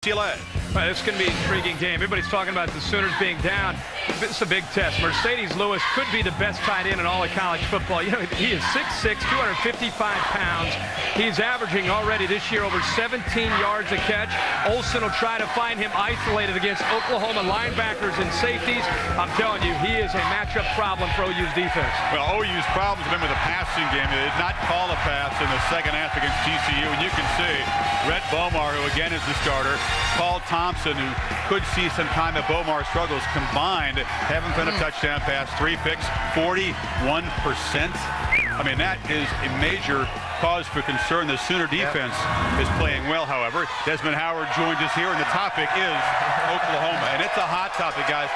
UCLA. Right, this is going to be an intriguing game. Everybody's talking about the Sooners being down. This is a big test. Mercedes Lewis could be the best tight end in all of college football. You know, he is 6'6", 255 pounds. He's averaging already this year over 17 yards a catch. Olsen will try to find him isolated against Oklahoma linebackers and safeties. I'm telling you, he is a matchup problem for OU's defense. Well, OU's problems have been with the passing game. They did not call a pass in the second half against TCU, and you can see Rhett Bomar, who again is the starter, Paul Thompson, who could see some time at Bomar's struggles, combined haven't been a touchdown pass, 3 picks, 41%. I mean, that is a major cause for concern. The Sooner defense is playing well, however. Desmond Howard joins us here, and the topic is Oklahoma. And it's a hot topic, guys.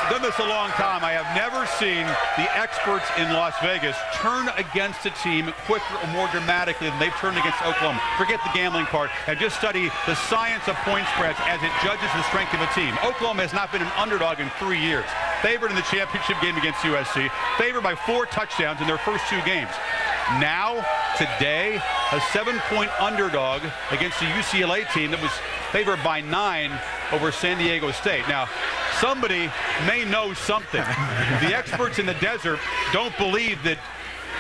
I've done this a long time. I have never seen the experts in Las Vegas turn against a team quicker or more dramatically than they've turned against Oklahoma. Forget the gambling part and just study the science of point spreads as it judges the strength of a team. Oklahoma has not been an underdog in 3 years. Favored in the championship game against USC. Favored by 4 touchdowns in their first 2 games. Now, today, a 7-point underdog against a UCLA team that was favored by 9 over San Diego State. Now, somebody may know something. The experts in the desert don't believe that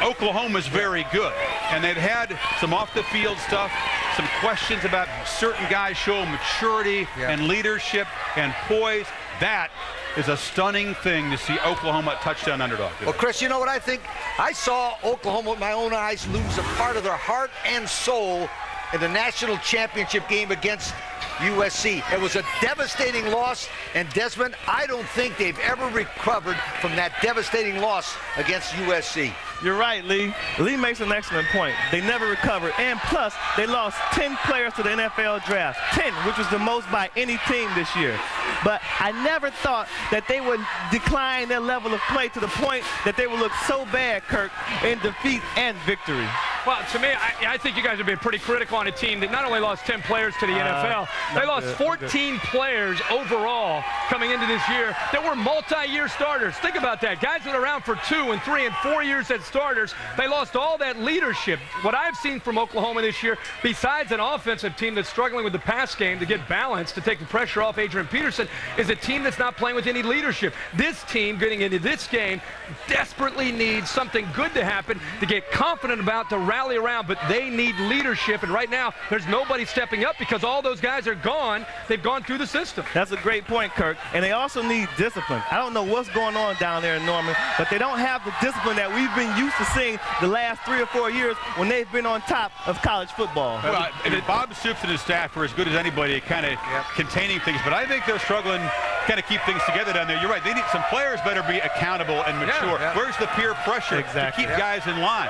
Oklahoma's very good. And they've had some off-the-field stuff, some questions about certain guys showing maturity and leadership and poise. That is a stunning thing to see Oklahoma touchdown underdog today. Well, Chris, you know what I think? I saw Oklahoma with my own eyes lose a part of their heart and soul in the national championship game against USC. It was a devastating loss, and Desmond, I don't think they've ever recovered from that devastating loss against USC. You're right, Lee. Lee makes an excellent point. They never recovered, and plus, they lost 10 players to the NFL draft. 10, which was the most by any team this year. But I never thought that they would decline their level of play to the point that they would look so bad, Kirk, in defeat and victory. Well, to me, I think you guys have been pretty critical on a team that not only lost 10 players to the NFL, they lost 14 players overall coming into this year that were multi-year starters. Think about that. Guys that are around for 2 and 3 and 4 years as starters, they lost all that leadership. What I've seen from Oklahoma this year, besides an offensive team that's struggling with the pass game to get balance, to take the pressure off Adrian Peterson, is a team that's not playing with any leadership. This team getting into this game desperately needs something good to happen to get confident about, to rally around, but they need leadership, and right now there's nobody stepping up because all those guys are gone. They've gone through the system. That's a great point, Kirk, and they also need discipline. I don't know what's going on down there in Norman, but they don't have the discipline that we've been used to seeing the last 3 or 4 years when they've been on top of college football. Well, Bob Stoops and his staff are as good as anybody at kind of containing things, but I think they're struggling kind of keep things together down there. You're right. They need some players better be accountable and mature. Where's the peer pressure to keep guys in line?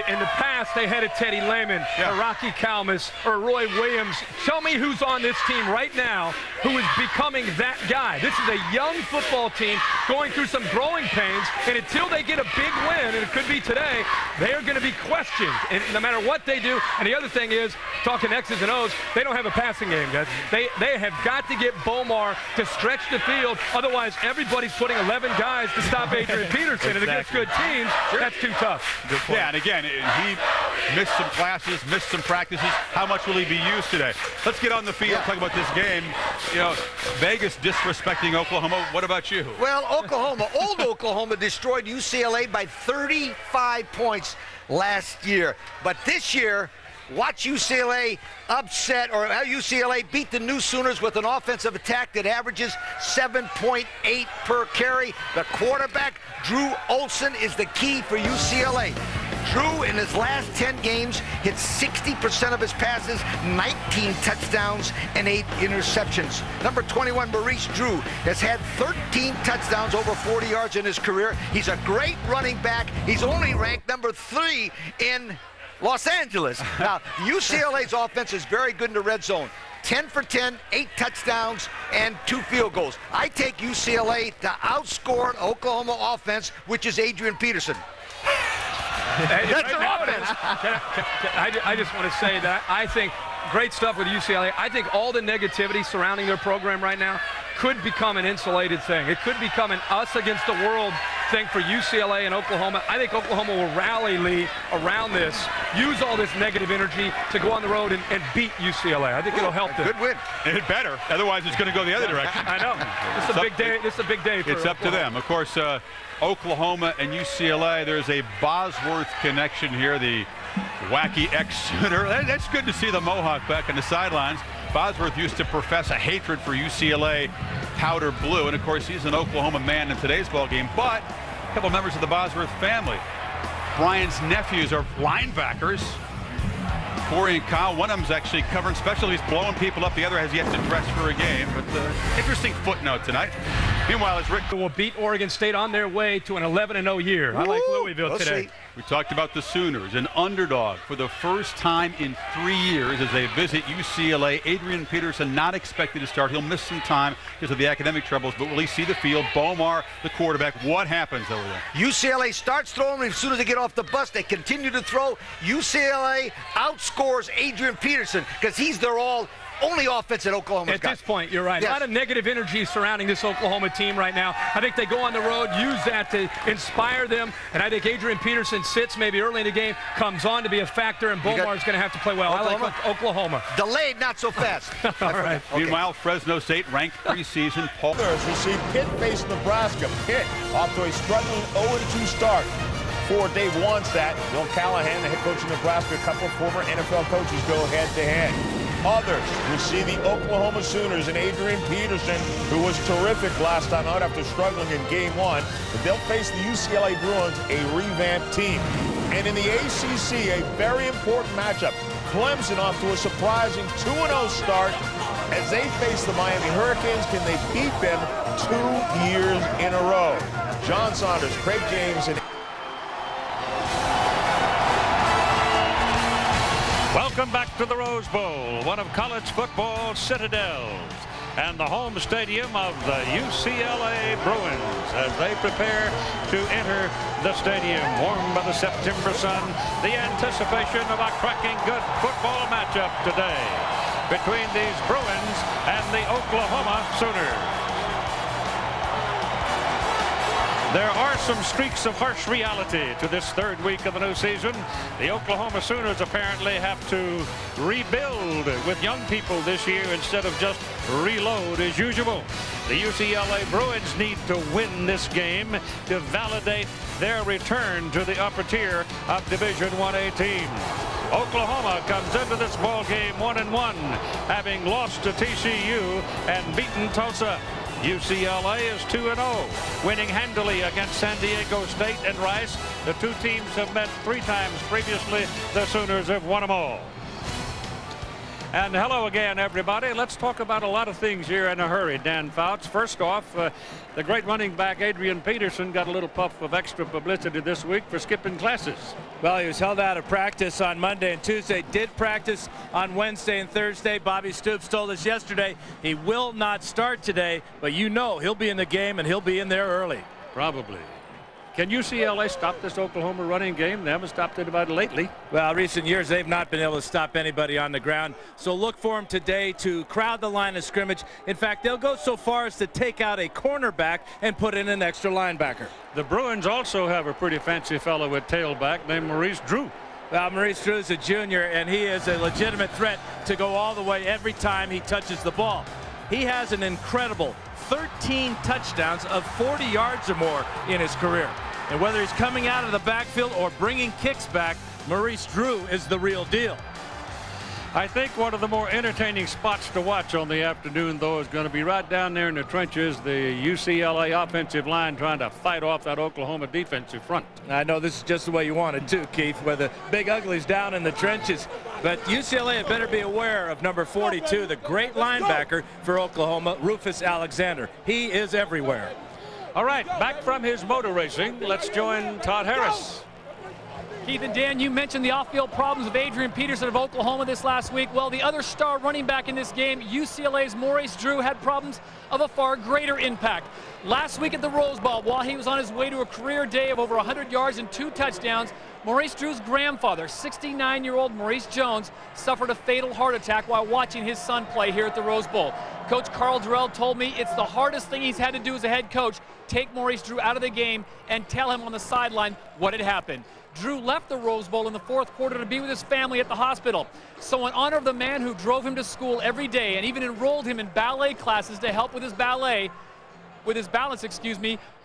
In the past, they had a Teddy Lehman, a Rocky Kalmus, or a Roy Williams. Tell me who's on this team right now who is becoming that guy. This is a young football team going through some growing pains, and until they get a big win, and it could be today, they are going to be questioned, and no matter what they do. And the other thing is, talking X's and O's, they don't have a passing game, guys. They have got to get Bomar to stretch the field. Otherwise, everybody's putting 11 guys to stop Adrian Peterson. And against good teams, that's too tough. Yeah, and again, he missed some classes, missed some practices. How much will he be used today? Let's get on the field, talk about this game. You know, Vegas disrespecting Oklahoma. What about you? Well, old Oklahoma destroyed UCLA by 35 points last year. But this year, watch UCLA upset, or UCLA beat the new Sooners with an offensive attack that averages 7.8 per carry. The quarterback, Drew Olsen, is the key for UCLA. Drew, in his last 10 games, hit 60% of his passes, 19 touchdowns, and 8 interceptions. Number 21, Maurice Drew, has had 13 touchdowns, over 40 yards in his career. He's a great running back. He's only ranked number 3 in Los Angeles. Now, UCLA's offense is very good in the red zone. 10 for 10, 8 touchdowns, and 2 field goals. I take UCLA to outscore an Oklahoma offense, which is Adrian Peterson. That's their offense. I just want to say that I think great stuff with UCLA. I think all the negativity surrounding their program right now, could become an insulated thing. It could become an us against the world thing for UCLA and Oklahoma. I think Oklahoma will rally, Lee, around this, use all this negative energy to go on the road and beat UCLA. I think it'll help them. Good win. It better. Otherwise, it's going to go the other direction. I know. This is a big day. This is a big day for It's up to them. Of course, Oklahoma and UCLA, there's a Bosworth connection here, the wacky ex-Sooner. That's good to see the Mohawk back on the sidelines. Bosworth used to profess a hatred for UCLA powder blue, and of course he's an Oklahoma man in today's ball game. But a couple members of the Bosworth family, Brian's nephews, are linebackers. Corey and Kyle, one of them's actually covering special. He's blowing people up. The other has yet to dress for a game. But interesting footnote tonight. Meanwhile, as Rick will beat Oregon State on their way to an 11-0 year. I like Louisville today. We talked about the Sooners, an underdog for the first time in 3 years as they visit UCLA. Adrian Peterson not expected to start. He'll miss some time because of the academic troubles, but will he see the field? Bomar, the quarterback. What happens over there? UCLA starts throwing, and as soon as they get off the bus, they continue to throw. UCLA outscores Adrian Peterson because he's their only offense at Oklahoma. At this point, you're right. Yes. A lot of negative energy surrounding this Oklahoma team right now. I think they go on the road, use that to inspire them, and I think Adrian Peterson sits maybe early in the game, comes on to be a factor, and Bomar's going to have to play well. Oklahoma? I like Oklahoma. Delayed, not so fast. All right. Okay. Meanwhile, Fresno State ranked preseason. Paul. We see Pitt face Nebraska. Pitt off to a struggling 0-2 start. For Dave Wannstedt, Bill Callahan, the head coach of Nebraska, a couple of former NFL coaches go head-to-head. Others, we see the Oklahoma Sooners and Adrian Peterson, who was terrific last time out after struggling in Game 1. But they'll face the UCLA Bruins, a revamped team. And in the ACC, a very important matchup. Clemson off to a surprising 2-0 start as they face the Miami Hurricanes. Can they beat them 2 years in a row? John Saunders, Craig James, and welcome back to the Rose Bowl, one of college football's citadels, and the home stadium of the UCLA Bruins as they prepare to enter the stadium. Warmed by the September sun, the anticipation of a cracking good football matchup today between these Bruins and the Oklahoma Sooners. There are some streaks of harsh reality to this third week of the new season. The Oklahoma Sooners apparently have to rebuild with young people this year instead of just reload as usual. The UCLA Bruins need to win this game to validate their return to the upper tier of Division 1A teams. Oklahoma comes into this ball game 1-1, having lost to TCU and beaten Tulsa. UCLA is 2-0, winning handily against San Diego State and Rice. The two teams have met 3 times previously. The Sooners have won them all. And hello again, everybody. Let's talk about a lot of things here in a hurry. Dan Fouts. First off, the great running back Adrian Peterson got a little puff of extra publicity this week for skipping classes. Well, he was held out of practice on Monday and Tuesday, did practice on Wednesday and Thursday. Bobby Stoops told us yesterday he will not start today, but you know he'll be in the game and he'll be in there early. Probably. Can UCLA stop this Oklahoma running game? They haven't stopped it about lately. Well, recent years they've not been able to stop anybody on the ground. So look for them today to crowd the line of scrimmage. In fact, they'll go so far as to take out a cornerback and put in an extra linebacker. The Bruins also have a pretty fancy fellow at tailback named Maurice Drew. Well, Maurice Drew is a junior, and he is a legitimate threat to go all the way every time he touches the ball. He has an incredible 13 touchdowns of 40 yards or more in his career. And whether he's coming out of the backfield or bringing kicks back, Maurice Drew is the real deal. I think one of the more entertaining spots to watch on the afternoon, though, is going to be right down there in the trenches, the UCLA offensive line trying to fight off that Oklahoma defensive front. I know this is just the way you want it, too, Keith, where the big uglies down in the trenches. But UCLA had better be aware of number 42, the great linebacker for Oklahoma, Rufus Alexander. He is everywhere. All right, back from his motor racing, let's join Todd Harris. Keith and Dan, you mentioned the off-field problems of Adrian Peterson of Oklahoma this last week. Well, the other star running back in this game, UCLA's Maurice Drew, had problems of a far greater impact. Last week at the Rose Bowl, while he was on his way to a career day of over 100 yards and 2 touchdowns, Maurice Drew's grandfather, 69-year-old Maurice Jones, suffered a fatal heart attack while watching his son play here at the Rose Bowl. Coach Carl Durrell told me it's the hardest thing he's had to do as a head coach, take Maurice Drew out of the game and tell him on the sideline what had happened. Drew left the Rose Bowl in the 4th quarter to be with his family at the hospital. So in honor of the man who drove him to school every day and even enrolled him in ballet classes to help with his balance,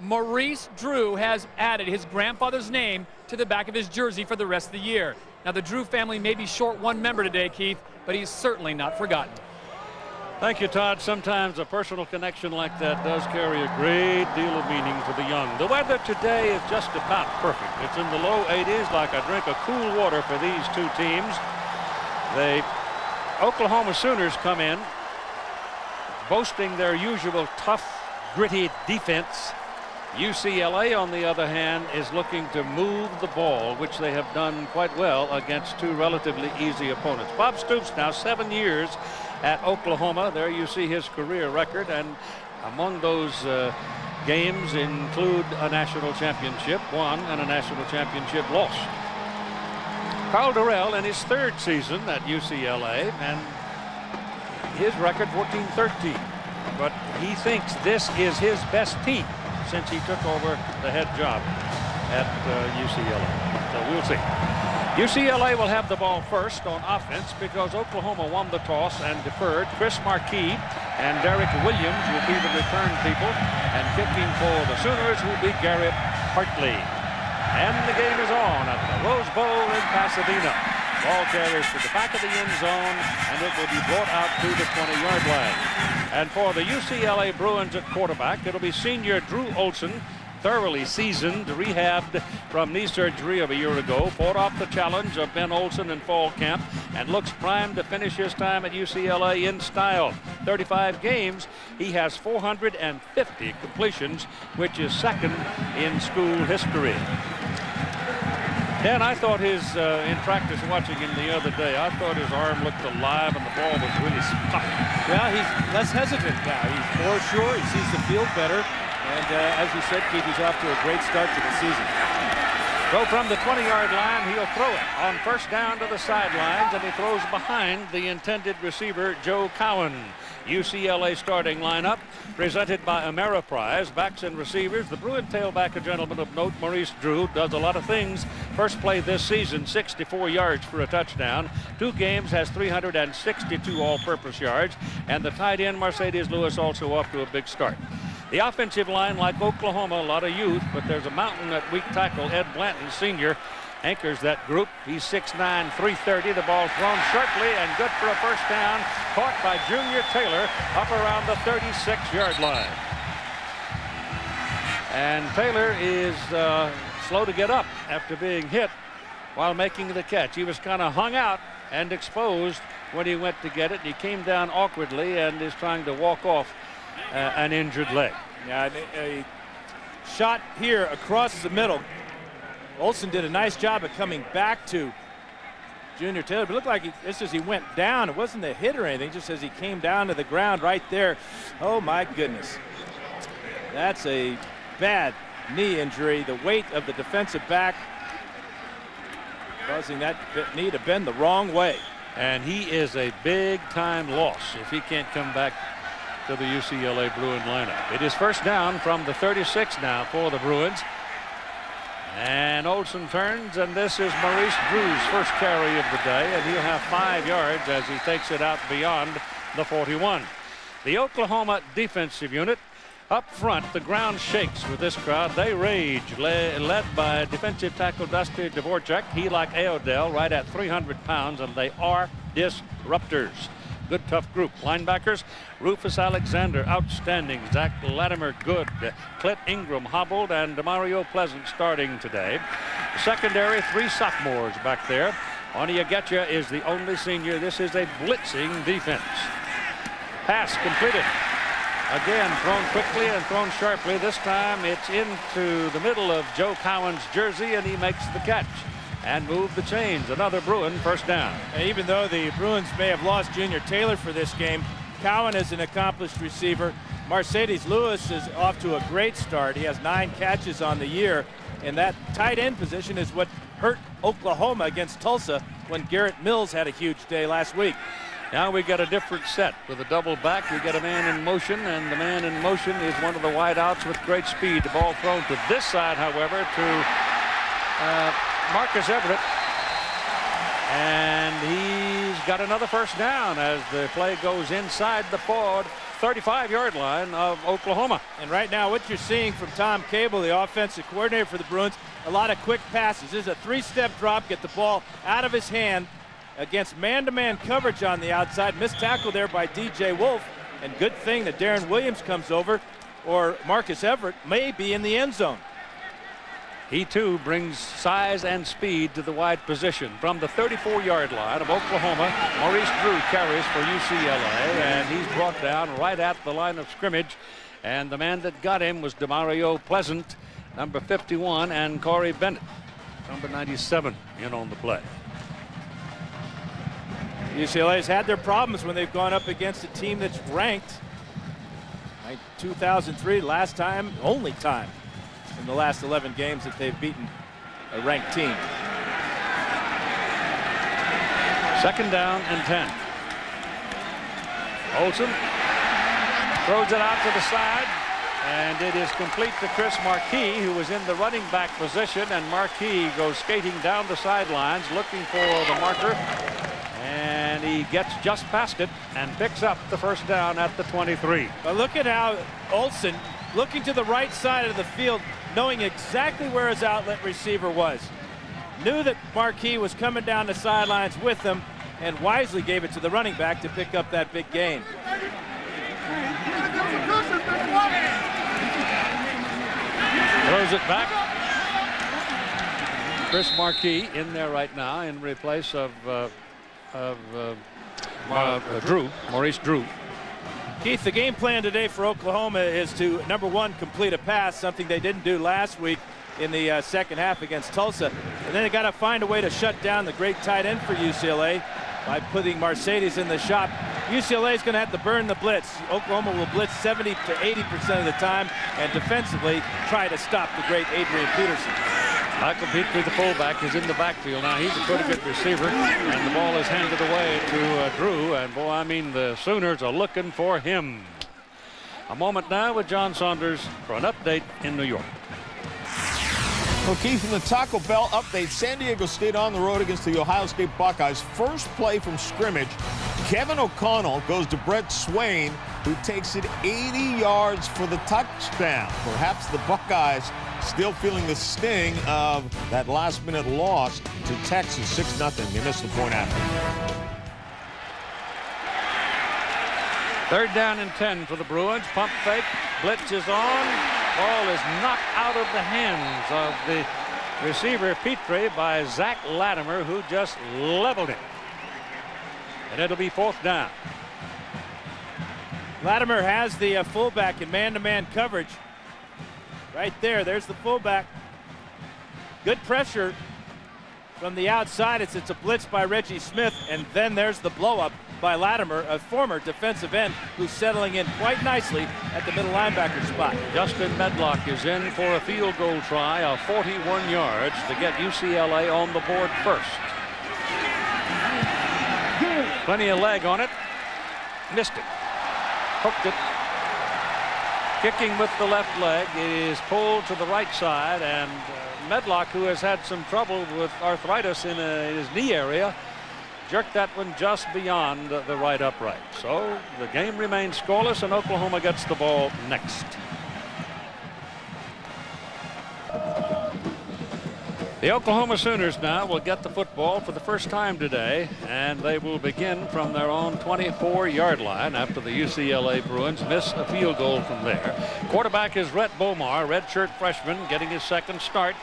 Maurice Drew has added his grandfather's name to the back of his jersey for the rest of the year. Now the Drew family may be short one member today, Keith, but he's certainly not forgotten. Thank you, Todd. Sometimes a personal connection like that does carry a great deal of meaning to the young. The weather today is just about perfect. It's in the low 80s, like I drink a cool water for these two teams. The Oklahoma Sooners come in boasting their usual tough, gritty defense. UCLA, on the other hand, is looking to move the ball, which they have done quite well against two relatively easy opponents. Bob Stoops now 7 years at Oklahoma. There you see his career record, and among those games include a national championship won and a national championship lost. Carl Durrell in his 3rd season at UCLA, and his record 14-13. But he thinks this is his best team since he took over the head job at UCLA. So we'll see. UCLA will have the ball first on offense because Oklahoma won the toss and deferred. Chris Marquis and Derek Williams will be the return people, and kicking for the Sooners will be Garrett Hartley. And the game is on at the Rose Bowl in Pasadena. Ball carries to the back of the end zone, and it will be brought out to the 20-yard line. And for the UCLA Bruins at quarterback, it'll be senior Drew Olson, thoroughly seasoned, rehabbed from knee surgery of a year ago, fought off the challenge of Ben Olsen in fall camp, and looks primed to finish his time at UCLA in style. 35 games, he has 450 completions, which is 2nd in school history. Dan, I thought in practice watching him the other day, I thought his arm looked alive and the ball was really stuck. Yeah, he's less hesitant now. He's more sure. He sees the field better. And as you said, Keith, he's off to a great start to the season. So from the 20-yard line, he'll throw it on first down to the sidelines, and he throws behind the intended receiver, Joe Cowan. UCLA starting lineup presented by Ameriprise. Backs and receivers, the Bruin tailback, a gentleman of note, Maurice Drew, does a lot of things. First play this season, 64 yards for a touchdown. 2 games, has 362 all-purpose yards, and the tight end Mercedes Lewis also off to a big start. The offensive line, like Oklahoma, a lot of youth, but there's a mountain at weak tackle. Ed Blanton, senior, anchors that group. He's 6'9", 330. The ball thrown sharply and good for a first down. Caught by Junior Taylor up around the 36-yard line. And Taylor is slow to get up after being hit while making the catch. He was kind of hung out and exposed when he went to get it. He came down awkwardly and is trying to walk off an injured leg. Yeah, a shot here across the middle. Olsen did a nice job of coming back to Junior Taylor, but it looked like just as he went down, it wasn't a hit or anything, just as he came down to the ground right there. Oh my goodness. That's a bad knee injury. The weight of the defensive back causing that knee to bend the wrong way. And he is a big-time loss if he can't come back to the UCLA Bruin lineup. It is first down from the 36 now for the Bruins. And Olsen turns, and this is Maurice Drew's first carry of the day, and he'll have 5 yards as he takes it out beyond the 41. The Oklahoma defensive unit up front, the ground shakes with this crowd. They rage, led by defensive tackle Dusty Dvorak. He, like Aodell, right at 300 pounds, and they are disruptors. Good, tough group. Linebackers, Rufus Alexander, outstanding. Zach Latimer, good. Clint Ingram, hobbled, and Demario Pleasant starting today. Secondary, 3 sophomores back there. Onyegechia is the only senior. This is a blitzing defense. Pass completed. Again, thrown quickly and thrown sharply. This time it's into the middle of Joe Cowan's jersey, and he makes the catch. and move the chains. Another Bruin first down. And even though the Bruins may have lost Junior Taylor for this game, Cowan is an accomplished receiver. Mercedes Lewis is off to a great start. He has 9 catches on the year, and that tight end position is what hurt Oklahoma against Tulsa when Garrett Mills had a huge day last week. Now we got a different set. With a double back, we get a man in motion, and the man in motion is one of the wideouts with great speed. The ball thrown to this side, however, to Marcus Everett. And he's got another first down as the play goes inside the forward 35-yard line of Oklahoma. And right now what you're seeing from Tom Cable, the offensive coordinator for the Bruins, a lot of quick passes. This is a 3-step drop, get the ball out of his hand against man-to-man coverage on the outside. Missed tackle there by DJ Wolf, and good thing that Darren Williams comes over, or Marcus Everett may be in the end zone. He too brings size and speed to the wide position. From the 34-yard line of Oklahoma, Maurice Drew carries for UCLA, and he's brought down right at the line of scrimmage. And the man that got him was DeMario Pleasant, number 51, and Corey Bennett, number 97, in on the play. UCLA's had their problems when they've gone up against a team that's ranked. 2003, last time, only time in the last 11 games that they've beaten a ranked team. Second down and 10. Olsen throws it out to the side, and it is complete to Chris Marquis, who was in the running back position, and Marquis goes skating down the sidelines looking for the marker, and he gets just past it and picks up the first down at the 23. But look at how Olsen, looking to the right side of the field, knowing exactly where his outlet receiver was. Knew that Marquis was coming down the sidelines with him, and wisely gave it to the running back to pick up that big gain. Throws it back. Chris Marquis in there right now in replace of Drew, Maurice Drew. Keith, the game plan today for Oklahoma is to, number one, complete a pass, something they didn't do last week in the second half against Tulsa. And then they got to find a way to shut down the great tight end for UCLA by putting Mercedes in the shop. UCLA is going to have to burn the blitz. Oklahoma will blitz 70 to 80% of the time and defensively try to stop the great Adrian Peterson. Michael Petrie, the fullback, is in the backfield now. He's a pretty good receiver, and the ball is handed away to Drew. And boy, I mean, the Sooners are looking for him. A moment now with John Saunders for an update in New York. Okay, from the Taco Bell update, San Diego State on the road against the Ohio State Buckeyes. First play from scrimmage, Kevin O'Connell goes to Brett Swain, who takes it 80 yards for the touchdown. Perhaps the Buckeyes still feeling the sting of that last-minute loss to Texas, 6-0. They missed the point after. Third down and 10 for the Bruins. Pump fake. Blitz is on. Ball is knocked out of the hands of the receiver Petrie by Zach Latimer, who just leveled it. And it'll be fourth down. Latimer has the fullback in man-to-man coverage. Right there, there's the fullback. Good pressure from the outside. It's a blitz by Reggie Smith, and then there's the blow-up by Latimer, a former defensive end who's settling in quite nicely at the middle linebacker spot. Justin Medlock is in for a field goal try of 41 yards to get UCLA on the board first. Plenty of leg on it. Missed it. Hooked it. Kicking with the left leg is pulled to the right side, and Medlock, who has had some trouble with arthritis in his knee area, jerked that one just beyond the right upright. So the game remains scoreless, and Oklahoma gets the ball next. The Oklahoma Sooners now will get the football for the first time today, and they will begin from their own 24-yard line after the UCLA Bruins miss a field goal from there. Quarterback is Rhett Bomar, redshirt freshman, getting his second start.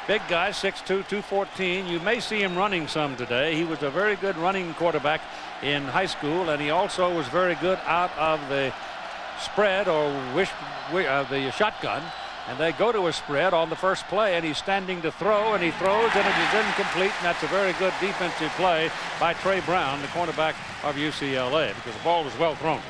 Big guy, 6'2", 214. You may see him running some today. He was a very good running quarterback in high school, and he also was very good out of the spread or the shotgun. and they go to a spread on the first play, and he's standing to throw, and he throws, and it is incomplete, and that's a very good defensive play by Trey Brown, the cornerback of UCLA, because the ball was well thrown.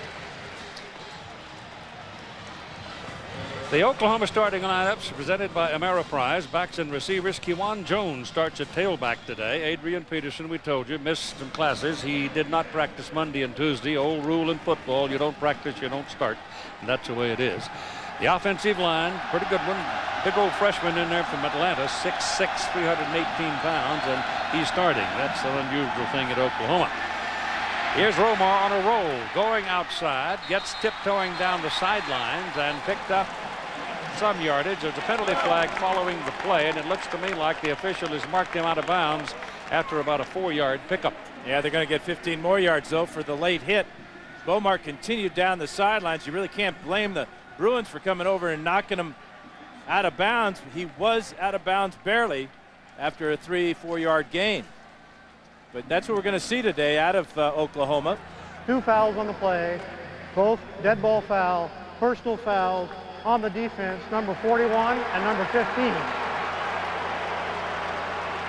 The Oklahoma starting lineups presented by Ameriprise. Backs and receivers. Kewan Jones starts at tailback today. Adrian Peterson, we told you, missed some classes. He did not practice Monday and Tuesday. Old rule in football, you don't practice, you don't start. And that's the way it is. The offensive line, pretty good one. Big old freshman in there from Atlanta, 6'6", 318 pounds, and he's starting. That's an unusual thing at Oklahoma. Here's Romar on a roll, going outside, gets tiptoeing down the sidelines and picked up some yardage. There's a penalty flag following the play, and it looks to me like the official has marked him out of bounds after about a 4-yard pickup. Yeah, they're going to get 15 more yards, though, for the late hit. Bomar continued down the sidelines. You really can't blame the Bruins for coming over and knocking him out of bounds. He was out of bounds barely after a 3-4 yard gain. But that's what we're going to see today out of Oklahoma. 2 fouls on the play, both dead ball foul, personal fouls on the defense, number 41 and number 15.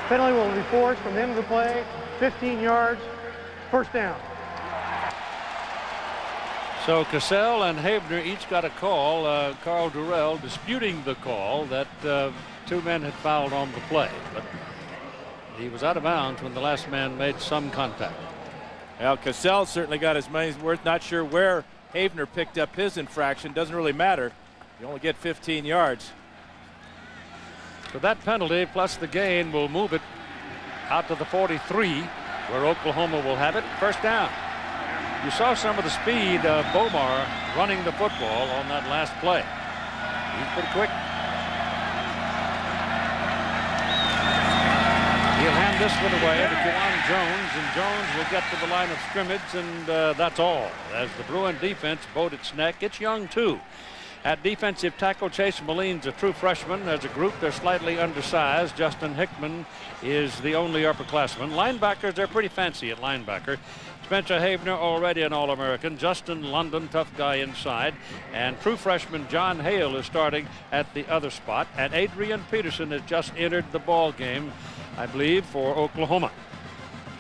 Penalty will be forced from the end of the play, 15 yards, first down. So Cassell and Havener each got a call. Carl Durrell disputing the call that 2 men had fouled on the play. But he was out of bounds when the last man made some contact. Well, Cassell certainly got his money's worth. Not sure where Havener picked up his infraction. Doesn't really matter. You only get 15 yards. So that penalty plus the gain will move it out to the 43, where Oklahoma will have it. First down. You saw some of the speed of Bomar running the football on that last play. He's pretty quick. He'll hand this one away to Kewan Jones, and Jones will get to the line of scrimmage, and that's all. As the Bruin defense bowed its neck. It's young, too. At defensive tackle, Chase Maline's a true freshman. As a group, they're slightly undersized. Justin Hickman is the only upperclassman. Linebackers, they're pretty fancy at linebacker. Spencer Havener, already an All-American. Justin London, tough guy inside. And true freshman John Hale is starting at the other spot. And Adrian Peterson has just entered the ball game, I believe, for Oklahoma.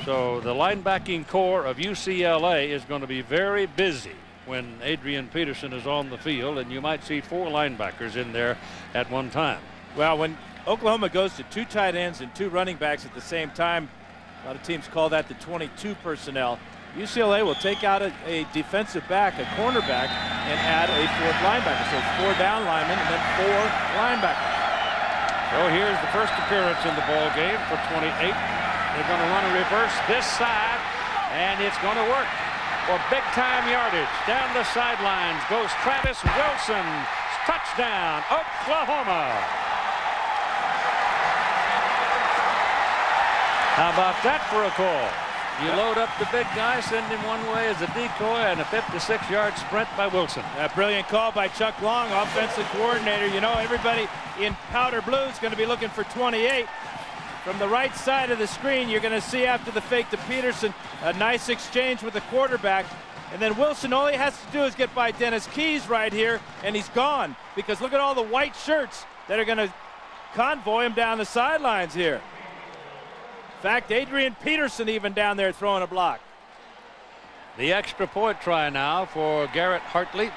So the linebacking core of UCLA is going to be very busy when Adrian Peterson is on the field, and you might see 4 linebackers in there at one time. Well, when Oklahoma goes to 2 tight ends and 2 running backs at the same time, a lot of teams call that the 22 personnel. UCLA will take out a defensive back, a cornerback, and add a 4th linebacker. So 4 down linemen and then 4 linebackers. So here's the first appearance in the ball game for 28. They're going to run a reverse this side, and it's going to work. For big-time yardage, down the sidelines goes Travis Wilson. Touchdown, Oklahoma. How about that for a call? You load up the big guy, send him one way as a decoy, and a 56-yard sprint by Wilson. A brilliant call by Chuck Long, offensive coordinator. You know, everybody in powder blue is going to be looking for 28. From the right side of the screen, you're going to see after the fake to Peterson, a nice exchange with the quarterback. And then Wilson, all he has to do is get by Dennis Keys right here, and he's gone. Because look at all the white shirts that are going to convoy him down the sidelines here. In fact, Adrian Peterson even down there throwing a block. The extra point try now for Garrett Hartley.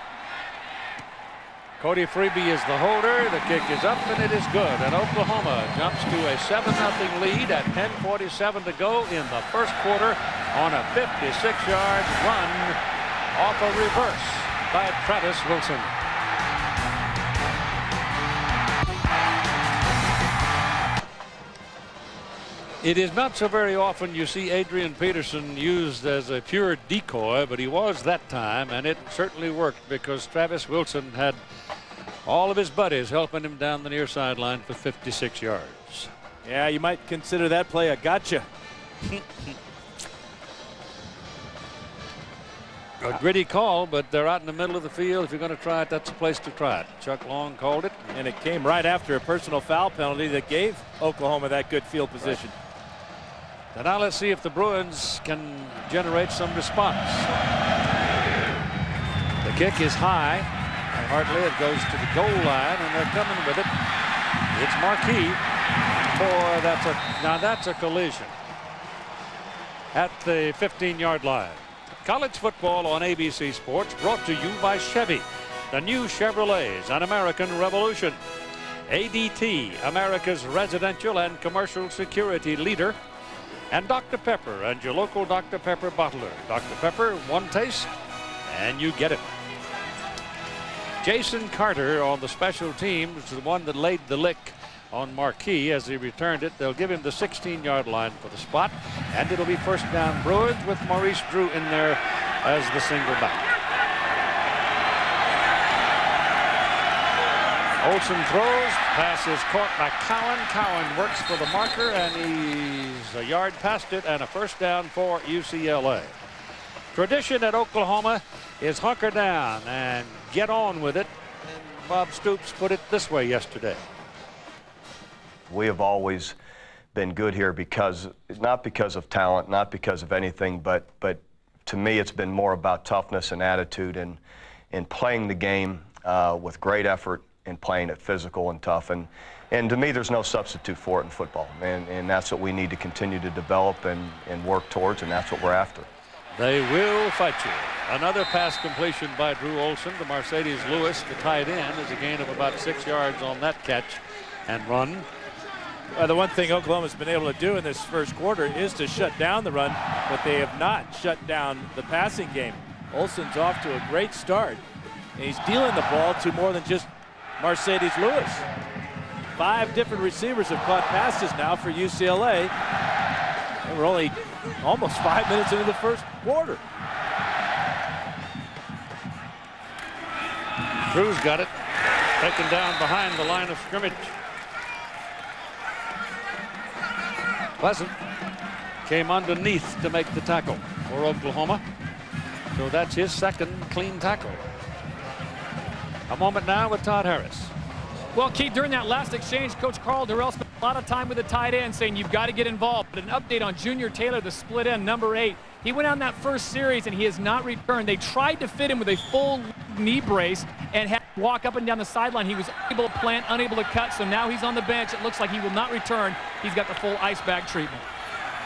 Cody Freeby is the holder. The kick is up, and it is good. And Oklahoma jumps to a 7-0 lead at 10:47 to go in the first quarter on a 56-yard run off a reverse by Travis Wilson. It is not so very often you see Adrian Peterson used as a pure decoy, but he was that time, and it certainly worked because Travis Wilson had all of his buddies helping him down the near sideline for 56 yards. Yeah, you might consider that play a gotcha. A gritty call, but they're out in the middle of the field. If you're going to try it, that's the place to try it. Chuck Long called it. And it came right after a personal foul penalty that gave Oklahoma that good field position. And now let's see if the Bruins can generate some response. The kick is high, Hartley. It goes to the goal line, and they're coming with it. It's Marquis. Boy, that's a collision at the 15-yard line. College football on ABC Sports, brought to you by Chevy. The new Chevrolets, an American revolution. ADT, America's residential and commercial security leader. And Dr. Pepper and your local Dr. Pepper bottler. Dr. Pepper, one taste, and you get it. Jason Carter on the special teams, the one that laid the lick on Marquis as he returned it. They'll give him the 16-yard line for the spot, and it'll be first down Bruins with Maurice Drew in there as the single back. Olsen throws, pass is caught by Cowan. Cowan works for the marker, and he's a yard past it, and a first down for UCLA. Tradition at Oklahoma is hunker down and get on with it. And Bob Stoops put it this way yesterday. We have always been good here not because of talent, not because of anything, but to me it's been more about toughness and attitude and playing the game with great effort and playing it physical and tough. And to me, there's no substitute for it in football. And that's what we need to continue to develop and work towards, and that's what we're after. They will fight you. Another pass completion by Drew Olsen to Mercedes Lewis, the tight end, is a gain of about 6 yards on that catch and run. The one thing Oklahoma's been able to do in this first quarter is to shut down the run, but they have not shut down the passing game. Olsen's off to a great start, and he's dealing the ball to more than just Mercedes Lewis. 5 different receivers have caught passes now for UCLA. And we're only almost 5 minutes into the first quarter. Drew's got it. Taken down behind the line of scrimmage. Pleasant came underneath to make the tackle for Oklahoma. So that's his second clean tackle. A moment now with Todd Harris. Well, Keith, during that last exchange, Coach Carl Durrell spent a lot of time with the tight end saying you've got to get involved. But an update on Junior Taylor, the split end, number 8. He went on that first series, and he has not returned. They tried to fit him with a full knee brace and had to walk up and down the sideline. He was unable to plant, unable to cut, so now he's on the bench. It looks like he will not return. He's got the full ice bag treatment.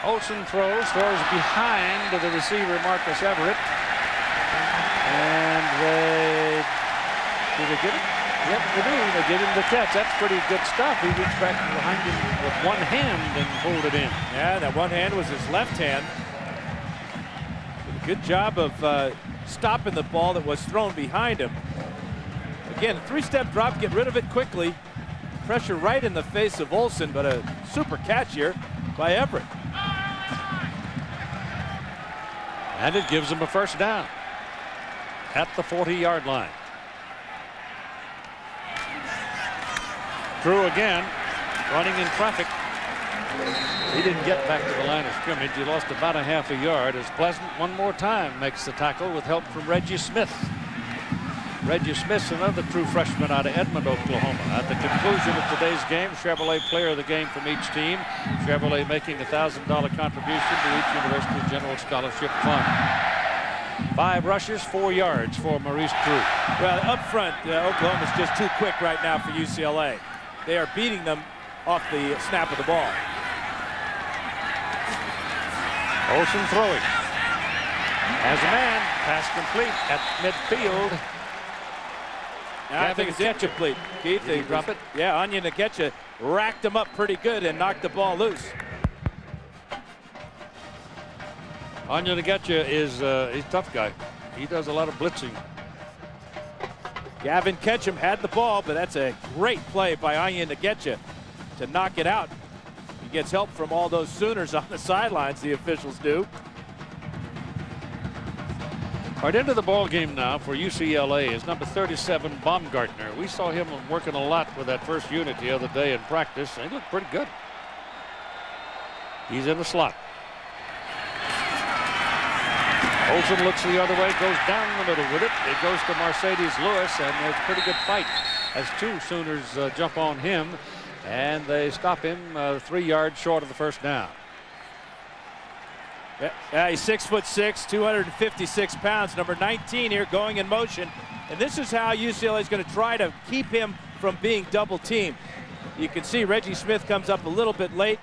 Olsen throws behind the receiver, Marcus Everett. And did they get it? Yep, they do. They give him the catch. That's pretty good stuff. He reached back behind him with one hand and pulled it in. Yeah, that one hand was his left hand. Did a good job of stopping the ball that was thrown behind him. Again, a 3-step drop, get rid of it quickly. Pressure right in the face of Olsen, but a super catch here by Everett. And it gives him a first down at the 40-yard line. Drew again, running in traffic. He didn't get back to the line of scrimmage. He lost about a half a yard as Pleasant one more time makes the tackle with help from Reggie Smith. Reggie Smith's another true freshman out of Edmond, Oklahoma. At the conclusion of today's game, Chevrolet player of the game from each team. Chevrolet making a $1,000 contribution to each University General Scholarship Fund. 5 rushes, 4 yards for Maurice Drew. Well, up front, Oklahoma's just too quick right now for UCLA. They are beating them off the snap of the ball. Olsen throwing. As a man, pass complete at midfield. I think it's incomplete. Keith, they drop it. Yeah, Anya Nkecha racked him up pretty good and knocked the ball loose. Anya Nkecha is he's a tough guy. He does a lot of blitzing. Gavin Ketchum had the ball, but that's a great play by Anya Nkecha to knock it out. He gets help from all those Sooners on the sidelines, the officials do. Right into the ball game now for UCLA is number 37, Baumgartner. We saw him working a lot with that first unit the other day in practice, and he looked pretty good. He's in the slot. Olsen looks the other way, goes down the middle with it. It goes to Mercedes Lewis, and there's a pretty good fight as 2 Sooners jump on him, and they stop him 3 yards short of the first down. Yeah, he's 6'6", 256 pounds. Number 19 here going in motion. And this is how UCLA is going to try to keep him from being double teamed. You can see Reggie Smith comes up a little bit late.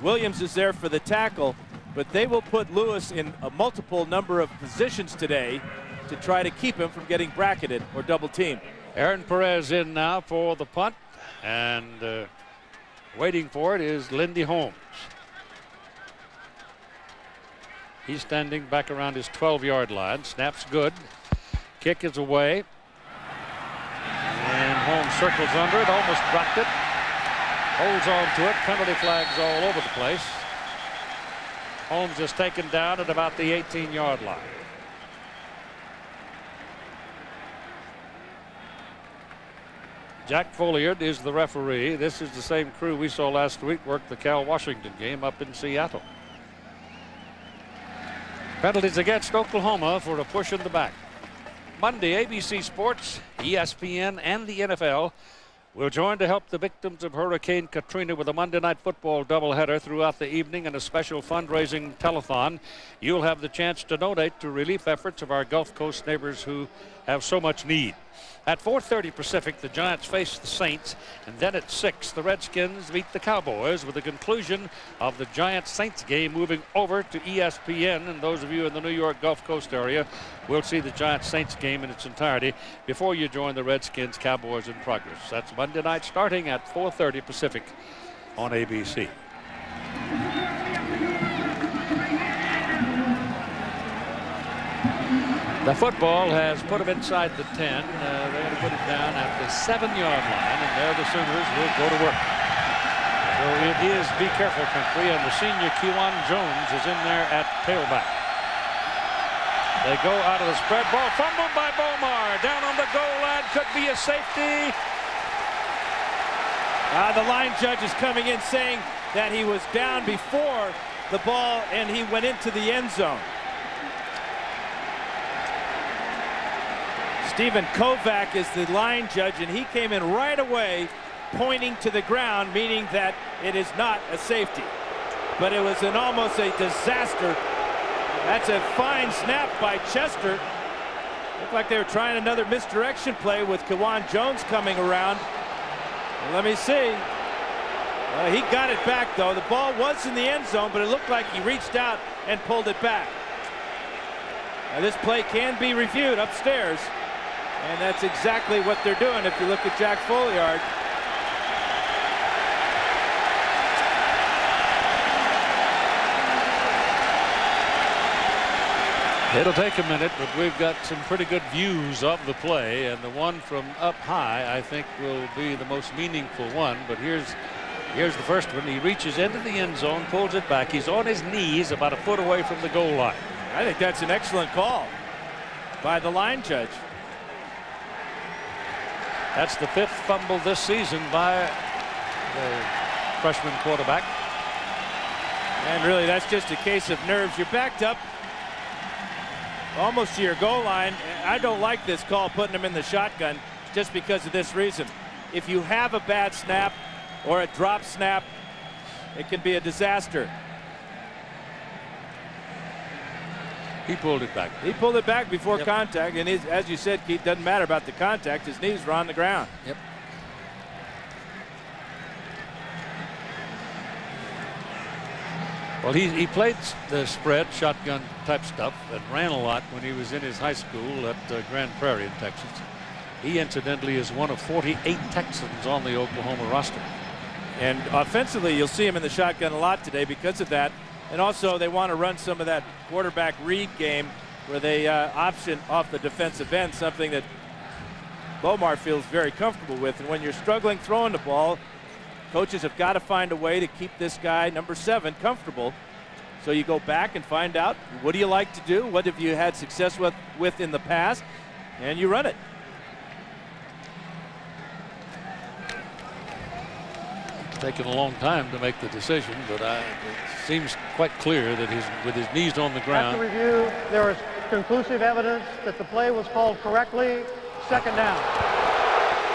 Williams is there for the tackle, but they will put Lewis in a multiple number of positions today to try to keep him from getting bracketed or double teamed. Aaron Perez in now for the punt, and waiting for it is Lindy Holmes. He's standing back around his 12-yard line. Snap's good. Kick is away. And Holmes circles under it, almost dropped it. Holds on to it. Penalty flags all over the place. Holmes is taken down at about the 18-yard line. Jack Folliard is the referee. This is the same crew we saw last week work the Cal Washington game up in Seattle. Penalties against Oklahoma for a push in the back. Monday, ABC Sports, ESPN, and the NFL will join to help the victims of Hurricane Katrina with a Monday Night Football doubleheader throughout the evening and a special fundraising telethon. You'll have the chance to donate to relief efforts of our Gulf Coast neighbors who have so much need. At 4:30 Pacific, the Giants face the Saints, and then at 6, the Redskins meet the Cowboys, with the conclusion of the Giants-Saints game moving over to ESPN. And those of you in the New York Gulf Coast area will see the Giants-Saints game in its entirety before you join the Redskins-Cowboys in progress. That's Monday night starting at 4:30 Pacific on ABC. The football has put him inside the 10. They're going to put it down at the 7-yard line, and there the Sooners will go to work. So it is be careful country, and the senior Kewan Jones is in there at tailback. They go out of the spread. Ball fumbled by Bomar. Down on the goal line. Could be a safety. The line judge is coming in saying that he was down before the ball and he went into the end zone. Stephen Kovac is the line judge, and he came in right away pointing to the ground, meaning that it is not a safety. But it was almost a disaster. That's a fine snap by Chester. Looked like they were trying another misdirection play with Kewan Jones coming around. And let me see. He got it back, though. The ball was in the end zone, but it looked like he reached out and pulled it back. Now, this play can be reviewed upstairs. And that's exactly what they're doing if you look at Jack Folliard. It'll take a minute, but we've got some pretty good views of the play, and the one from up high I think will be the most meaningful one. But here's the first one. He reaches into the end zone, pulls it back. He's on his knees about a foot away from the goal line. I think that's an excellent call by the line judge. That's the 5th fumble this season by the freshman quarterback. And really, that's just a case of nerves. You're backed up almost to your goal line. I don't like this call, putting him in the shotgun, just because of this reason. If you have a bad snap or a drop snap, it can be a disaster. He pulled it back. He pulled it back before contact, and as you said, Keith, doesn't matter about the contact. His knees were on the ground. Yep. Well, he played the spread, shotgun type stuff, and ran a lot when he was in his high school at Grand Prairie in Texas. He incidentally is one of 48 Texans on the Oklahoma roster. And offensively, you'll see him in the shotgun a lot today because of that. And also, they want to run some of that quarterback read game where they option off the defensive end, something that Bomar feels very comfortable with. And when you're struggling throwing the ball, coaches have got to find a way to keep this guy, number 7, comfortable. So you go back and find out, what do you like to do? What have you had success with in the past? And you run it. Taken a long time to make the decision, but it seems quite clear that with his knees on the ground. After review, there is conclusive evidence that the play was called correctly. Second down.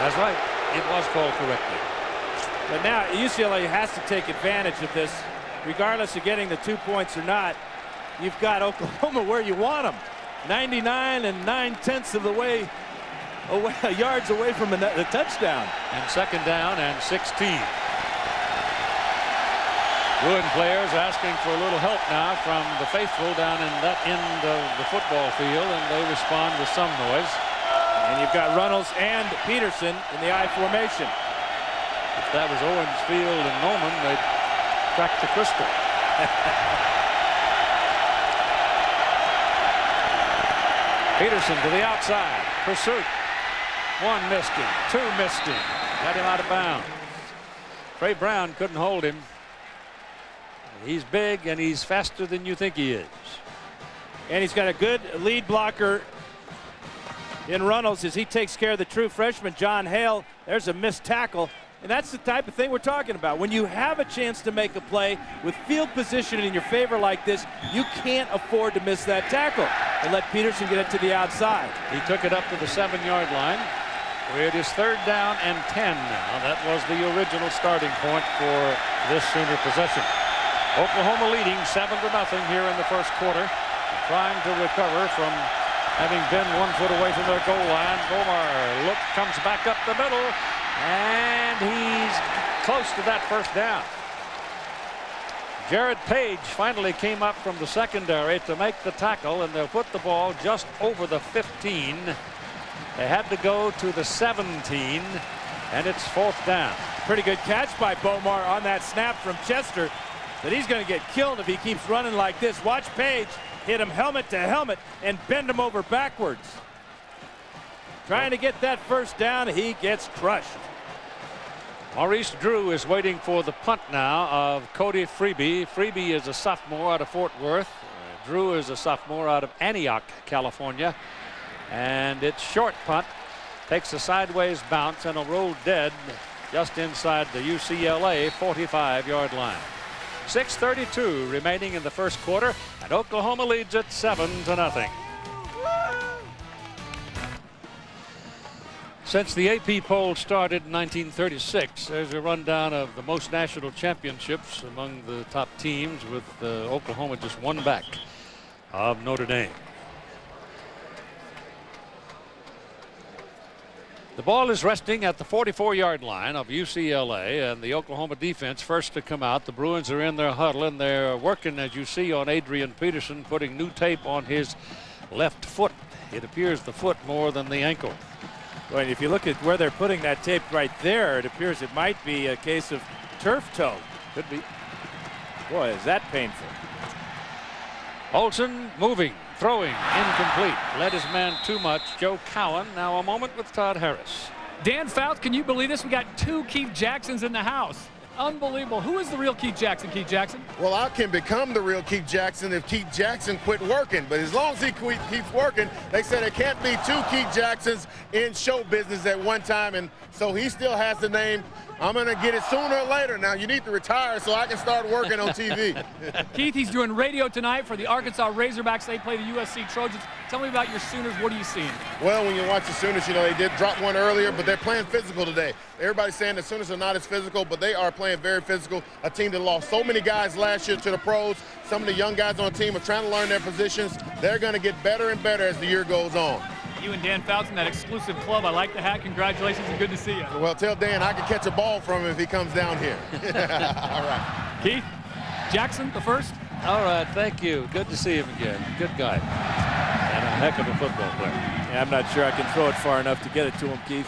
That's right. It was called correctly. But now UCLA has to take advantage of this, regardless of getting the 2 points or not. You've got Oklahoma where you want them. 99 9/10 of the way yards away from the touchdown. And second down and 16. Bruin players asking for a little help now from the faithful down in that end of the football field, and they respond with some noise. And you've got Runnels and Peterson in the I formation. If that was Owens Field and Norman, they'd crack the crystal. Peterson to the outside. Pursuit. One missed him. Two missed him. Got him out of bounds. Trey Brown couldn't hold him. He's big and he's faster than you think he is. And he's got a good lead blocker in Runnels as he takes care of the true freshman, John Hale. There's a missed tackle. And that's the type of thing we're talking about. When you have a chance to make a play with field position in your favor like this, you can't afford to miss that tackle and let Peterson get it to the outside. He took it up to the 7-yard line. It is third down and 10 now. That was the original starting point for this Sooner possession. Oklahoma leading 7-0 here in the first quarter, trying to recover from having been 1 foot away from their goal line. Bomar comes back up the middle, and he's close to that first down. Jared Page finally came up from the secondary to make the tackle, and they'll put the ball just over the 15. They had to go to the 17, and it's fourth down. Pretty good catch by Bomar on that snap from Chester. But he's going to get killed if he keeps running like this. Watch Page hit him helmet to helmet and bend him over backwards. Trying to get that first down, he gets crushed. Maurice Drew is waiting for the punt now of Cody Freeby. Freeby is a sophomore out of Fort Worth. Drew is a sophomore out of Antioch, California. And it's short punt. Takes a sideways bounce and a roll dead just inside the UCLA 45-yard line. 6:32 remaining in the first quarter, and Oklahoma leads it 7-0. Since the AP poll started in 1936, there's a rundown of the most national championships among the top teams, with Oklahoma just one back of Notre Dame. The ball is resting at the 44-yard line of UCLA, and the Oklahoma defense first to come out. The Bruins are in their huddle, and they're working, as you see, on Adrian Peterson, putting new tape on his left foot. It appears the foot more than the ankle. Well, if you look at where they're putting that tape right there, it appears it might be a case of turf toe. Could be. Boy, is that painful. Olsen moving. Throwing, incomplete. Led his man too much. Joe Cowan. Now a moment with Todd Harris. Dan Fouts, can you believe this? We got 2 Keith Jacksons in the house. Unbelievable. Who is the real Keith Jackson, Keith Jackson? Well, I can become the real Keith Jackson if Keith Jackson quit working. But as long as he keeps working, they said there can't be 2 Keith Jacksons in show business at one time. And so he still has the name. I'm going to get it sooner or later. Now, you need to retire so I can start working on TV. Keith, he's doing radio tonight for the Arkansas Razorbacks. They play the USC Trojans. Tell me about your Sooners. What are you seeing? Well, when you watch the Sooners, you know, they did drop one earlier, but they're playing physical today. Everybody's saying the Sooners are not as physical, but they are playing very physical. A team that lost so many guys last year to the pros. Some of the young guys on the team are trying to learn their positions. They're going to get better and better as the year goes on. You and Dan Fouts in that exclusive club. I like the hat. Congratulations and good to see you. Well, tell Dan I can catch a ball from him if he comes down here. All right. Keith Jackson, the first. All right, thank you. Good to see him again. Good guy. And a heck of a football player. Yeah, I'm not sure I can throw it far enough to get it to him, Keith.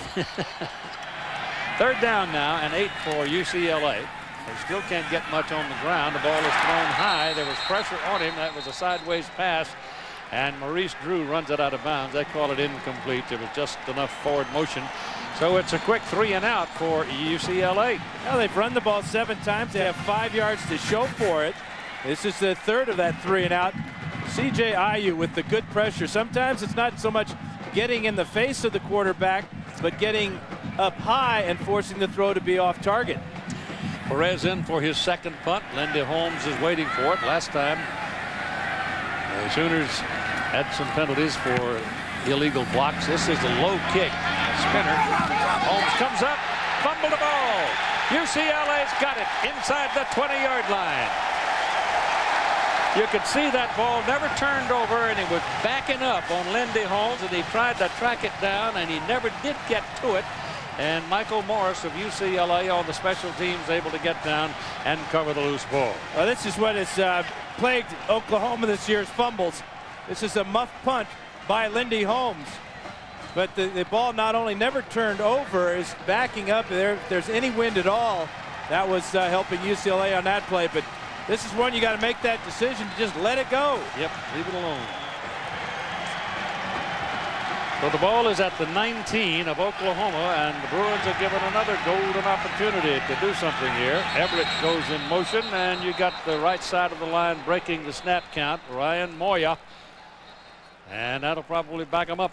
Third down now, and 8 for UCLA. They still can't get much on the ground. The ball is thrown high. There was pressure on him. That was a sideways pass. And Maurice Drew runs it out of bounds. They call it incomplete. There was just enough forward motion. So it's a quick 3 and out for UCLA. Well, they've run the ball 7 times. They have 5 yards to show for it. This is the third of that 3 and out. C.J. Ayu with the good pressure. Sometimes it's not so much getting in the face of the quarterback, but getting up high and forcing the throw to be off target. Perez in for his second punt. Lindy Holmes is waiting for it. Last time, the Sooners had some penalties for illegal blocks. This is a low kick. A spinner. Holmes comes up. Fumbled the ball. UCLA's got it inside the 20-yard line. You could see that ball never turned over, and he was backing up on Lindy Holmes, and he tried to track it down, and he never did get to it. And Michael Morris of UCLA on the special teams able to get down and cover the loose ball. Well, this is what has plagued Oklahoma this year's fumbles. This is a muff punt by Lindy Holmes. But the ball not only never turned over, is backing up. If there's any wind at all, that was helping UCLA on that play. But this is one you got to make that decision to just let it go. Yep, leave it alone. So the ball is at the 19 of Oklahoma, and the Bruins are given another golden opportunity to do something here. Everett goes in motion, and you got the right side of the line breaking the snap count, Ryan Moya. And that'll probably back him up.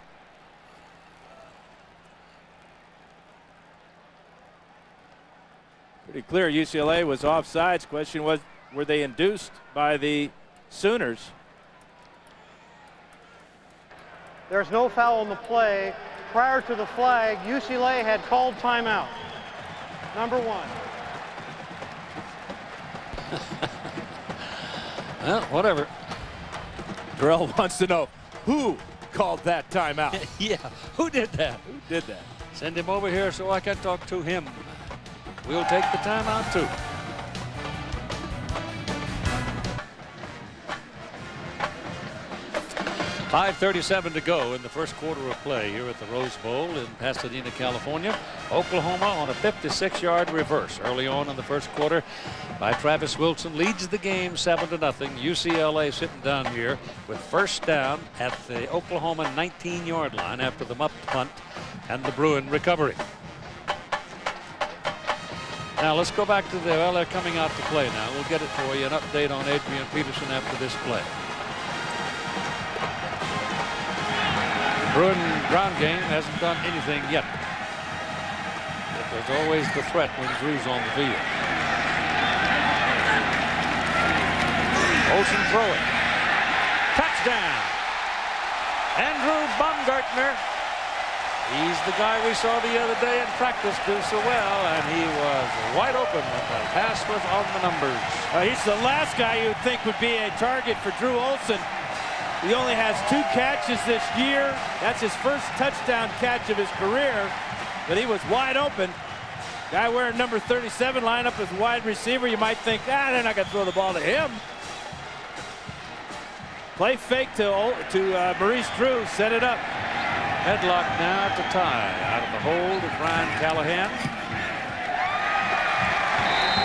Pretty clear UCLA was offsides. Question was, were they induced by the Sooners? There's no foul on the play. Prior to the flag, UCLA had called timeout. Number 1. Well, whatever. Terrell wants to know who called that timeout. Yeah, who did that? Who did that? Send him over here so I can talk to him. We'll take the timeout too. .5:37 to go in the first quarter of play here at the Rose Bowl in Pasadena, California. Oklahoma on a 56-yard reverse early on in the first quarter by Travis Wilson leads the game 7-0. UCLA sitting down here with first down at the Oklahoma 19-yard line after the muff punt and the Bruin recovery. Now let's go back to they're coming out to play now. We'll get it for you, an update on Adrian Peterson after this play. Bruin ground game hasn't done anything yet. But there's always the threat when Drew's on the field. Olsen throwing. Touchdown. Andrew Baumgartner. He's the guy we saw the other day in practice do so well, and he was wide open, and the pass was on the numbers. He's the last guy you would think would be a target for Drew Olsen. He only has 2 catches this year. That's his first touchdown catch of his career, but he was wide open. Guy wearing number 37 line up as wide receiver. You might think, they're not going to throw the ball to him. Play fake to Maurice Drew, set it up. Headlock now to tie out of the hold of Brian Callahan.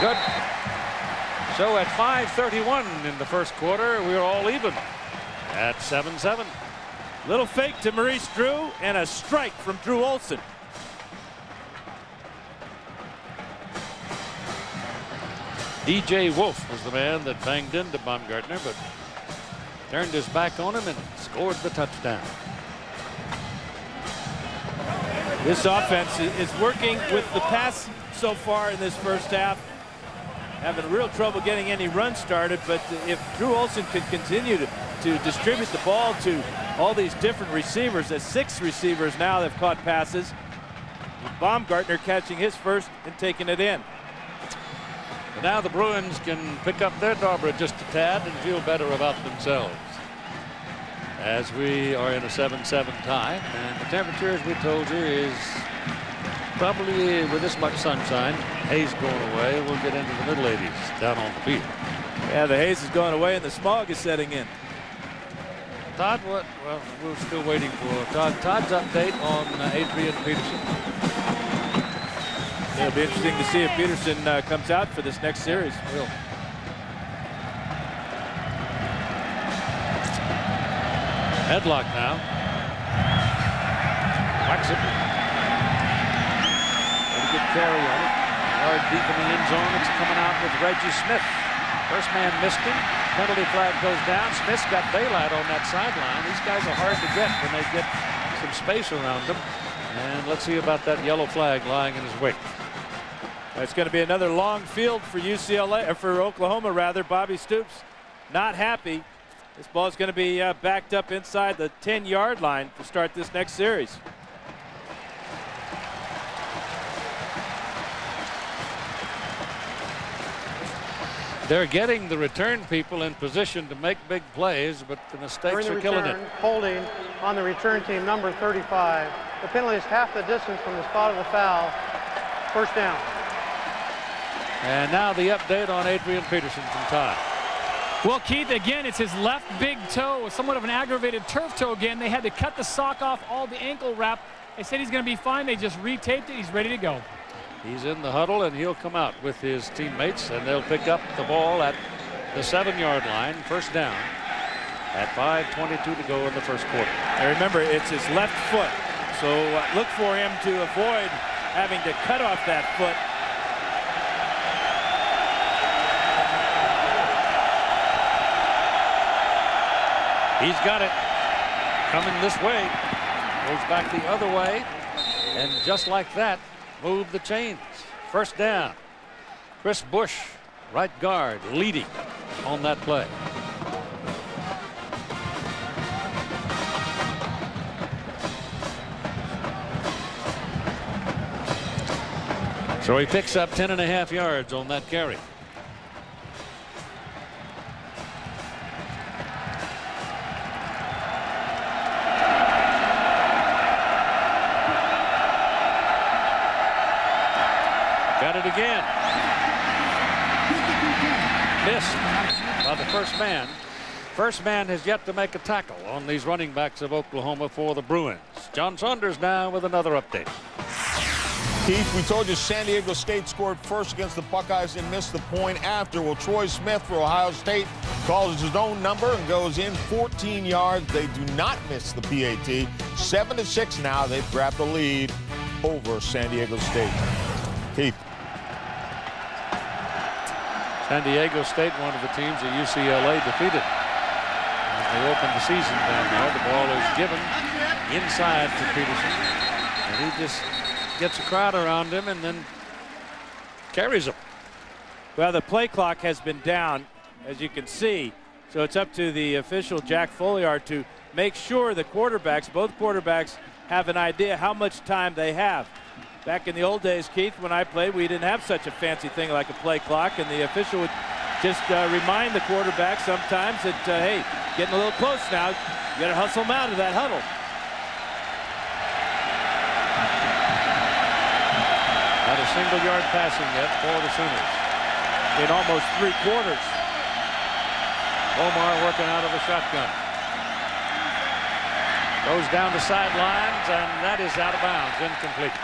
Good. So at 5:31 in the first quarter, we're all even at 7-7. Little fake to Maurice Drew and a strike from Drew Olsen. DJ Wolf was the man that banged into Baumgartner, but turned his back on him and scored the touchdown. This offense is working with the pass so far in this first half. Having real trouble getting any run started, but if Drew Olsen could continue to distribute the ball to all these different receivers, there's 6 receivers now that have caught passes. Baumgartner catching his first and taking it in. But now the Bruins can pick up their Dobra just a tad and feel better about themselves. As we are in a 7-7 tie, and the temperature, as we told you, is probably with this much sunshine, haze going away, we'll get into the middle 80s down on the field. Yeah, the haze is going away and the smog is setting in. Todd, what? Well, we're still waiting for Todd's update on Adrian Peterson. It'll be interesting to see if Peterson comes out for this next series. Will. Headlock now. Whacks it. Pretty good carry on it. Hard deep in the end zone. It's coming out with Reggie Smith. First man missed him. Penalty flag goes down. Smith's got daylight on that sideline. These guys are hard to get when they get some space around them. And let's see about that yellow flag lying in his wake. It's going to be another long field for UCLA, or for Oklahoma rather. Bobby Stoops not happy. This ball is going to be backed up inside the 10-yard line to start this next series. They're getting the return people in position to make big plays, but the mistakes During the are killing return, it. holding on the return team, number 35. The penalty is half the distance from the spot of the foul. First down. And now the update on Adrian Peterson from Todd. Well, Keith, again, it's his left big toe, somewhat of an aggravated turf toe again. They had to cut the sock off all the ankle wrap. They said he's going to be fine. They just retaped it. He's ready to go. He's in the huddle, and he'll come out with his teammates, and they'll pick up the ball at the 7-yard line. First down at 5:22 to go in the first quarter. And remember, it's his left foot. So look for him to avoid having to cut off that foot. He's got it coming this way. Goes back the other way. And just like that, move the chains. First down. Chris Bush, right guard, leading on that play. So he picks up 10.5 yards on that carry. Got it again. Missed by the first man. First man has yet to make a tackle on these running backs of Oklahoma for the Bruins. John Saunders now with another update. Keith, we told you San Diego State scored first against the Buckeyes and missed the point after. Well, Troy Smith for Ohio State calls his own number and goes in 14 yards. They do not miss the PAT. 7-6 now. They've grabbed the lead over San Diego State. Keith. San Diego State, one of the teams that UCLA defeated as they opened the season down there. The ball is given inside to Peterson, and he just gets a crowd around him and then carries him. Well, the play clock has been down, as you can see, so it's up to the official Jack Folliard to make sure the quarterbacks, both quarterbacks, have an idea how much time they have. Back in the old days, Keith, when I played, we didn't have such a fancy thing like a play clock, and the official would just remind the quarterback sometimes that, hey, getting a little close now. You got to hustle them out of that huddle. Not a single yard passing yet for the Sooners. In almost 3 quarters. Omar working out of a shotgun. Goes down the sidelines, and that is out of bounds, incomplete.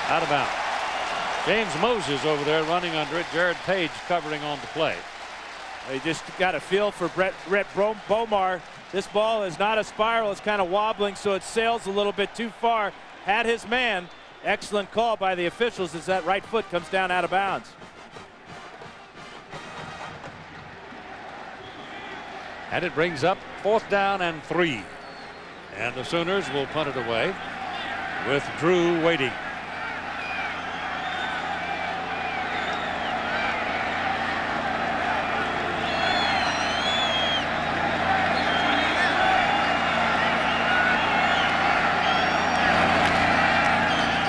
Out of bounds. James Moses over there running under it. Jared Page covering on the play. They just got a feel for Brett Bomar. This ball is not a spiral. It's kind of wobbling, so it sails a little bit too far. Had his man. Excellent call by the officials as that right foot comes down out of bounds. And it brings up 4th down and 3. And the Sooners will punt it away with Drew waiting.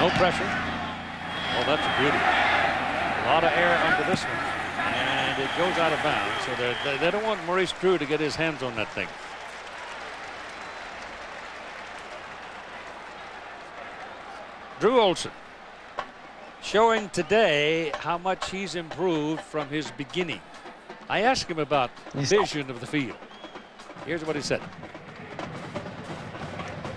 No pressure. Oh, that's a beauty. A lot of air under this one. And it goes out of bounds. So they don't want Maurice Drew to get his hands on that thing. Drew Olson showing today how much he's improved from his beginning. I asked him about vision of the field. Here's what he said.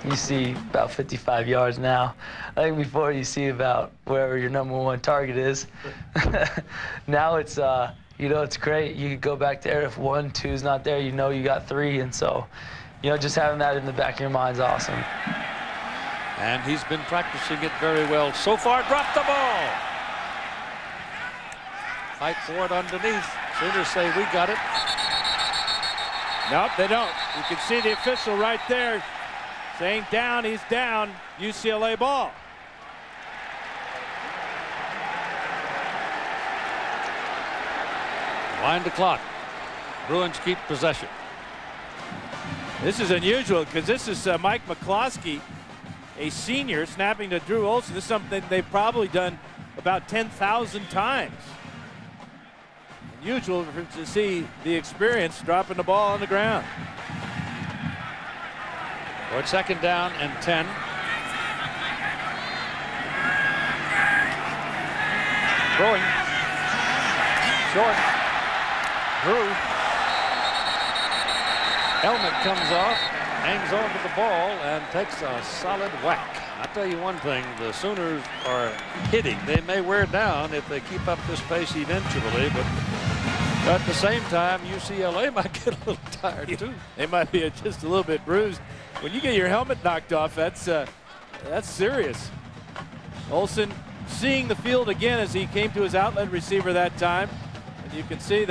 You see about 55 yards now. I think before you see about wherever your #1 target is. Now it's, you know, it's great. You could go back there if 1, 2 is not there, you know you got 3. And so, you know, just having that in the back of your mind is awesome. And he's been practicing it very well so far. Dropped the ball. Fight for it underneath. Sooners say we got it. Nope, they don't. You can see the official right there saying down, he's down. UCLA ball. Wind the clock. Bruins keep possession. This is unusual because this is Mike McCloskey, a senior, snapping to Drew Olson. This is something they've probably done about 10,000 times. unusual to see the experience dropping the ball on the ground. Or it's 2nd down and 10. Throwing. Short. Drew. Helmet comes off, hangs on to the ball, and takes a solid whack. I'll tell you one thing, the Sooners are hitting. They may wear down if they keep up this pace eventually, but at the same time, UCLA might get a little tired too. They might be just a little bit bruised. When you get your helmet knocked off, that's serious. Olsen seeing the field again as he came to his outlet receiver that time. And you can see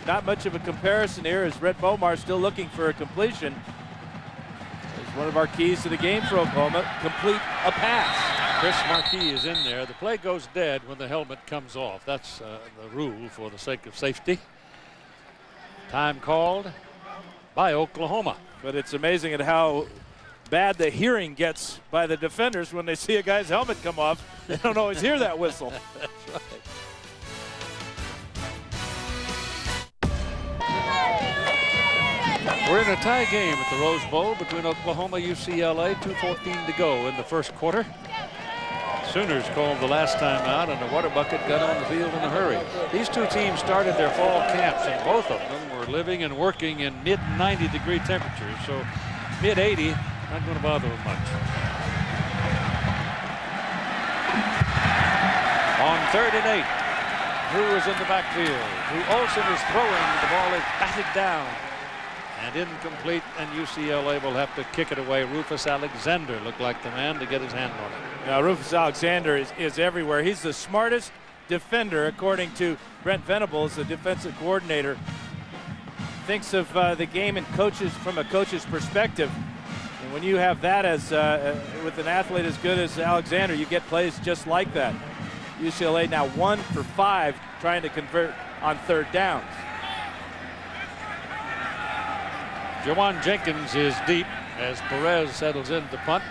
not much of a comparison here as Rhett Bomar still looking for a completion. It's one of our keys to the game for Oklahoma, complete a pass. Chris Marquis is in there. The play goes dead when the helmet comes off. That's the rule for the sake of safety. Time called by Oklahoma. But it's amazing at how bad the hearing gets by the defenders when they see a guy's helmet come off. They don't always hear that whistle. That's right. We're in a tie game at the Rose Bowl between Oklahoma and UCLA. 2:14 to go in the first quarter. Sooners called the last time out, and the water bucket got on the field in a hurry. These two teams started their fall camps, and both of them were living and working in mid-90-degree temperatures, so mid-80, not going to bother them much. On 3rd and 8, Drew is in the backfield. Drew Olsen is throwing. The ball is batted down and incomplete, and UCLA will have to kick it away. Rufus Alexander looked like the man to get his hand on it. Now, Rufus Alexander is everywhere. He's the smartest defender, according to Brent Venables, the defensive coordinator. Thinks of the game and coaches from a coach's perspective. And when you have that as with an athlete as good as Alexander, you get plays just like that. UCLA now 1 for 5 trying to convert on 3rd downs. Jawan Jenkins is deep as Perez settles in to punt.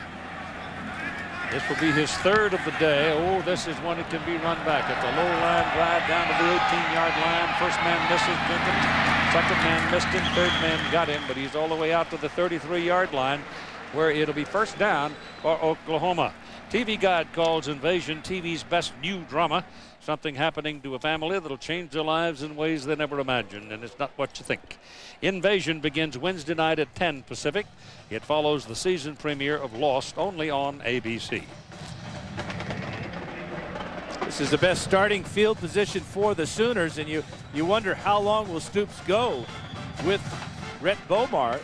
This will be his 3rd of the day. Oh, this is one that can be run back. It's a low line drive down to the 18-yard line. First man misses Jenkins. Second man missed him. Third man got him, but he's all the way out to the 33-yard line where it'll be 1st down for Oklahoma. TV Guide calls Invasion TV's best new drama. Something happening to a family that'll change their lives in ways they never imagined, and it's not what you think. Invasion begins Wednesday night at 10 Pacific. It follows the season premiere of Lost, only on ABC. This is the best starting field position for the Sooners, and you wonder how long will Stoops go with Rhett Bomar,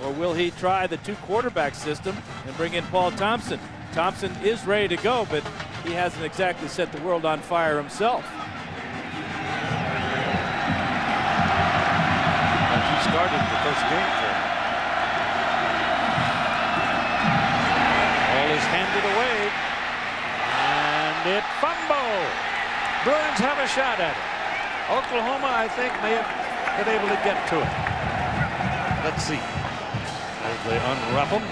or will he try the 2-quarterback system and bring in Paul Thompson? Thompson is ready to go, but he hasn't exactly set the world on fire himself. And he started the first game for him. Ball is handed away, and it fumbled. Bruins have a shot at it. Oklahoma, I think, may have been able to get to it. Let's see. As they unwrap them.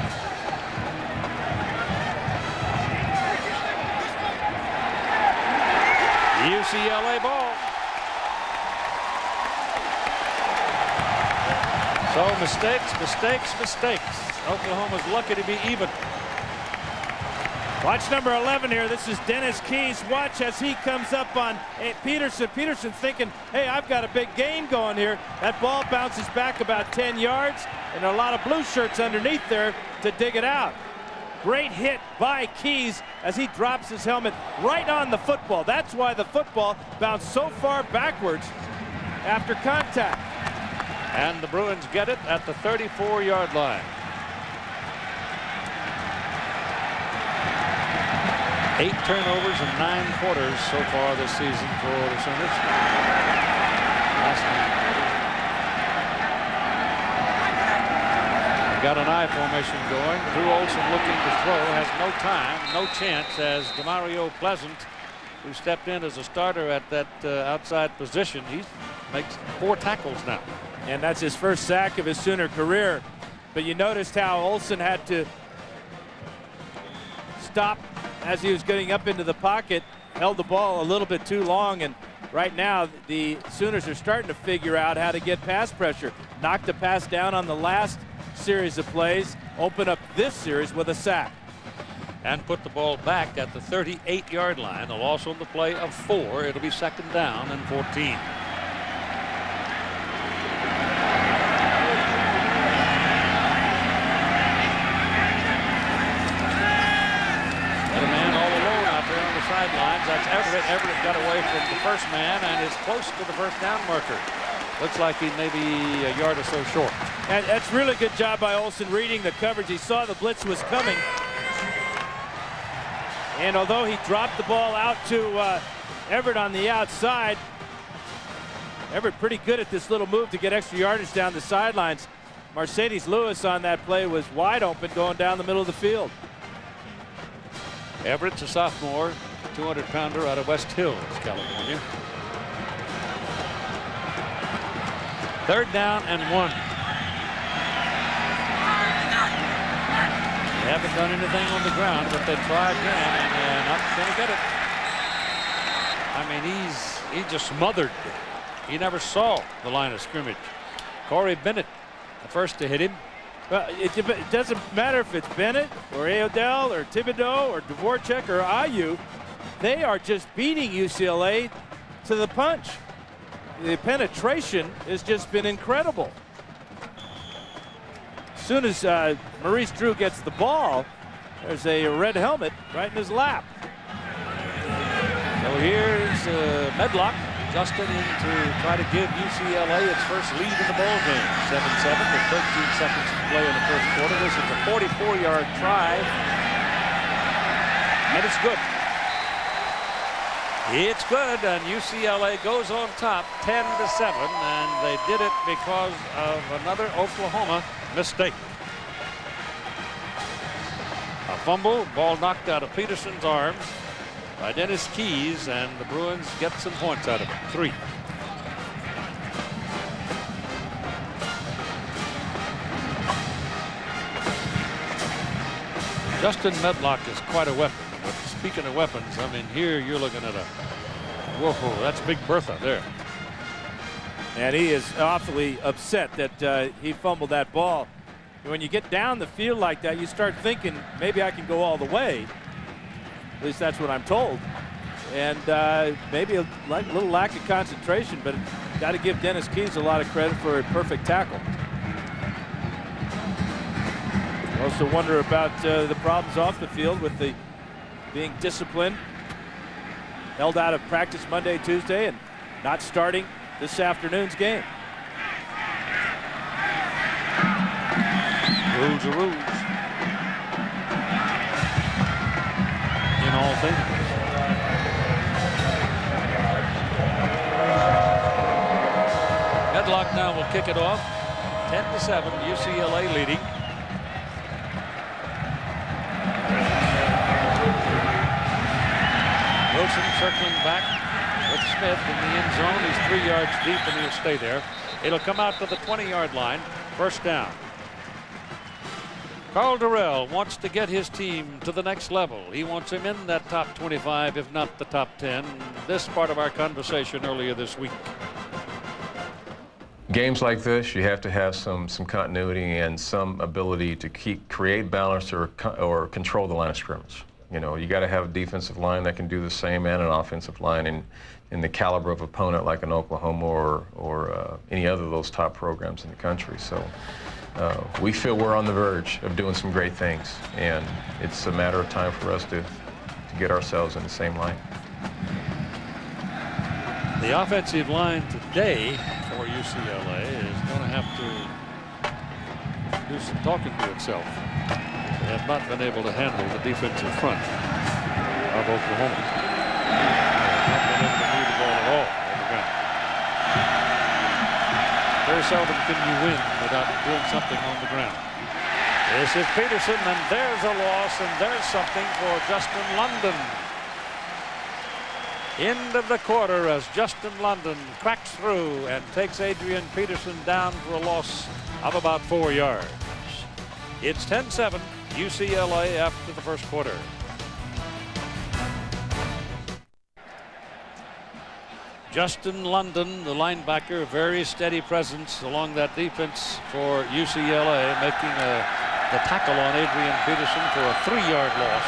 UCLA ball. So mistakes. Oklahoma's lucky to be even. Watch number 11 here. This is Dennis Keys. Watch as he comes up on Peterson. Peterson thinking, hey, I've got a big game going here. That ball bounces back about 10 yards, and a lot of blue shirts underneath there to dig it out. Great hit by Keys as he drops his helmet right on the football. That's why the football bounced so far backwards after contact. And the Bruins get it at the 34-yard line. 8 turnovers in 9 quarters so far this season for the Sooners. Last night. Got an I formation going. Drew Olsen looking to throw, has no time, no chance, as DeMario Pleasant, who stepped in as a starter at that outside position, he makes 4 tackles now. And that's his first sack of his Sooner career. But you noticed how Olsen had to stop as he was getting up into the pocket, held the ball a little bit too long, and right now the Sooners are starting to figure out how to get pass pressure. Knock the pass down on the last series of plays, open up this series with a sack. And put the ball back at the 38-yard line. A loss on the play of 4. It'll be 2nd down and 14. Sidelines. That's Everett. Everett got away from the first man and is close to the first down marker. Looks like he may be a yard or so short. And that's really good job by Olsen reading the coverage. He saw the blitz was coming. And although he dropped the ball out to Everett on the outside, Everett pretty good at this little move to get extra yardage down the sidelines. Mercedes Lewis on that play was wide open going down the middle of the field. Everett's a sophomore, 200-pounder out of West Hills, California. 3rd down and 1. They haven't done anything on the ground, but they try again, and they're not going to get it. I mean, he just smothered. He never saw the line of scrimmage. Corey Bennett, the first to hit him. Well, it doesn't matter if it's Bennett or Odell or Thibodeau or Dvorak or Ayu. They are just beating UCLA to the punch. The penetration has just been incredible. As soon as Maurice Drew gets the ball, there's a red helmet right in his lap. So here's Medlock. Justin in to try to give UCLA its first lead in the ball game. 7-7 with 13 seconds to play in the first quarter. This is a 44-yard try, and it's good. It's good, and UCLA goes on top 10-7, and they did it because of another Oklahoma mistake. A fumble, ball knocked out of Peterson's arms by Dennis Keys, and the Bruins get some points out of it. 3. Justin Medlock is quite a weapon. But speaking of weapons, I mean, here you're looking at a whoa, that's Big Bertha there. And he is awfully upset that he fumbled that ball. When you get down the field like that, you start thinking maybe I can go all the way. At least that's what I'm told. And maybe a little lack of concentration, but got to give Dennis Keys a lot of credit for a perfect tackle. Also wonder about the problems off the field with the being disciplined, held out of practice Monday, Tuesday, and not starting this afternoon's game. Rules are rules. In all things. Medlock now will kick it off. 10-7, UCLA leading. Wilson circling back with Smith in the end zone. He's 3 yards deep and he'll stay there. It'll come out to the 20-yard line. First down. Carl Durrell wants to get his team to the next level. He wants him in that top 25, if not the top 10. This part of our conversation earlier this week. Games like this, you have to have some continuity and some ability to create balance or control the line of scrimmage. You know, you got to have a defensive line that can do the same and an offensive line in the caliber of opponent like an Oklahoma or any other of those top programs in the country. So we feel we're on the verge of doing some great things, and it's a matter of time for us to get ourselves in the same line. The offensive line today for UCLA is going to have to do some talking to itself. They have not been able to handle the defensive front of Oklahoma. They have not been able to move the ball at all on the ground. Very seldom can you win without doing something on the ground. This is Peterson, and there's a loss, and there's something for Justin London. End of the quarter as Justin London cracks through and takes Adrian Peterson down for a loss of about 4 yards. It's 10-7 UCLA after the first quarter. Justin London, the linebacker, a very steady presence along that defense for UCLA, making the tackle on Adrian Peterson for a 3-yard loss.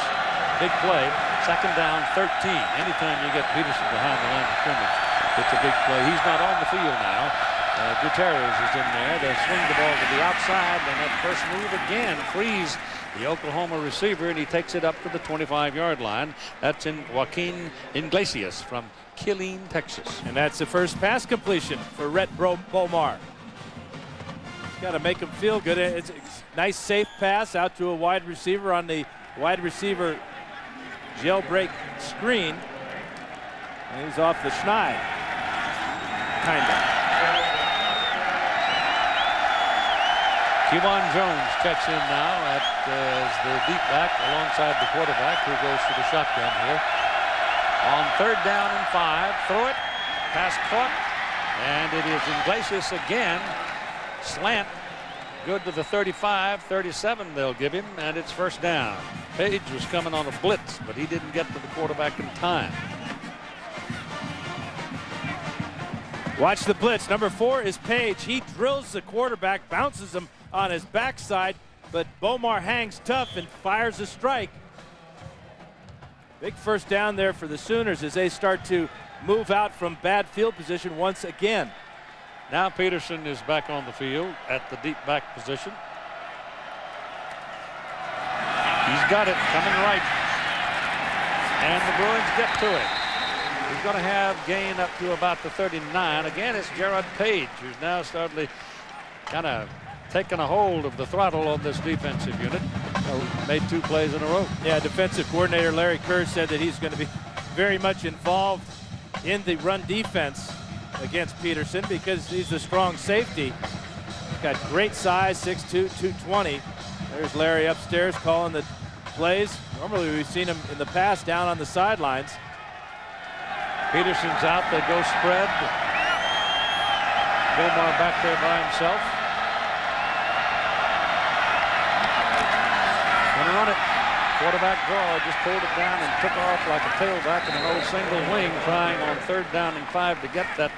Big play, 2nd down, 13. Anytime you get Peterson behind the line of scrimmage, it's a big play. He's not on the field now. Gutierrez is in there. They swing the ball to the outside, and that first move again frees the Oklahoma receiver, and he takes it up to the 25-yard line. That's in Joaquin Iglesias from Killeen, Texas. And that's the first pass completion for Rhett Bomar. He's got to make him feel good. It's a nice, safe pass out to a wide receiver on the wide receiver jailbreak screen. And he's off the schneid. Kind of. Kevon Jones checks in now as the deep back alongside the quarterback, who goes to the shotgun here. On 3rd down and 5, throw it, pass caught, and it is Iglesias again. Slant, good to the 35, 37 they'll give him, and it's 1st down. Page was coming on a blitz, but he didn't get to the quarterback in time. Watch the blitz. Number 4 is Page. He drills the quarterback, bounces him on his backside, but Bomar hangs tough and fires a strike. Big 1st down there for the Sooners as they start to move out from bad field position once again. Now Peterson is back on the field at the deep back position. He's got it coming right, and the Bruins get to it. He's going to have gain up to about the 39. Again, it's Jared Page, who's now starting kind of taking a hold of the throttle on this defensive unit. Made 2 plays in a row. Yeah, defensive coordinator Larry Kerr said that he's going to be very much involved in the run defense against Peterson because he's a strong safety. He's got great size, 6'2", 220. There's Larry upstairs calling the plays. Normally we've seen him in the past down on the sidelines. Peterson's out, they go spread. Bomar back there by himself. Gonna run it. Quarterback draw, just pulled it down and took off like a tailback in an old single wing, trying on 3rd down and 5 to get that,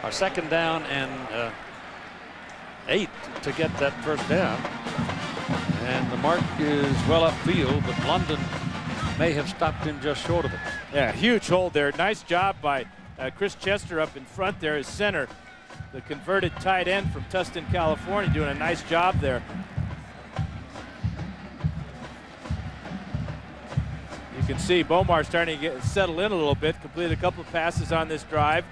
or 2nd down and 8 to get that 1st down. And the mark is well upfield, but London may have stopped him just short of it. Yeah, huge hold there. Nice job by Chris Chester up in front there as center. The converted tight end from Tustin, California, doing a nice job there. You can see Bomar starting to get settled in a little bit, completed a couple of passes on this drive,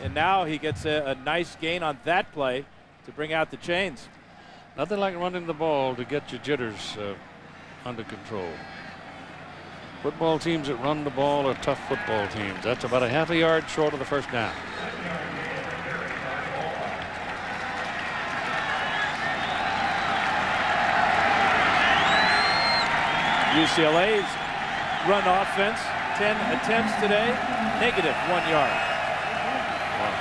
and now he gets a nice gain on that play to bring out the chains. Nothing like running the ball to get your jitters under control. Football teams that run the ball are tough football teams. That's about a half a yard short of the 1st down. UCLA's run offense, 10 attempts today, negative -1 yard. Wow.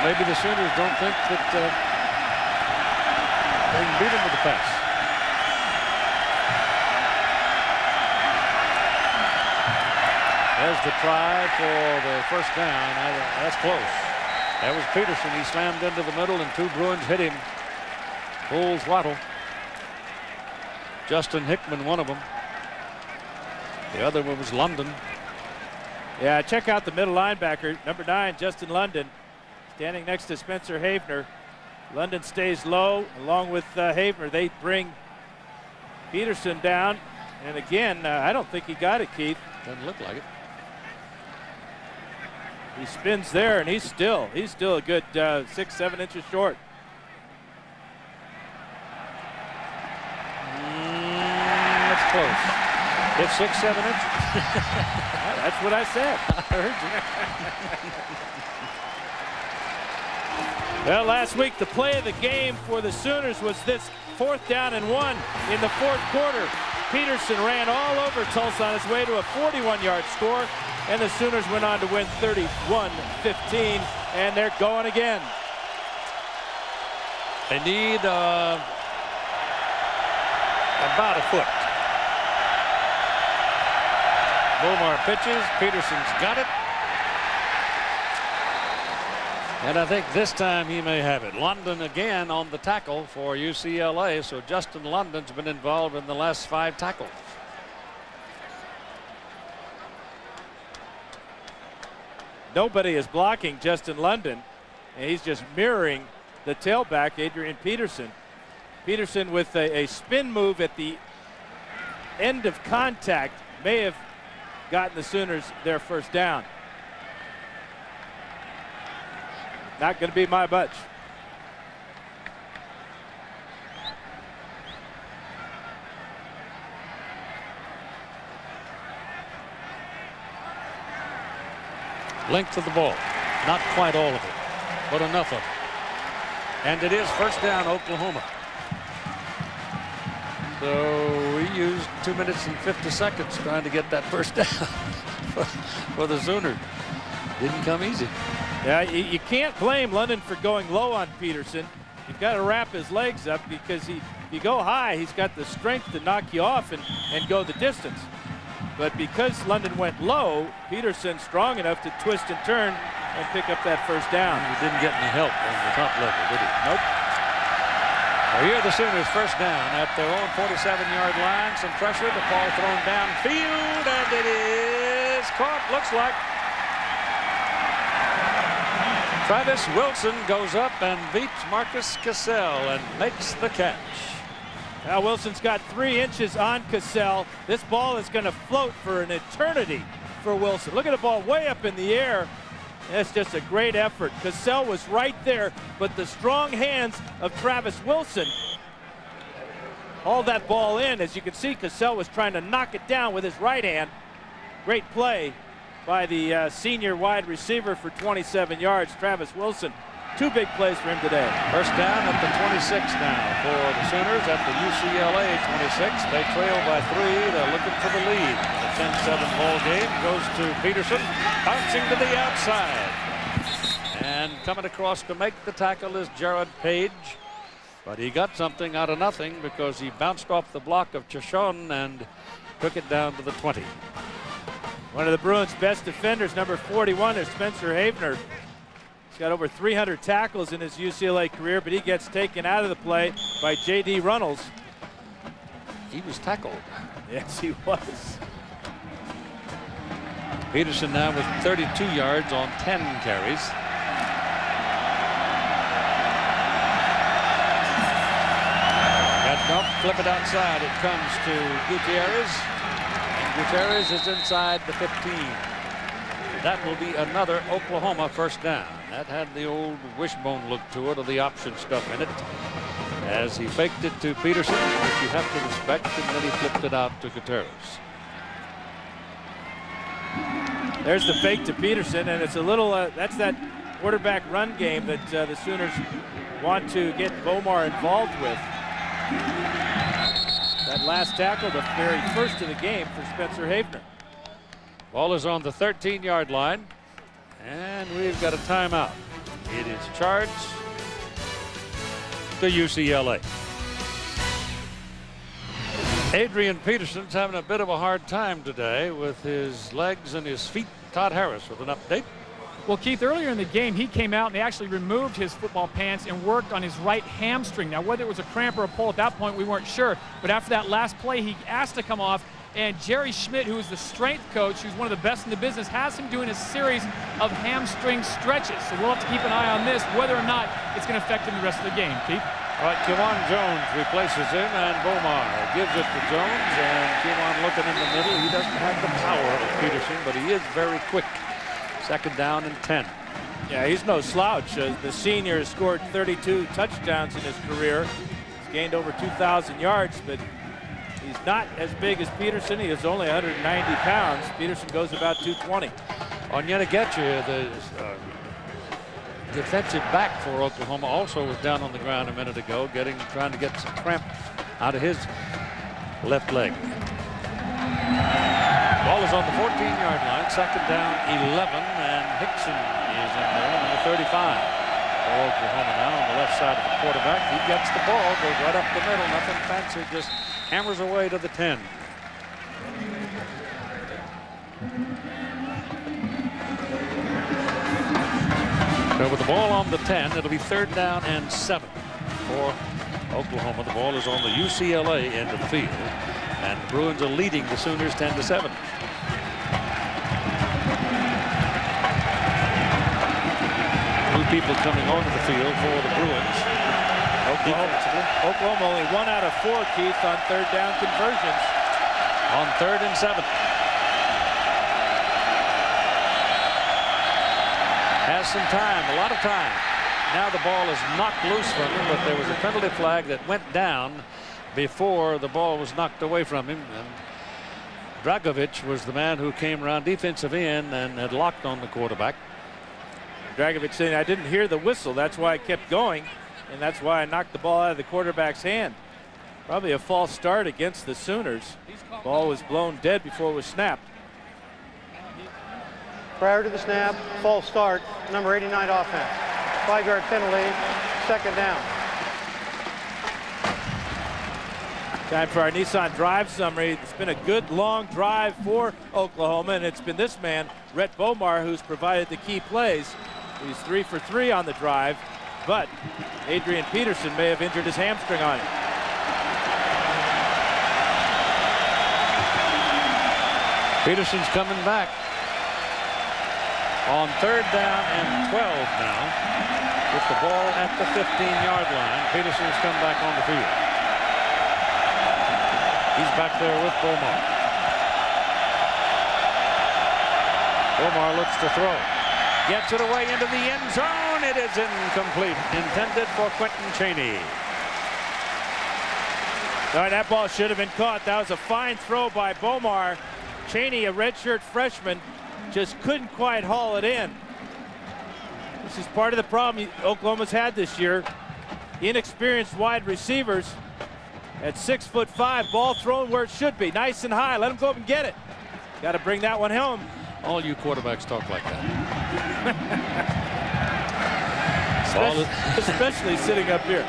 Maybe the Sooners don't think that they can beat him with the pass. There's the try for the 1st down. That's close. That was Peterson. He slammed into the middle, and 2 Bruins hit him. Full throttle. Justin Hickman, one of them. The other one was London. Yeah, check out the middle linebacker, number 9, Justin London, standing next to Spencer Havener. London stays low along with Havener. They bring Peterson down, and again, I don't think he got it, Keith. Doesn't look like it. He spins there, and he's still a good 6-7 inches short. That's close. It's 6-7 inches. That's what I said. I heard you. Well, last week the play of the game for the Sooners was this 4th down and 1 in the 4th quarter. Peterson ran all over Tulsa on his way to a 41-yard score, and the Sooners went on to win 31-15, and they're going again. They need about a foot. Bomar pitches. Peterson's got it. And I think this time he may have it. London again on the tackle for UCLA. So Justin London's been involved in the last 5 tackles. Nobody is blocking Justin London, and he's just mirroring the tailback, Adrian Peterson. Peterson with a spin move at the end of contact may have gotten the Sooners their first down. Not going to be my bunch. Length of the ball. Not quite all of it, but enough of it. And it is first down, Oklahoma. So we used 2 minutes and 50 seconds trying to get that first down for the Sooners. Didn't come easy. Yeah, you can't blame London for going low on Peterson. You've got to wrap his legs up because if you go high, he's got the strength to knock you off and go the distance. But because London went low, Peterson's strong enough to twist and turn and pick up that first down. He didn't get any help on the top level, did he? Nope. Well, here are the Sooners first down at their own 47-yard line. Some pressure, the ball thrown downfield, and it is caught, looks like. Travis Wilson goes up and beats Marcus Cassell and makes the catch. Now Wilson's got 3 inches on Cassell. This ball is going to float for an eternity for Wilson. Look at the ball way up in the air. That's just a great effort. Cassell was right there, but the strong hands of Travis Wilson hauled that ball in. As you can see, Cassell was trying to knock it down with his right hand. Great play by the senior wide receiver for 27 yards, Travis Wilson. 2 big plays for him today. First down at the 26 now for the Sooners at the UCLA 26. They trail by 3. They're looking for the lead. The 10-7 ball game goes to Peterson, bouncing to the outside. And coming across to make the tackle is Jared Page. But he got something out of nothing because he bounced off the block of Chashon and took it down to the 20. One of the Bruins' best defenders, number 41, is Spencer Havener. He's got over 300 tackles in his UCLA career, but he gets taken out of the play by J.D. Runnels. He was tackled. Yes, he was. Peterson now with 32 yards on 10 carries. Got dumped, flip it outside. It comes to Gutierrez. Gutierrez is inside the 15. That will be another Oklahoma first down. That had the old wishbone look to it, or the option stuff in it, as he faked it to Peterson, which you have to respect, and then he flipped it out to Gutierrez. There's the fake to Peterson, and it's a little, that's that quarterback run game that the Sooners want to get Bomar involved with. That last tackle, the very first of the game for Spencer Havener. Ball is on the 13-yard line, and we've got a timeout. It is charged to UCLA. Adrian Peterson's having a bit of a hard time today with his legs and his feet. Todd Harris with an update. Well, Keith, earlier in the game, he came out and they actually removed his football pants and worked on his right hamstring. Now, whether it was a cramp or a pull at that point, we weren't sure. But after that last play, he asked to come off. And Jerry Schmidt, who is the strength coach, who's one of the best in the business, has him doing a series of hamstring stretches. So we'll have to keep an eye on this, whether or not it's going to affect him the rest of the game. Keith? All right, Kevon Jones replaces him, and Bomar gives it to Jones. And Kevon looking in the middle. He doesn't have the power of Peterson, but he is very quick. Second down and 10. Yeah, he's no slouch. The senior has scored 32 touchdowns in his career. He's gained over 2,000 yards, but he's not as big as Peterson. He is only 190 pounds. Peterson goes about 220. Onyenagetche, the defensive back for Oklahoma, also was down on the ground a minute ago, trying to get some cramp out of his left leg. Ball is on the 14-yard line, second down, 11, and Hickson is in there, number 35 for Oklahoma now on the left side of the quarterback. He gets the ball, goes right up the middle, nothing fancy, just hammers away to the 10. So with the ball on the 10, it'll be 3rd down and 7 for Oklahoma. The ball is on the UCLA end of the field, and the Bruins are leading the Sooners 10-7. New people coming onto the field for the Bruins. Oklahoma only 1 out of 4, Keith, on 3rd down conversions. On 3rd and 7. Has some time, a lot of time. Now the ball is knocked loose from him, but there was a penalty flag that went down before the ball was knocked away from him. And Dragovich was the man who came around defensive end and had locked on the quarterback. Dragovich saying, I didn't hear the whistle, that's why I kept going, and that's why I knocked the ball out of the quarterback's hand. Probably a false start against the Sooners. Ball was blown dead before it was snapped. Prior to the snap, false start, number 89 offense. 5-yard penalty, 2nd down. Time for our Nissan drive summary. It's been a good long drive for Oklahoma, and it's been this man, Rhett Bomar, who's provided the key plays. He's 3 for 3 on the drive, but Adrian Peterson may have injured his hamstring on it. Peterson's coming back. On 3rd down and 12 now, with the ball at the 15-yard line. Peterson's come back on the field. He's back there with Bomar. Bomar looks to throw. Gets it away into the end zone. It is incomplete. Intended for Quentin Chaney. All right, that ball should have been caught. That was a fine throw by Bomar. Chaney, a redshirt freshman, just couldn't quite haul it in. This is part of the problem Oklahoma's had this year. Inexperienced wide receivers at 6'5", ball thrown where it should be, nice and high. Let him go up and get it. Got to bring that one home. All you quarterbacks talk like that. Especially sitting up here.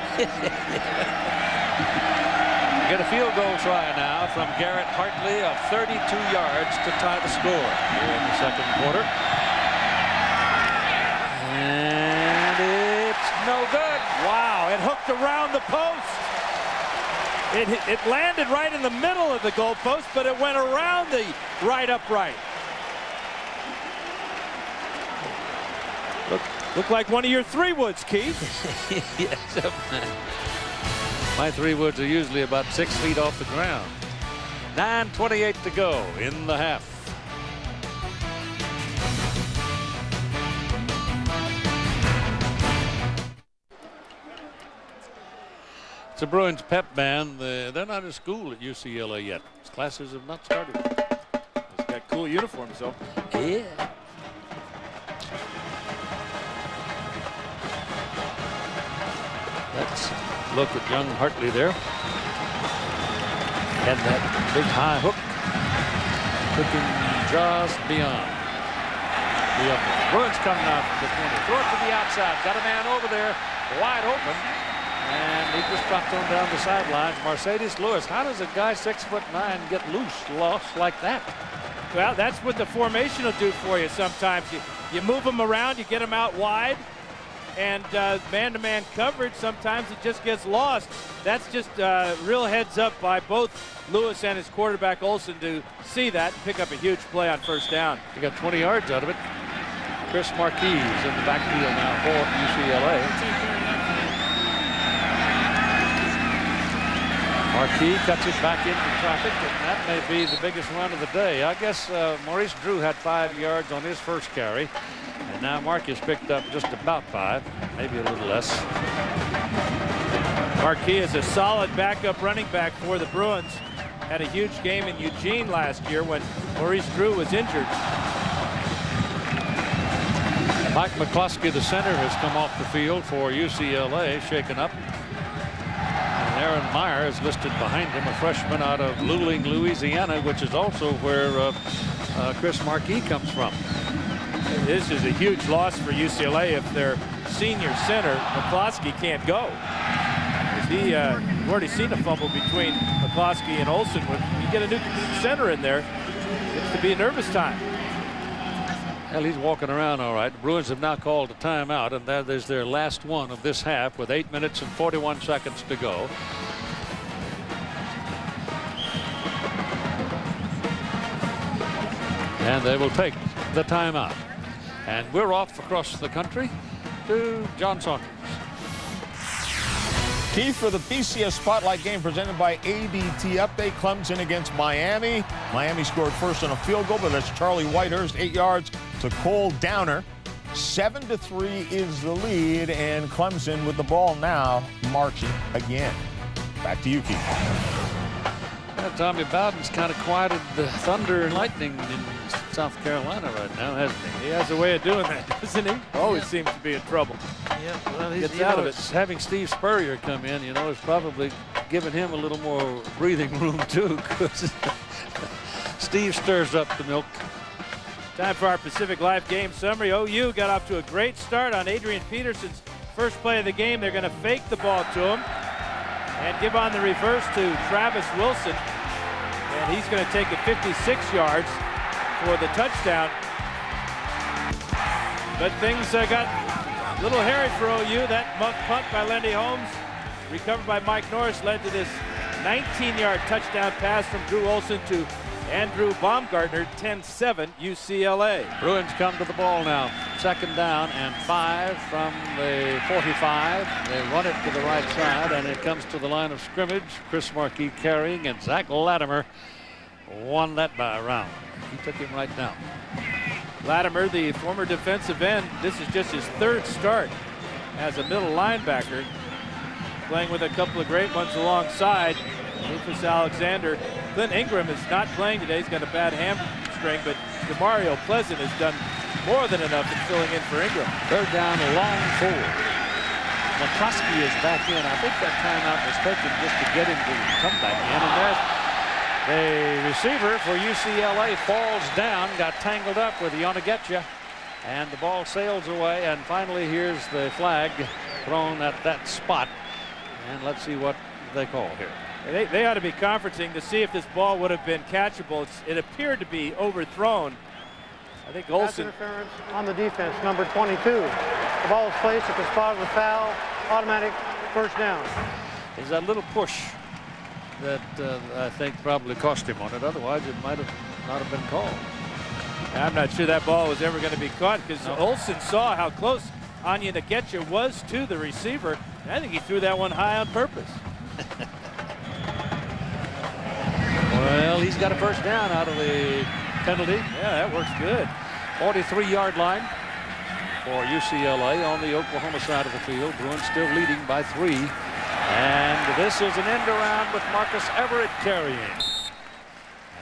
Get a field goal try now from Garrett Hartley of 32 yards to tie the score here in the 2nd quarter. And it's no good. Wow, it hooked around the post. It landed right in the middle of the goalpost, but it went around the right upright. Looked like one of your 3-woods, Keith. Yes, my 3-woods are usually about 6 feet off the ground. 9:28 to go in the half. It's a Bruins pep band. They're not in school at UCLA yet. Classes have not started. It's got cool uniforms, though. Yeah. Let's look at young Hartley there. And that big high hook. Looking just beyond the upper. Bruins coming out from the 20. Throw it to the outside. Got a man over there wide open. And he just dropped on down the sidelines. Mercedes Lewis. How does a guy 6'9" get lost like that? Well, that's what the formation will do for you sometimes. You move them around, you get them out wide, and man-to-man coverage, sometimes it just gets lost. That's just real heads up by both Lewis and his quarterback Olsen to see that and pick up a huge play on 1st down. He got 20 yards out of it. Chris Marquis is in the backfield now for UCLA. Marquis cuts it back into traffic, and that may be the biggest run of the day. I guess Maurice Drew had 5 yards on his first carry, and now Marquis picked up just about 5, maybe a little less. Marquis is a solid backup running back for the Bruins. Had a huge game in Eugene last year when Maurice Drew was injured. Mike McCloskey, the center, has come off the field for UCLA, shaken up. Aaron Meyer is listed behind him, a freshman out of Luling, Louisiana, which is also where Chris Marquis comes from. This is a huge loss for UCLA if their senior center, McCloskey, can't go. You've already seen a fumble between McCloskey and Olsen. When you get a new center in there, Gets to be nervous time. Well, he's walking around all right. The Bruins have now called a timeout, and that is their last one of this half with 8 minutes and 41 seconds to go. And they will take the timeout. And we're off across the country to John Saunders. Key for the BCS Spotlight game presented by ADT Update. Clemson against Miami. Miami scored first on a field goal, but that's Charlie Whitehurst, 8 yards to Cole Downer. 7-3 is the lead, and Clemson with the ball now marching again. Back to you, Keith. Yeah, Tommy Bowden's kind of quieted the thunder and lightning in South Carolina right now, hasn't he? He has a way of doing that, doesn't he? Always seems to be in trouble. Yeah, well, he's Gets out of it. Having Steve Spurrier come in, you know, is probably giving him a little more breathing room too, because Steve stirs up the milk. Time for our Pacific Life game summary. OU got off to a great start on Adrian Peterson's first play of the game. They're going to fake the ball to him and give on the reverse to Travis Wilson. And he's going to take it 56 yards for the touchdown. But things got a little hairy for OU. That muff punt by Lendy Holmes, recovered by Mike Norris, led to this 19-yard touchdown pass from Drew Olson to Andrew Baumgartner, 10-7 UCLA. Bruins come to the ball now. Second down and 5 from the 45. They run it to the right side, and it comes to the line of scrimmage. Chris Markey carrying, and Zach Latimer won that by a round. He took him right down. Latimer, the former defensive end, this is just his third start as a middle linebacker, playing with a couple of great ones alongside Rufus Alexander. Clint Ingram is not playing today. He's got a bad hamstring, but Demario Pleasant has done more than enough in filling in for Ingram. Third down, a long 4. McCluskey is back in. I think that timeout was taken just to get him to come back in. And there's the receiver for UCLA falls down, got tangled up with Yonagetcha, and the ball sails away. And finally, here's the flag thrown at that spot. And let's see what they call here. They ought to be conferencing to see if this ball would have been catchable. It appeared to be overthrown. I think Olsen. Interference on the defense, number 22. The ball is placed at the spot of the foul. Automatic first down. There's that little push that I think probably cost him on it. Otherwise, it might have not have been called. I'm not sure that ball was ever going to be caught because Olsen saw how close Anya Nketia was to the receiver. And I think he threw that one high on purpose. Well, he's got a first down out of the penalty. Yeah, that works good. 43-yard line for UCLA on the Oklahoma side of the field. Bruins still leading by 3. And this is an end around with Marcus Everett carrying.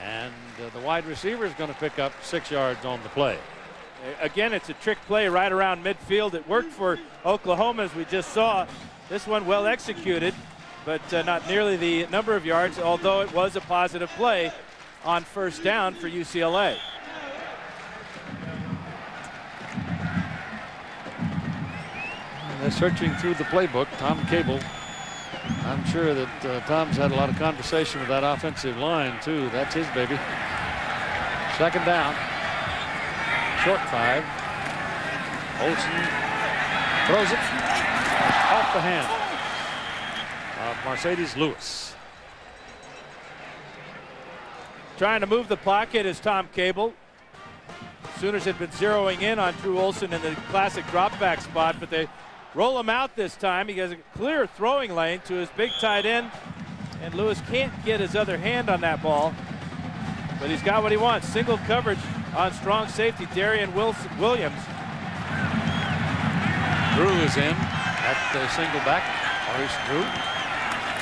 And the wide receiver is going to pick up 6 yards on the play. Again, it's a trick play right around midfield. It worked for Oklahoma, as we just saw. This one well executed, but not nearly the number of yards, although it was a positive play on first down for UCLA. They're searching through the playbook. Tom Cable. I'm sure that Tom's had a lot of conversation with that offensive line, too. That's his baby. Second down. Short 5. Olsen throws it off the hand of Mercedes Lewis. Trying to move the pocket is Tom Cable. Sooners had been zeroing in on Drew Olsen in the classic drop back spot, but they roll him out this time. He has a clear throwing lane to his big tight end, and Lewis can't get his other hand on that ball, but he's got what he wants. Single coverage on strong safety, Darian Williams. Drew is in at the single back. Maurice Drew.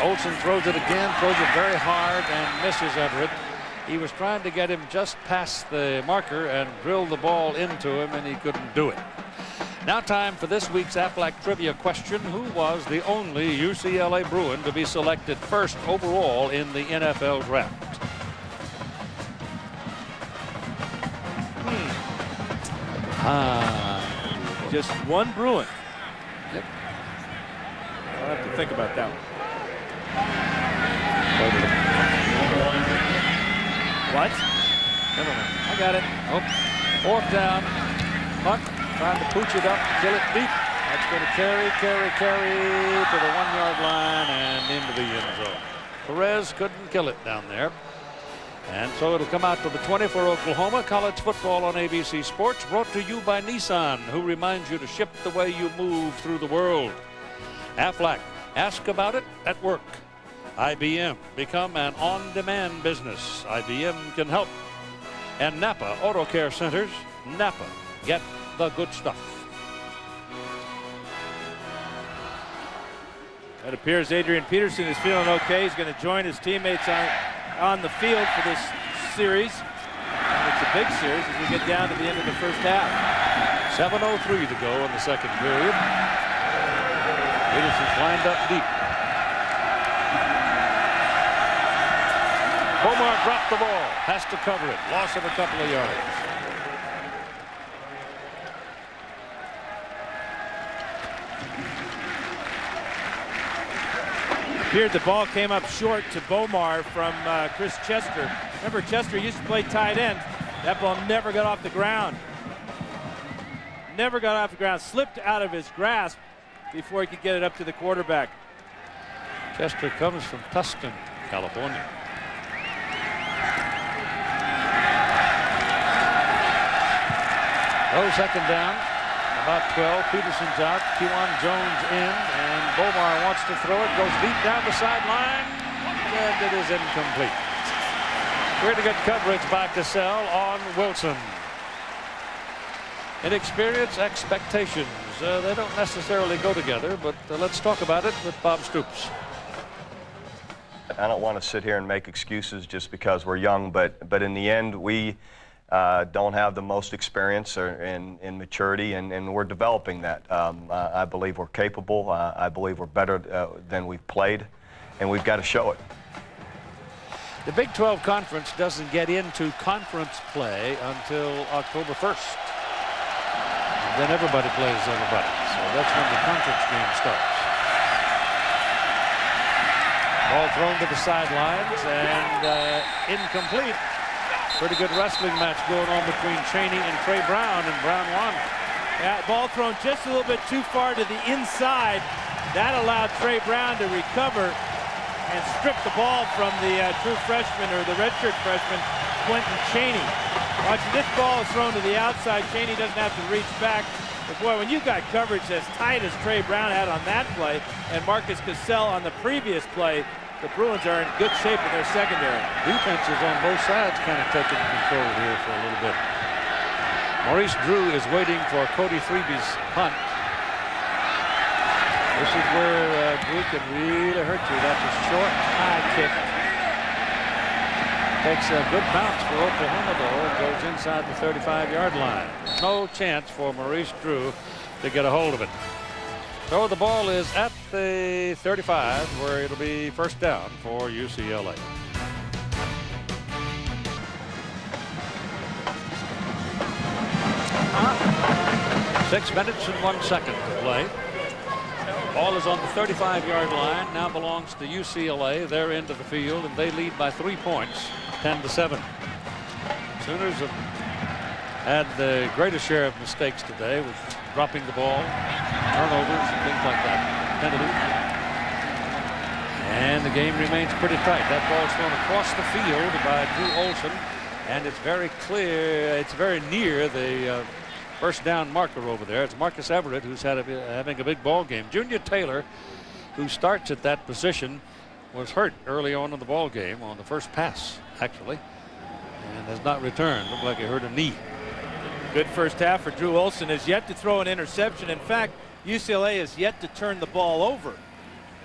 Olsen throws it again, throws it very hard and misses Everett. He was trying to get him just past the marker and drill the ball into him, and he couldn't do it. Now time for this week's Aflac Trivia question. Who was the only UCLA Bruin to be selected first overall in the NFL draft? Just one Bruin. Yep. I'll have to think about that one. What? Never mind. I got it. Oh, fourth down. Buck trying to pooch it up, kill it deep. That's going to carry to the 1-yard line and into the end zone. Perez couldn't kill it down there. And so it'll come out to the 20 for Oklahoma. College football on ABC Sports, brought to you by Nissan, who reminds you to ship the way you move through the world. Aflac, ask about it at work. IBM, become an on-demand business. IBM can help. And Napa Auto Care Centers, Napa, get the good stuff. It appears Adrian Peterson is feeling okay. He's going to join his teammates on the field for this series. It's a big series as we get down to the end of the first half. 7:03 to go in the second period. Peterson's lined up deep. Bomar dropped the ball, has to cover it. Loss of a couple of yards. Appeared the ball came up short to Bomar from Chris Chester. Remember, Chester used to play tight end. That ball never got off the ground. Never got off the ground. Slipped out of his grasp before he could get it up to the quarterback. Chester comes from Tustin, California. Oh, second down. About 12. Peterson's out. Kewan Jones in. And Bomar wants to throw it. Goes deep down the sideline. And it is incomplete. Pretty good coverage by Cassell on Wilson. Inexperience, expectations. They don't necessarily go together, but let's talk about it with Bob Stoops. I don't want to sit here and make excuses just because we're young, but in the end, we don't have the most experience in maturity, and we're developing that. I believe we're capable. I believe we're better than we've played, and we've got to show it. The Big 12 Conference doesn't get into conference play until October 1st. And then everybody plays everybody. So that's when the conference game starts. Ball thrown to the sidelines and incomplete. Pretty good wrestling match going on between Chaney and Trey Brown, and Brown won. Yeah, ball thrown just a little bit too far to the inside. That allowed Trey Brown to recover and strip the ball from the true freshman, or the redshirt freshman, Quentin Chaney. Watch, this ball is thrown to the outside. Chaney doesn't have to reach back. But boy, when you've got coverage as tight as Trey Brown had on that play, and Marcus Cassell on the previous play, the Bruins are in good shape with their secondary. Defenses on both sides kind of taking control here for a little bit. Maurice Drew is waiting for Cody Freeby's punt. This is where Drew can really hurt you. That's a short high kick. Takes a good bounce for Oklahoma, though. It goes inside the 35-yard line. No chance for Maurice Drew to get a hold of it. So the ball is at the 35, where it'll be first down for UCLA. Uh-huh. 6 minutes and 1 second to play. Ball is on the 35-yard line. Now belongs to UCLA. They're into the field, and they lead by 3 points, 10-7. Sooners have had the greatest share of mistakes today with dropping the ball, turnovers, and things like that. Penalties. And the game remains pretty tight. That ball's thrown across the field by Drew Olson, and it's very clear, it's very near the first down marker over there. It's Marcus Everett who's having a big ball game. Junior Taylor, who starts at that position, was hurt early on in the ball game on the first pass, actually, and has not returned. Looked like he hurt a knee. Good first half for Drew Olson. Has yet to throw an interception. In fact, UCLA has yet to turn the ball over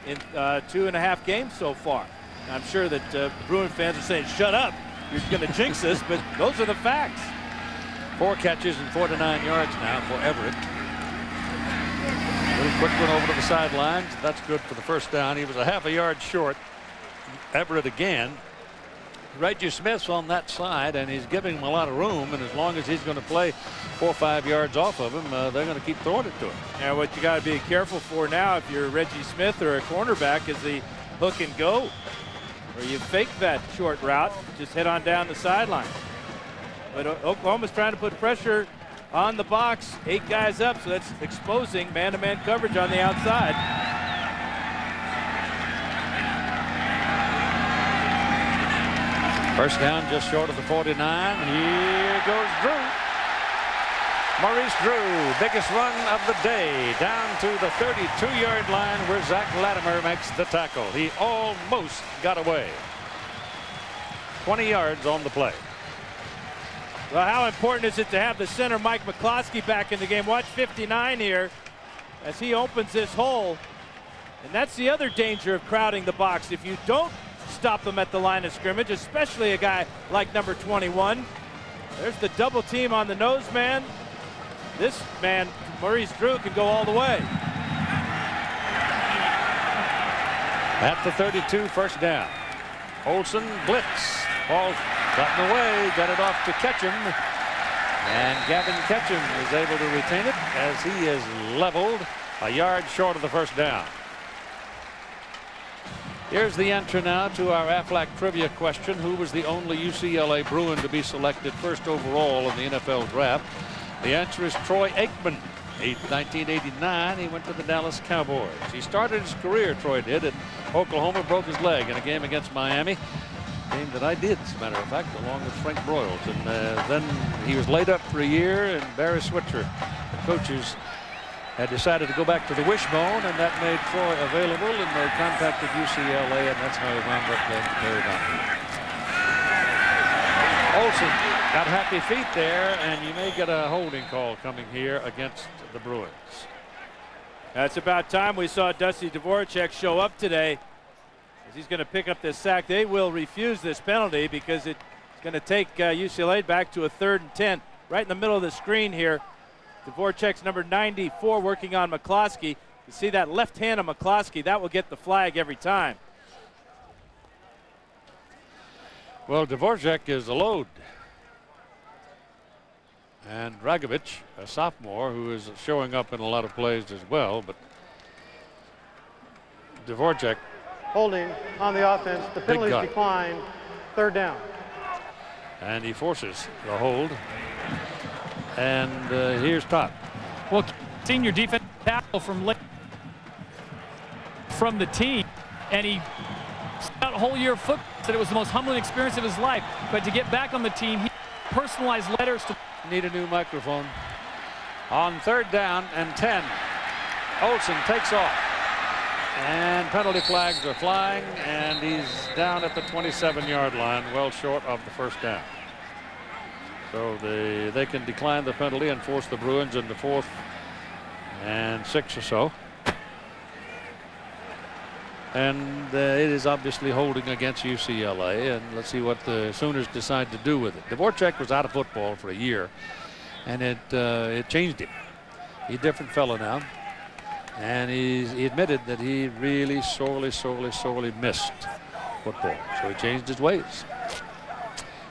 in 2.5 games so far. I'm sure that Bruin fans are saying, shut up, you're going to jinx this, but those are the facts. 4 catches and 49 yards now for Everett. Little quick one over to the sidelines. That's good for the first down. He was a half a yard short. Everett again. Reggie Smith's on that side, and he's giving him a lot of room, and as long as he's going to play 4 or 5 yards off of him, they're going to keep throwing it to him. Yeah, what you got to be careful for now if you're Reggie Smith or a cornerback is the hook and go, where you fake that short route, just head on down the sideline. But Oklahoma's trying to put pressure on the box. 8 guys up, so that's exposing man-to-man coverage on the outside. First down just short of the 49. Here goes Drew. Maurice Drew, biggest run of the day, down to the 32-yard line where Zach Latimer makes the tackle. He almost got away. 20 yards on the play. Well, how important is it to have the center Mike McCloskey back in the game? Watch 59 here as he opens this hole. And that's the other danger of crowding the box. If you don't stop them at the line of scrimmage, especially a guy like number 21, there's the double team on the nose man. This man, Maurice Drew, can go all the way. At the 32, first down. Olsen blitz. Ball gotten away, got it off to Ketchum. And Gavin Ketchum is able to retain it as he is leveled a yard short of the first down. Here's the answer now to our Aflac trivia question. Who was the only UCLA Bruin to be selected first overall in the NFL draft? The answer is Troy Aikman. In 1989, he went to the Dallas Cowboys. He started his career, Troy did, at Oklahoma, broke his leg in a game against Miami. A game that I did, as a matter of fact, along with Frank Broyles. And then he was laid up for a year, and Barry Switzer, the coaches, had decided to go back to the wishbone, and that made Troy available, and they contacted UCLA, and that's how he wound up playing for Terry Donahue. Olsen got happy feet there, and you may get a holding call coming here against the Bruins. That's about time we saw Dusty Dvorak show up today, as he's going to pick up this sack. They will refuse this penalty because it's going to take UCLA back to a 3rd and 10. Right in the middle of the screen here, Dvorak's number 94 working on McCloskey. You see that left hand of McCloskey, that will get the flag every time. Well, Dvorak is a load. And Dragovic, a sophomore, who is showing up in a lot of plays as well, but Dvorak. Holding on the offense. The penalties decline. 3rd down. And he forces the hold. And here's Todd. Well, senior defense tackle from the team, and he spent a whole year of football. Said it was the most humbling experience of his life. But to get back on the team, he personalized letters to. Need a new microphone. On 3rd down and 10. Olsen takes off. And penalty flags are flying, and he's down at the 27-yard line, well short of the first down. So they can decline the penalty and force the Bruins into 4th and 6 or so. And it is obviously holding against UCLA, and let's see what the Sooners decide to do with it. Dvorak was out of football for a year, and it changed him. He's a different fellow now, and he admitted that he really sorely missed football, so he changed his ways.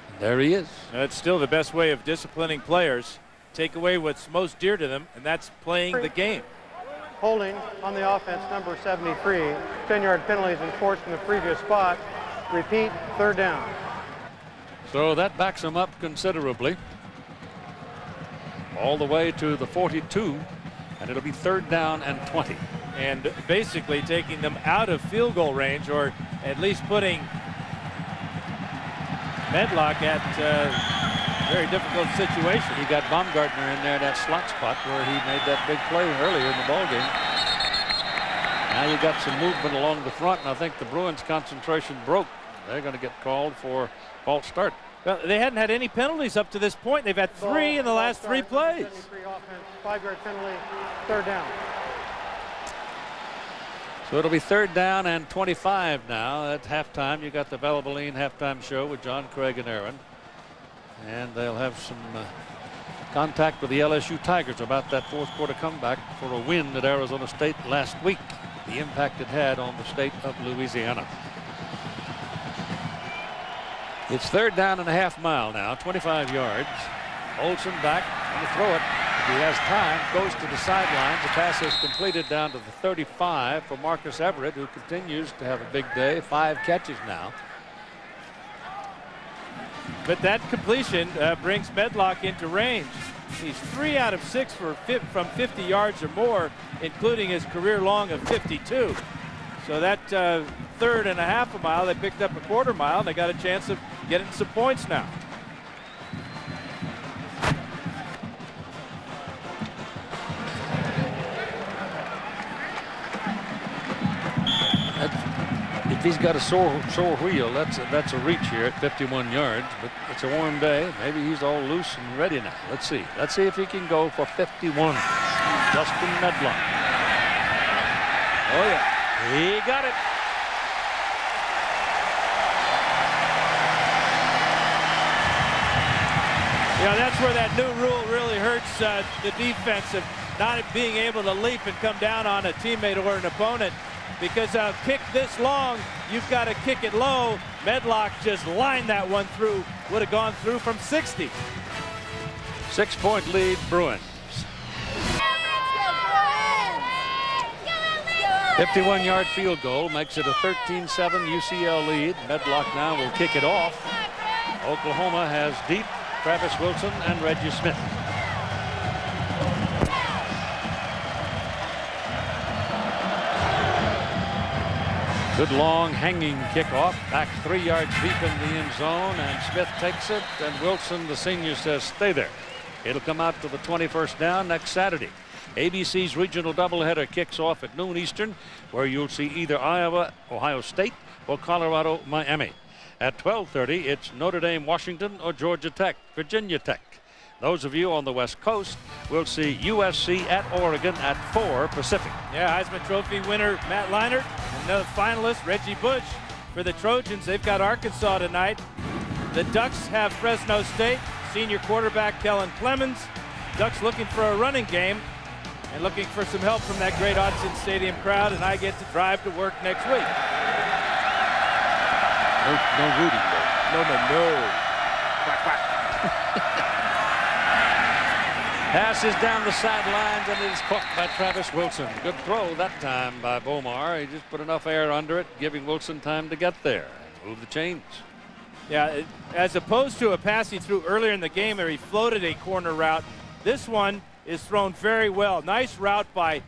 And there he is. That's still the best way of disciplining players. Take away what's most dear to them, and that's playing the game. Holding on the offense, number 73. 10-yard penalties enforced in the previous spot. Repeat, 3rd down. So that backs him up considerably. All the way to the 42, and it'll be 3rd down and 20. And basically taking them out of field goal range, or at least putting Medlock at very difficult situation. He got Baumgartner in there, that slot spot where he made that big play earlier in the ballgame. Now you got some movement along the front, and I think the Bruins' concentration broke. They're going to get called for false start. Well, they hadn't had any penalties up to this point. They've had 3 in the last 3 plays. 5-yard penalty, 3rd down. So it'll be 3rd down and 25 now. At halftime, you got the Valvoline halftime show with John, Craig, and Aaron. And they'll have some contact with the LSU Tigers about that 4th quarter comeback for a win at Arizona State last week. The impact it had on the state of Louisiana. It's 3rd down and a half mile now, 25 yards. Olsen back to throw it. If he has time, goes to the sidelines. The pass is completed down to the 35 for Marcus Everett, who continues to have a big day. 5 catches now. But that completion brings Medlock into range. He's 3 out of 6 from 50 yards or more, including his career long of 52. So that third and a half a mile, they picked up a quarter mile, and they got a chance of getting some points now. If he's got a sore wheel, that's a reach here at 51 yards, but it's a warm day. Maybe he's all loose and ready now. Let's see. Let's see if he can go for 51. Justin Medlock. Oh, yeah. He got it. Yeah, that's where that new rule really hurts the defense of not being able to leap and come down on a teammate or an opponent. Because a kick this long, you've got to kick it low. Medlock just lined that one through. Would have gone through from 60. 6-point lead, Bruins. 51-yard field goal makes it a 13-7 UCLA lead. Medlock now will kick it off. Oklahoma has deep Travis Wilson and Reggie Smith. Good long hanging kickoff, back 3 yards deep in the end zone, and Smith takes it, and Wilson, the senior, says stay there. It'll come out to the 21st down next Saturday. ABC's regional doubleheader kicks off at noon Eastern, where you'll see either Iowa, Ohio State, or Colorado, Miami. At 12:30, it's Notre Dame, Washington, or Georgia Tech, Virginia Tech. Those of you on the West Coast will see USC at Oregon at 4 Pacific. Yeah, Heisman Trophy winner Matt Leinart, another finalist Reggie Bush for the Trojans. They've got Arkansas tonight. The Ducks have Fresno State, senior quarterback Kellen Clemens. Ducks looking for a running game and looking for some help from that great Autzen Stadium crowd, and I get to drive to work next week. No Rudy. No. Quack, quack. Pass is down the sidelines, and it is caught by Travis Wilson. Good throw that time by Bomar. He just put enough air under it, giving Wilson time to get there and move the chains. Yeah, as opposed to a pass he threw earlier in the game where he floated a corner route, this one is thrown very well. Nice route by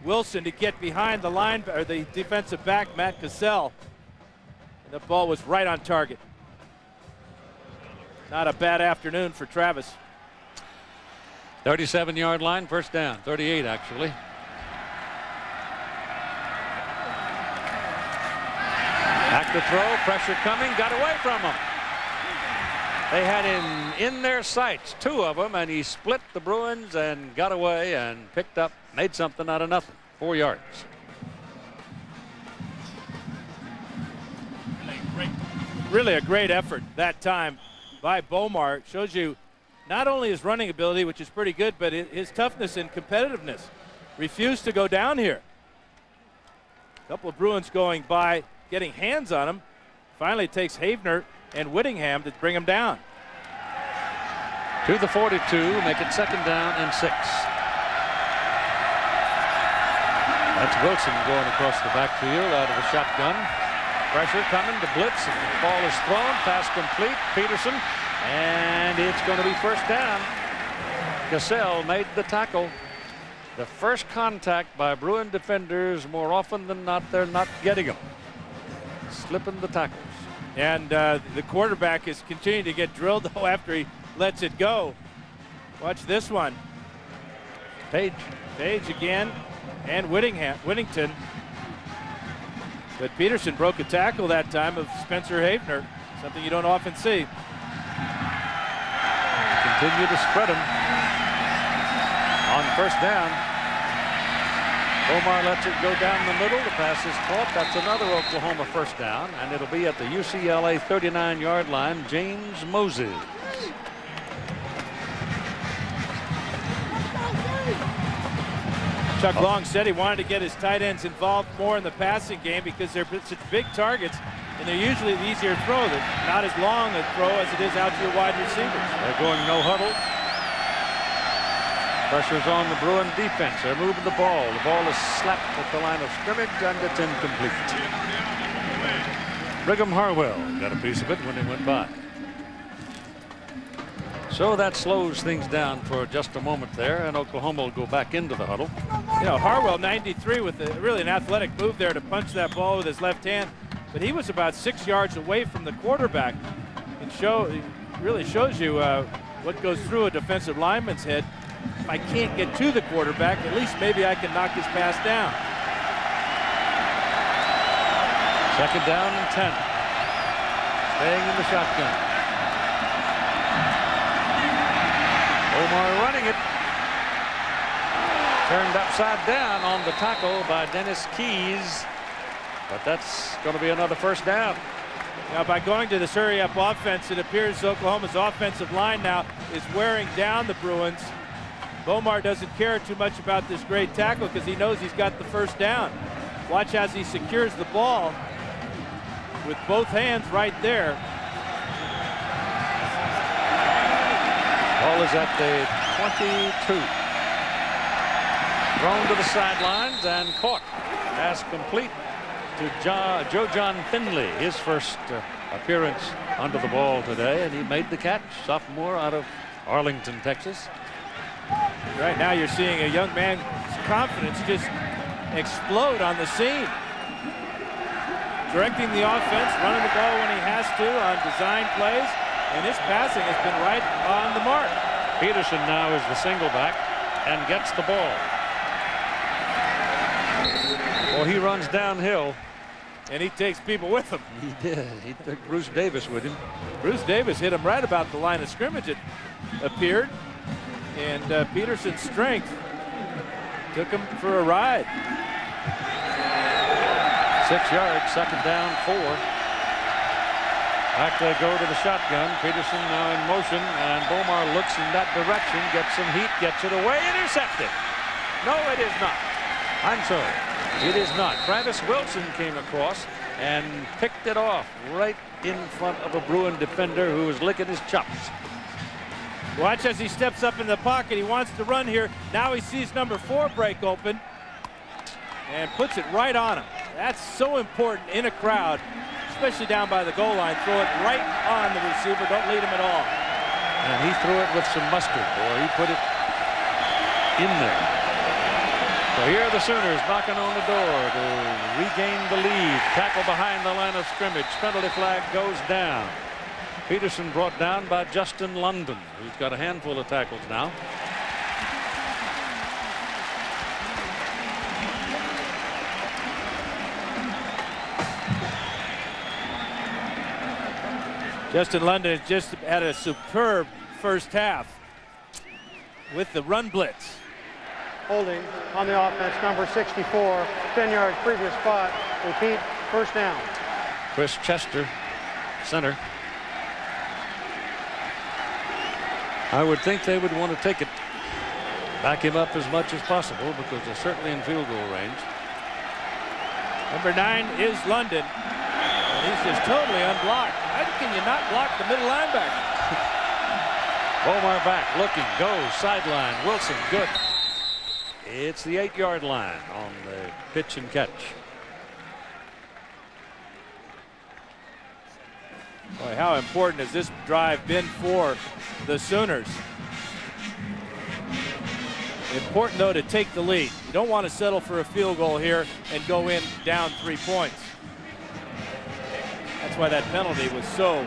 Wilson to get behind the line, or the defensive back, Matt Cassell. And the ball was right on target. Not a bad afternoon for Travis. 37-yard line, first down. 38, actually. Back to throw, pressure coming, got away from him. They had him in their sights, 2 of them, and he split the Bruins and got away and picked up, made something out of nothing. 4 yards. Really a great effort that time by Bomar. Shows you not only his running ability, which is pretty good, but his toughness and competitiveness. Refused to go down here. A couple of Bruins going by, getting hands on him. Finally takes Havener and Whittingham to bring him down. To the 42, make it 2nd down and 6. That's Wilson going across the backfield out of the shotgun. Pressure coming, the blitz, and the ball is thrown, pass complete, Peterson, and it's going to be first down. Cassell made the tackle. The first contact by Bruin defenders, more often than not, they're not getting them. Slipping the tackles. And the quarterback is continuing to get drilled, though, after he lets it go. Watch this one. Page again, and Whittington. But Peterson broke a tackle that time of Spencer Havener, something you don't often see. Continue to spread him. On first down, Bomar lets it go down the middle. The pass is caught. That's another Oklahoma first down, and it'll be at the UCLA 39-yard line. James Moses. Chuck Long said he wanted to get his tight ends involved more in the passing game because they're such big targets, and they're usually the easier throw. They're not as long a throw as it is out to your wide receivers. They're going no huddle. Pressure's on the Bruin defense. They're moving the ball. The ball is slapped at the line of scrimmage, and it's incomplete. Brigham Harwell got a piece of it when it went by. So that slows things down for just a moment there, and Oklahoma will go back into the huddle. You know, Harwell, 93, with really an athletic move there to punch that ball with his left hand, but he was about 6 yards away from the quarterback. It really shows you what goes through a defensive lineman's head. If I can't get to the quarterback, at least maybe I can knock his pass down. 2nd down and 10. Staying in the shotgun. Omar running it. Turned upside down on the tackle by Dennis Keys. But that's going to be another 1st down. Now, by going to this hurry-up offense, it appears Oklahoma's offensive line now is wearing down the Bruins. Bomar doesn't care too much about this great tackle because he knows he's got the 1st down. Watch as he secures the ball with both hands right there. Ball is at the 22. Thrown to the sidelines and caught. Pass complete to Joe John Finley, his first appearance under the ball today, and he made the catch. Sophomore out of Arlington, Texas. Right now you're seeing a young man's confidence just explode on the scene. Directing the offense, running the ball when he has to on design plays, and his passing has been right on the mark. Peterson now is the single back and gets the ball. Well, he runs downhill. And he takes people with him. He did. He took Bruce Davis with him. Bruce Davis hit him right about the line of scrimmage, it appeared. And Peterson's strength took him for a ride. 6 yards, 2nd down, 4. Back they go to the shotgun. Peterson now in motion, and Bomar looks in that direction, gets some heat, gets it away, intercepted. No, it is not. I'm sorry. It is not. Travis Wilson came across and picked it off right in front of a Bruin defender who was licking his chops. Watch as he steps up in the pocket. He wants to run here. Now he sees number 4 break open and puts it right on him. That's so important in a crowd, especially down by the goal line. Throw it right on the receiver. Don't lead him at all. And he threw it with some mustard, boy. He put it in there. So here are the Sooners knocking on the door to regain the lead. Tackle behind the line of scrimmage. Penalty flag goes down. Peterson brought down by Justin London, who's got a handful of tackles now. Justin London has just had a superb first half with the run blitz. Holding on the offense, number 64, 10 yards previous spot. Repeat, 1st down. Chris Chester, center. I would think they would want to take it, back him up as much as possible because they're certainly in field goal range. Number 9 is London. And he's just totally unblocked. How can you not block the middle linebacker? Bomar back, looking, goes, sideline. Wilson, good. It's the 8-yard line on the pitch and catch. Boy, how important has this drive been for the Sooners? Important, though, to take the lead. You don't want to settle for a field goal here and go in down 3 points. That's why that penalty was so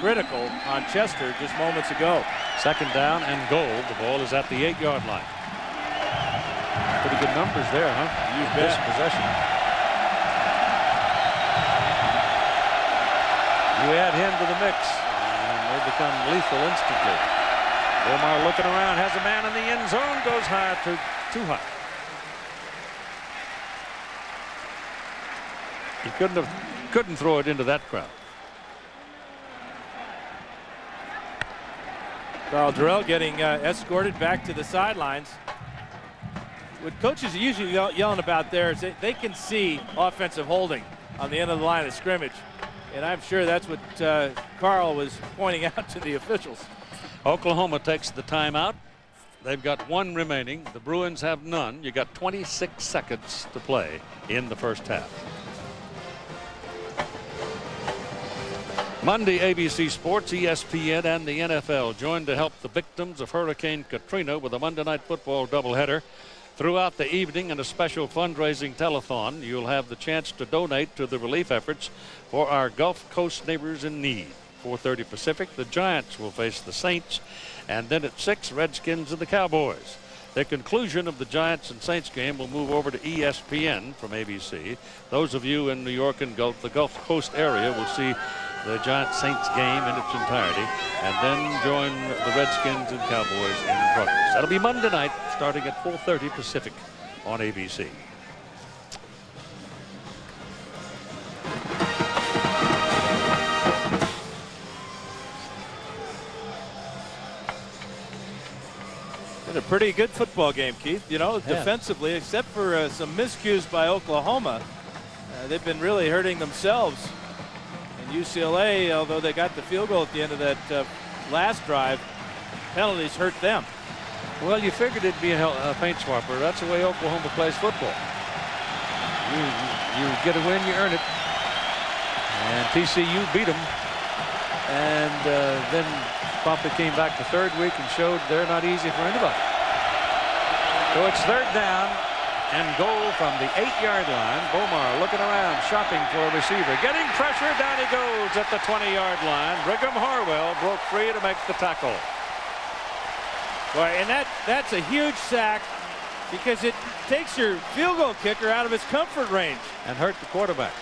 critical on Chester just moments ago. 2nd down and goal. The ball is at the 8-yard line. Pretty good numbers there, huh? You bet. This possession. You add him to the mix, and they become lethal instantly. Bomar looking around, has a man in the end zone, goes high, too high. He couldn't throw it into that crowd. Carl Durrell getting escorted back to the sidelines. What coaches are usually yelling about there is they can see offensive holding on the end of the line of scrimmage. And I'm sure that's what Carl was pointing out to the officials. Oklahoma takes the timeout. They've got 1 remaining. The Bruins have none. You got 26 seconds to play in the first half. Monday, ABC Sports, ESPN, and the NFL joined to help the victims of Hurricane Katrina with a Monday Night Football doubleheader. Throughout the evening and a special fundraising telethon, you'll have the chance to donate to the relief efforts for our Gulf Coast neighbors in need. 4:30 Pacific, the Giants will face the Saints, and then at 6, Redskins and the Cowboys. The conclusion of the Giants and Saints game will move over to ESPN from ABC. Those of you in New York and the Gulf Coast area will see the Giants-Saints game in its entirety, and then join the Redskins and Cowboys in progress. That'll be Monday night, starting at 4:30 Pacific on ABC. Been a pretty good football game, Keith. You know, defensively, except for some miscues by Oklahoma, they've been really hurting themselves. UCLA, although they got the field goal at the end of that last drive, penalties hurt them. Well, you figured it'd be a paint swapper. That's the way Oklahoma plays football. You get a win, you earn it. And TCU beat them. And then promptly came back the third week and showed they're not easy for anybody. So it's third down and goal from the 8-yard line. Bomar looking around, shopping for a receiver. Getting pressure, down he goes at the 20-yard line. Brigham Harwell broke free to make the tackle. Boy, and that's a huge sack because it takes your field goal kicker out of his comfort range. And hurt the quarterback.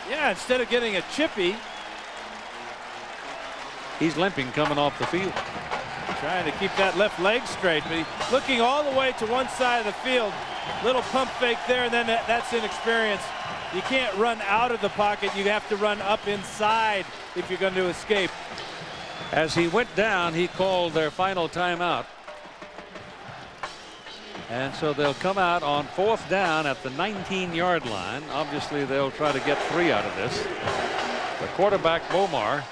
Yeah, instead of getting a chippy. He's limping coming off the field. Trying to keep that left leg straight, but he's looking all the way to one side of the field. Little pump fake there, and then that's inexperience. You can't run out of the pocket. You have to run up inside if you're going to escape. As he went down, he called their final timeout. And so they'll come out on 4th down at the 19-yard line. Obviously, they'll try to get 3 out of this. The quarterback, Bomar,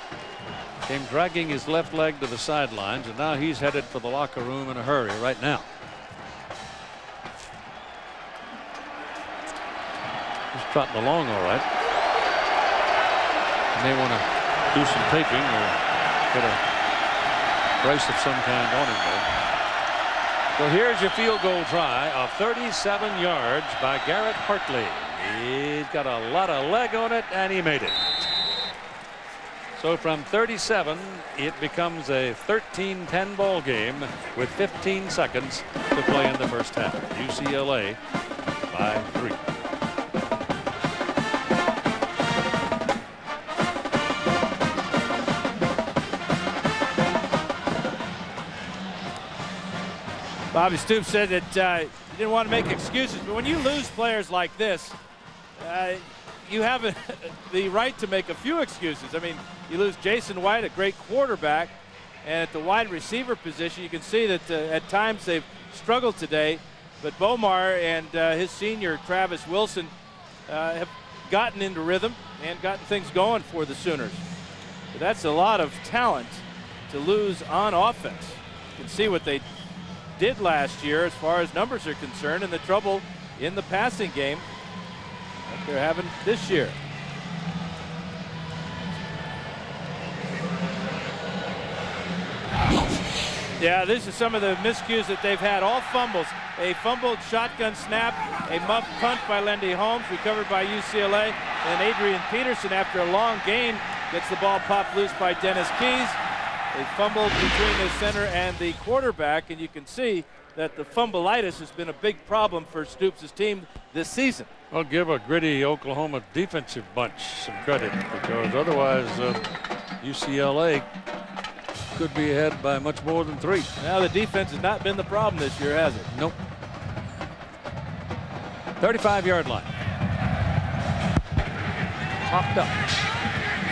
came dragging his left leg to the sidelines, and now he's headed for the locker room in a hurry right now. He's trotting along all right. You may want to do some taping or get a brace of some kind on him there. So here's your field goal try of 37 yards by Garrett Hartley. He's got a lot of leg on it, and he made it. So from 37, it becomes a 13-10 ball game with 15 seconds to play in the first half. UCLA by 3. Bobby Stoops said that he didn't want to make excuses, but when you lose players like this, you have the right to make a few excuses. I mean, you lose Jason White, a great quarterback, and at the wide receiver position, you can see that at times they've struggled today, but Bomar and his senior, Travis Wilson, have gotten into rhythm and gotten things going for the Sooners. But that's a lot of talent to lose on offense. You can see what they did last year as far as numbers are concerned and the trouble in the passing game that they're having this year. Yeah, this is some of the miscues that they've had. All fumbles. A fumbled shotgun snap, a muff punt by Lendy Holmes, recovered by UCLA, and Adrian Peterson, after a long gain, gets the ball popped loose by Dennis Keys. They fumbled between the center and the quarterback, and you can see that the fumbleitis has been a big problem for Stoops' team this season. I'll give a gritty Oklahoma defensive bunch some credit, because otherwise UCLA could be ahead by much more than 3. Now the defense has not been the problem this year, has it? Nope. 35-yard line. Popped up.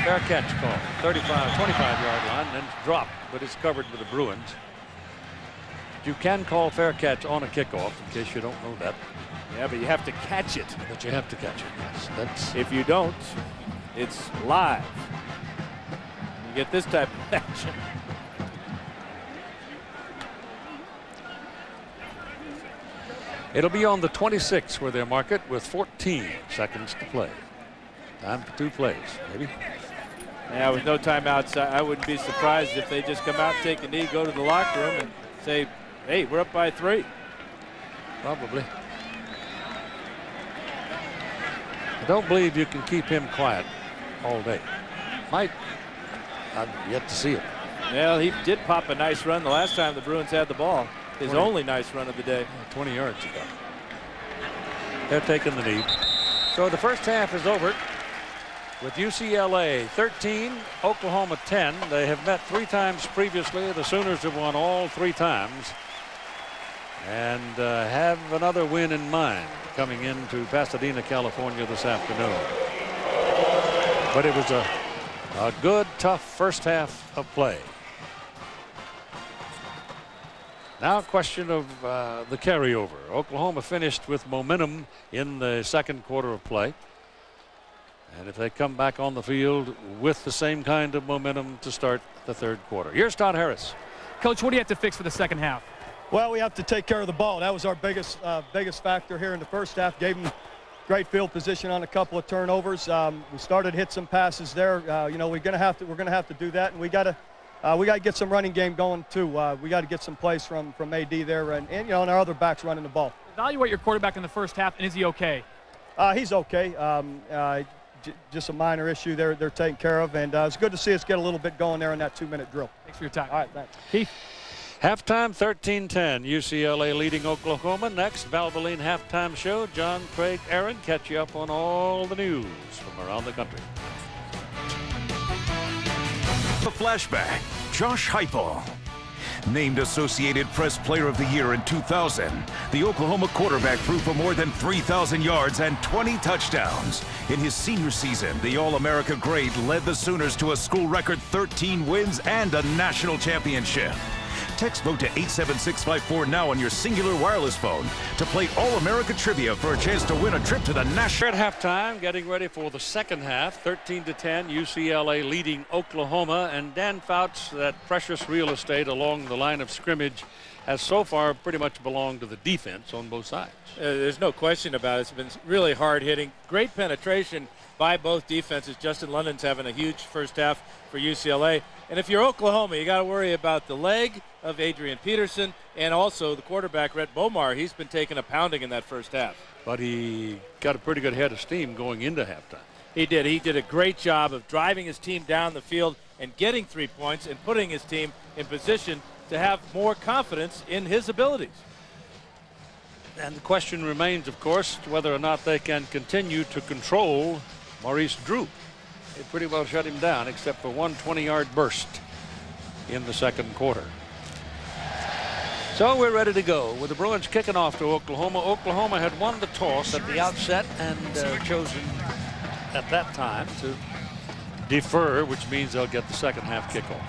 Fair catch call. 25-yard line, and then it's dropped, but it's covered with the Bruins. You can call fair catch on a kickoff, in case you don't know that. Yeah, but you have to catch it. But you have to catch it, yes. That's... If you don't, it's live. You get this type of action. It'll be on the 26 where they'll mark it with 14 seconds to play. Time for 2 plays, maybe. Yeah, with no timeouts, I wouldn't be surprised if they just come out, take a knee, go to the locker room, and say, hey, we're up by 3. Probably. I don't believe you can keep him quiet all day. Might. I've yet to see it. Well, he did pop a nice run the last time the Bruins had the ball. His only nice run of the day. 20 yards ago. They're taking the knee. So the first half is over with UCLA 13, Oklahoma 10. They have met 3 times previously. The Sooners have won all 3 times and have another win in mind coming into Pasadena, California this afternoon. But it was a good, tough first half of play. Now a question of the carryover. Oklahoma finished with momentum in the second quarter of play. And if they come back on the field with the same kind of momentum to start the third quarter. Here's Todd Harris. Coach, what do you have to fix for the second half? Well, we have to take care of the ball. That was our biggest factor here in the first half. Gave them great field position on a couple of turnovers. We started to hit some passes there. You know, we're gonna have to do that, and we got to get some running game going too. We got to get some plays from AD there, and you know, and our other backs running the ball. Evaluate your quarterback in the first half, and is he okay? He's okay. Just a minor issue they're taking care of, and it's good to see us get a little bit going there in that 2-minute drill. Thanks for your time. All right, thanks. Keith. Halftime 13-10. UCLA leading Oklahoma. Next, Valvoline halftime show. John, Craig, Aaron catch you up on all the news from around the country. The flashback. Josh Heupel. Named Associated Press Player of the Year in 2000, the Oklahoma quarterback threw for more than 3,000 yards and 20 touchdowns. In his senior season, the All-America grade led the Sooners to a school record 13 wins and a national championship. Text vote to 87654 now on your singular wireless phone to play All-America Trivia for a chance to win a trip to the national. At halftime, getting ready for the second half, 13-10, UCLA leading Oklahoma, and Dan Fouts, that precious real estate along the line of scrimmage, has so far pretty much belonged to the defense on both sides. There's no question about it. It's been really hard hitting. Great penetration by both defenses. Justin London's having a huge first half for UCLA. And if you're Oklahoma, you got to worry about the leg of Adrian Peterson and also the quarterback, Rhett Bomar. He's been taking a pounding in that first half. But he got a pretty good head of steam going into halftime. He did. He did a great job of driving his team down the field and getting 3 points and putting his team in position to have more confidence in his abilities. And the question remains, of course, whether or not they can continue to control Maurice Drew. They pretty well shut him down, except for one 20-yard burst in the second quarter. So we're ready to go with the Bruins kicking off to Oklahoma. Oklahoma had won the toss at the outset and chosen at that time to defer, which means they'll get the second half kickoff.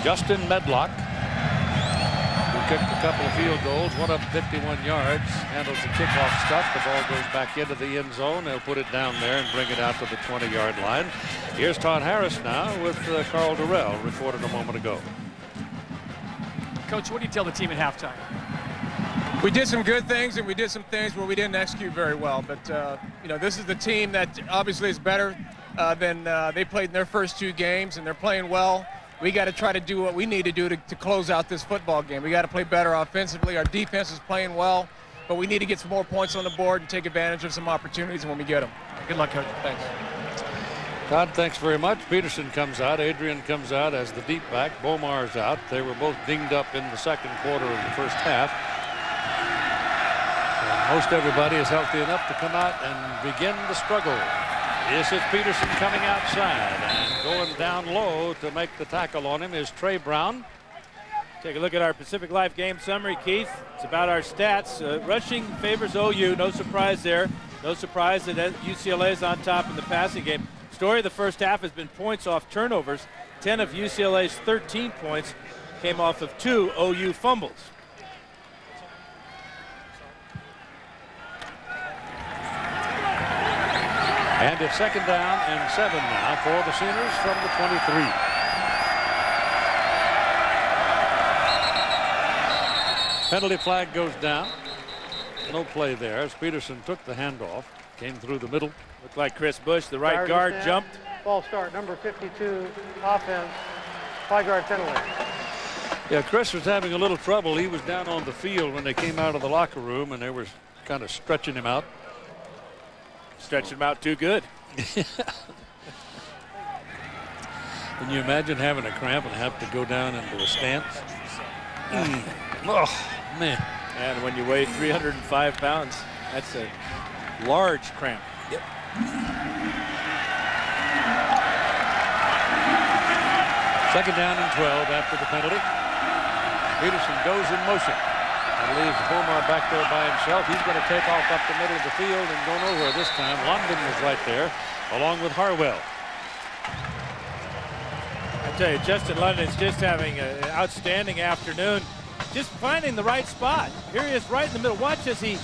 Justin Medlock, who kicked a couple of field goals, one up 51 yards, handles the kickoff stuff. The ball goes back into the end zone. They'll put it down there and bring it out to the 20-yard line. Here's Todd Harris now with Carl Durrell, reported a moment ago. Coach, what do you tell the team at halftime? We did some good things and we did some things where we didn't execute very well. But, you know, this is the team that obviously is better than they played in their first 2 games, and they're playing well. We got to try to do what we need to do to close out this football game. We got to play better offensively. Our defense is playing well, but we need to get some more points on the board and take advantage of some opportunities when we get them. Good luck, Coach. Thanks. Todd, thanks very much. Peterson comes out. Adrian comes out as the deep back. Bomar's out. They were both dinged up in the second quarter of the first half. And most everybody is healthy enough to come out and begin the struggle. This is Peterson coming outside, and going down low to make the tackle on him is Trey Brown. Take a look at our Pacific Life game summary, Keith. It's about our stats. Rushing favors OU. No surprise there. No surprise that UCLA is on top in the passing game. Story of the first half has been points off turnovers. 10 of UCLA's 13 points came off of 2 OU fumbles. And it's second down and 7 now for the Sooners from the 23. Penalty flag goes down. No play there as Peterson took the handoff, came through the middle. Looked like Chris Bush, the right guard, jumped False start, number 52, offense, 5-yard penalty. Yeah, Chris was having a little trouble. He was down on the field when they came out of the locker room, and they were kind of stretching him out. Stretching him out too good. Can you imagine having a cramp and have to go down into a stance? Oh, man. And when you weigh 305 pounds, that's a large cramp. Yep. Second down and 12 after the penalty. Peterson goes in motion and leaves Bomar back there by himself. He's going to take off up the middle of the field and go nowhere this time. London was right there, along with Harwell. I tell you, Justin London's just having an outstanding afternoon, just finding the right spot. Here he is right in the middle. Watch as he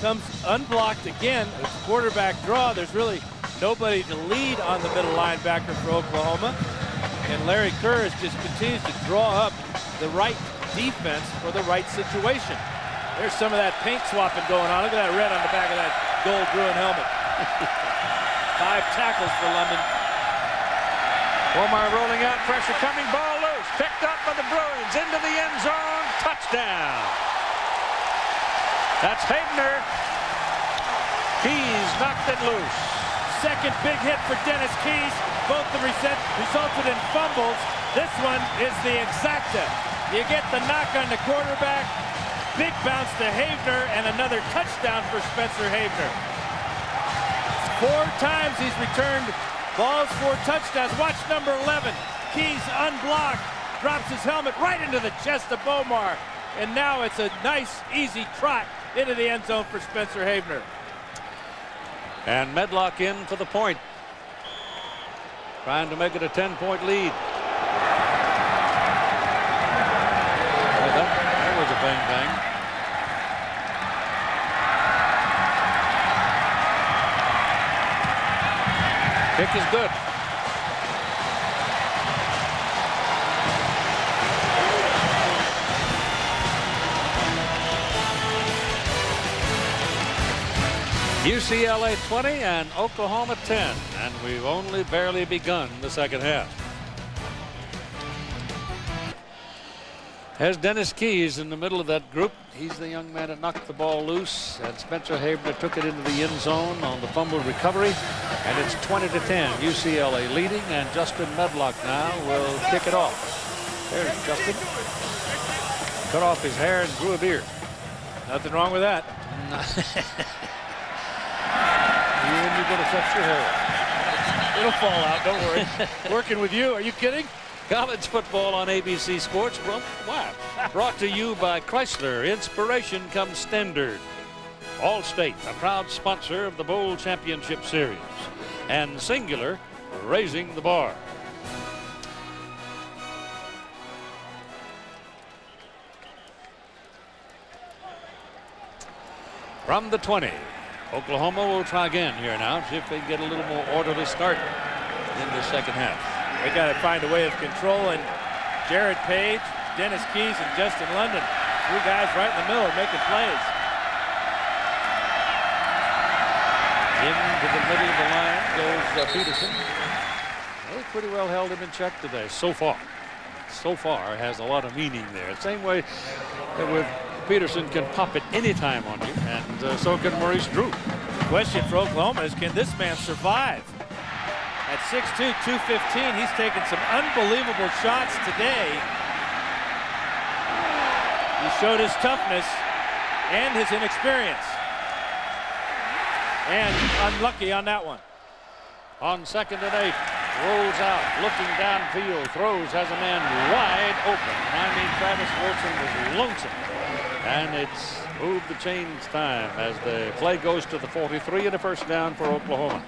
comes unblocked again. It's a quarterback draw. There's really nobody to lead on the middle linebacker for Oklahoma. And Larry Kerr just continues to draw up the right defense for the right situation. There's some of that paint swapping going on. Look at that red on the back of that gold Bruin helmet. 5 tackles for London. Bomar rolling out, pressure coming, ball loose, picked up by the Bruins, into the end zone, touchdown. That's Havener. Keys knocked it loose. Second big hit for Dennis Keys. Both the resulted in fumbles. This one is the exacta. You get the knock on the quarterback, big bounce to Havener, and another touchdown for Spencer Havener. 4 times he's returned balls for touchdowns. Watch number 11. Keys unblocked, drops his helmet right into the chest of Bomar. And now it's a nice, easy trot into the end zone for Spencer Havener. And Medlock in for the point. Trying to make it a 10-point lead. Well, that was a bang-bang. Kick is good. UCLA 20 and Oklahoma 10, and we've only barely begun the second half. There's Dennis Keys in the middle of that group. He's the young man that knocked the ball loose, and Spencer Havener took it into the end zone on the fumble recovery, and it's 20-10. UCLA leading, and Justin Medlock now will kick it off. There's Justin. Cut off his hair and grew a beard. Nothing wrong with that. You're going to fix your hair. It'll fall out, don't worry. Working with you, are you kidding? College football on ABC Sports. Wow. Brought to you by Chrysler. Inspiration comes standard. Allstate, a proud sponsor of the Bowl Championship Series. And Singular, raising the bar. From the 20. Oklahoma will try again here now, see if they can get a little more orderly start in the second half. They got to find a way of controlling Jared Page, Dennis Keys, and Justin London. 3 guys right in the middle making plays. Into the middle of the line goes Peterson. They pretty well held him in check today so far. So far has a lot of meaning there. Same way that with Peterson can pop it anytime on you, and so can Maurice Drew. The question for Oklahoma is, can this man survive? At 6'2", 215, he's taken some unbelievable shots today. He showed his toughness and his inexperience. And unlucky on that one. On 2nd and 8, rolls out, looking downfield, throws, has a man wide open. I mean, Travis Wilson was lonesome. And it's moved the chains time as the play goes to the 43 and a first down for Oklahoma.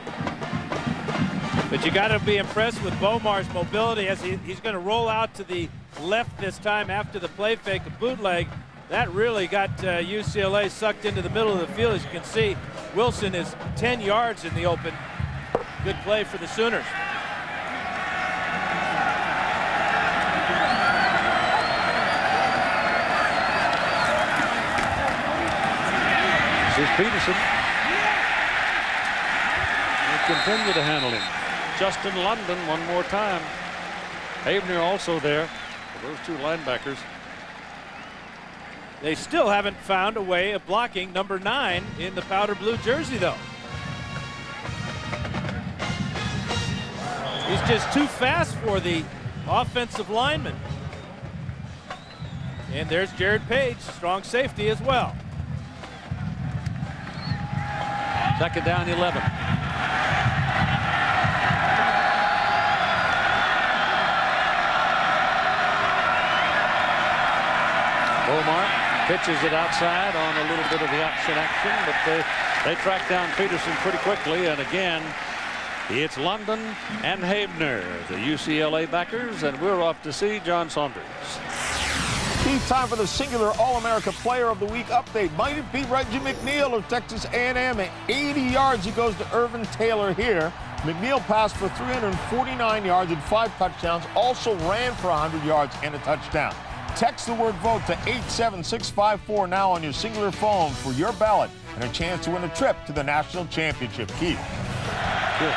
But you got to be impressed with Bomar's mobility as he's going to roll out to the left this time after the play fake, a bootleg. That really got UCLA sucked into the middle of the field. As you can see, Wilson is 10 yards in the open. Good play for the Sooners. This is Peterson. They continue to handle him. Justin London one more time. Havener also there for those two linebackers. They still haven't found a way of blocking number 9 in the powder blue jersey, though. He's just too fast for the offensive lineman. And there's Jared Page, strong safety as well. Second down, 11. Bomar pitches it outside on a little bit of the option action, but they track down Peterson pretty quickly. And again, it's London and Havener, the UCLA backers, and we're off to see John Saunders. Steve, time for the singular All-America Player of the Week update. Might it be Reggie McNeil of Texas A&M? At 80 yards, he goes to Irvin Taylor here. McNeil passed for 349 yards and 5 touchdowns, also ran for 100 yards and a touchdown. Text the word VOTE to 87654 now on your singular phone for your ballot and a chance to win a trip to the national championship. Keith. Good.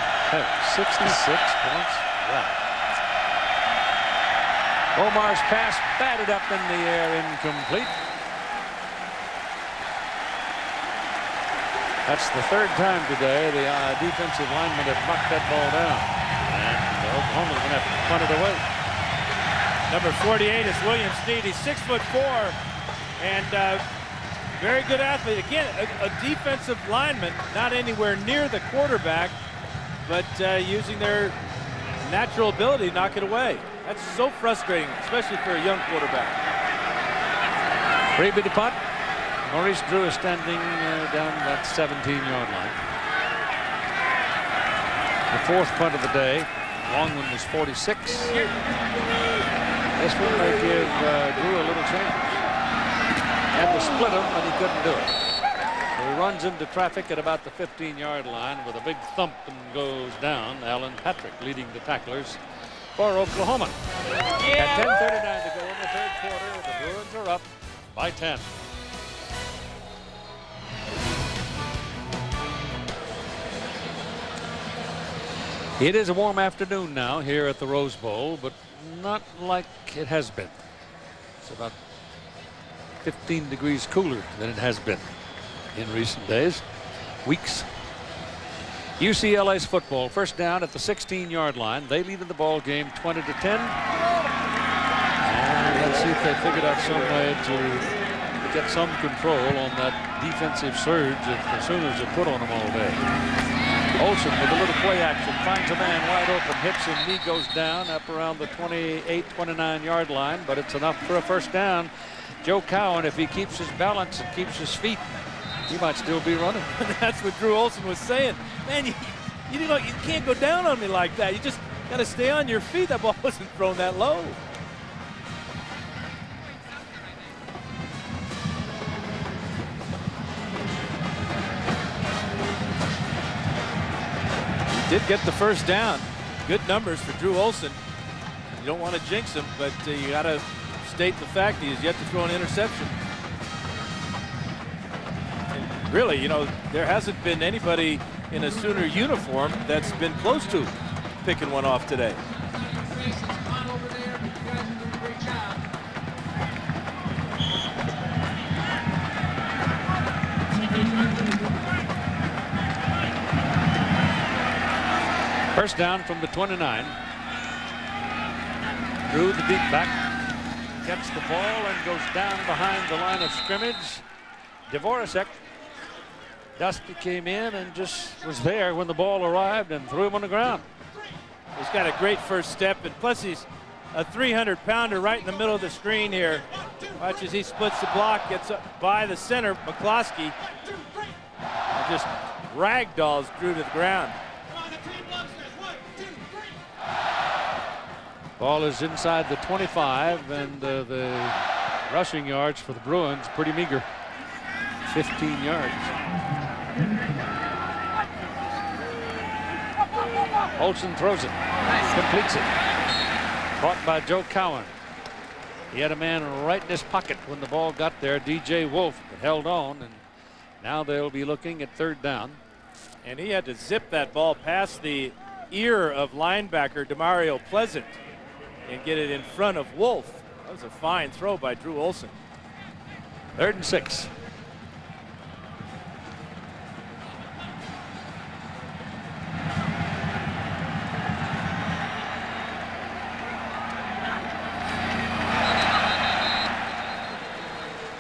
66 points. Wow. Omar's pass batted up in the air, incomplete. That's the third time today the defensive linemen have knocked that ball down. And Oklahoma's going to have to punt it away. Number 48 is William Snead. He's 6'4", and very good athlete. Again, a defensive lineman, not anywhere near the quarterback, but using their natural ability to knock it away. That's so frustrating, especially for a young quarterback. Freebie to punt. Maurice Drew is standing down that 17-yard line. The fourth punt of the day. Long one was 46. This one may give Drew a little chance. Had to split him, but he couldn't do it. So he runs into traffic at about the 15-yard line with a big thump and goes down. Alan Patrick leading the tacklers for Oklahoma. At 10:39 to go in the third quarter, the Bruins are up by 10. It is a warm afternoon now here at the Rose Bowl, but not like it has been. It's about 15 degrees cooler than it has been in recent days, weeks. UCLA's football, first down at the 16-yard line. They lead in the ball game 20-10. And let's see if they figured out some way to get some control on that defensive surge that the Sooners have put on them all day. Olsen with a little play action, finds a man wide open, hits him, knee goes down up around the 28-29-yard line, but it's enough for a first down. Joe Cowan, if he keeps his balance and keeps his feet, he might still be running. That's what Drew Olsen was saying. Man, you can't go down on me like that. You just got to stay on your feet. That ball wasn't thrown that low. Did get the first down. Good numbers for Drew Olsen. You don't want to jinx him, but you got to state the fact he has yet to throw an interception. And really, you know, there hasn't been anybody in a Sooner uniform that's been close to picking one off today. First down from the 29. Drew the deep back, gets the ball and goes down behind the line of scrimmage. Dvorak, Dusty came in and just was there when the ball arrived and threw him on the ground. He's got a great first step, and plus he's a 300-pounder right in the middle of the screen here. Watch as he splits the block, gets up by the center, McCloskey, and just ragdolls Drew to the ground. Ball is inside the 25, and the rushing yards for the Bruins pretty meager. 15 yards. Olsen throws it, completes it. Caught by Joe Cowan. He had a man right in his pocket when the ball got there, DJ Wolf, but held on, and now they'll be looking at third down. And he had to zip that ball past the ear of linebacker Demario Pleasant and get it in front of Wolf. That was a fine throw by Drew Olson. 3rd and 6.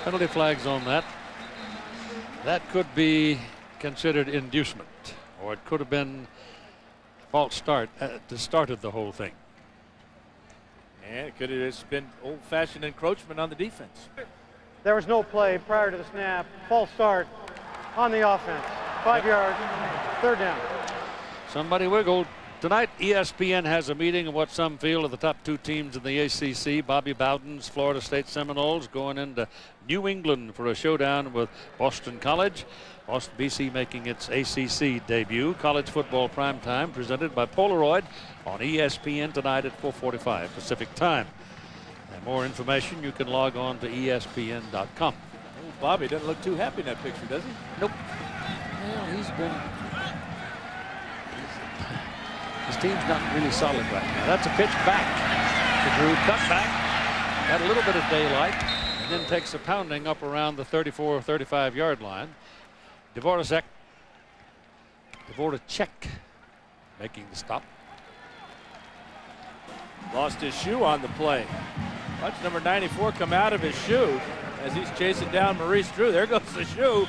Penalty flags on that. That could be considered inducement, or it could have been false start at the start of the whole thing. And it could have just been old-fashioned encroachment on the defense. There was no play prior to the snap. False start on the offense. 5 yards, 3rd down. Somebody wiggled. Tonight, ESPN has a meeting of what some feel are the top 2 teams in the ACC. Bobby Bowden's Florida State Seminoles going into New England for a showdown with Boston College. Boston BC making its ACC debut. College football primetime presented by Polaroid on ESPN tonight at 4:45 Pacific time. And more information, you can log on to ESPN.com. Oh, Bobby doesn't look too happy in that picture, does he? Nope. Well, he's been... His team's not really solid right now. That's a pitch back to Drew. Cut back. Got a little bit of daylight. And then takes a pounding up around the 34 or 35 yard line. Dvoracek making the stop. Lost his shoe on the play. Watch number 94 come out of his shoe as he's chasing down Maurice Drew. There goes the shoe.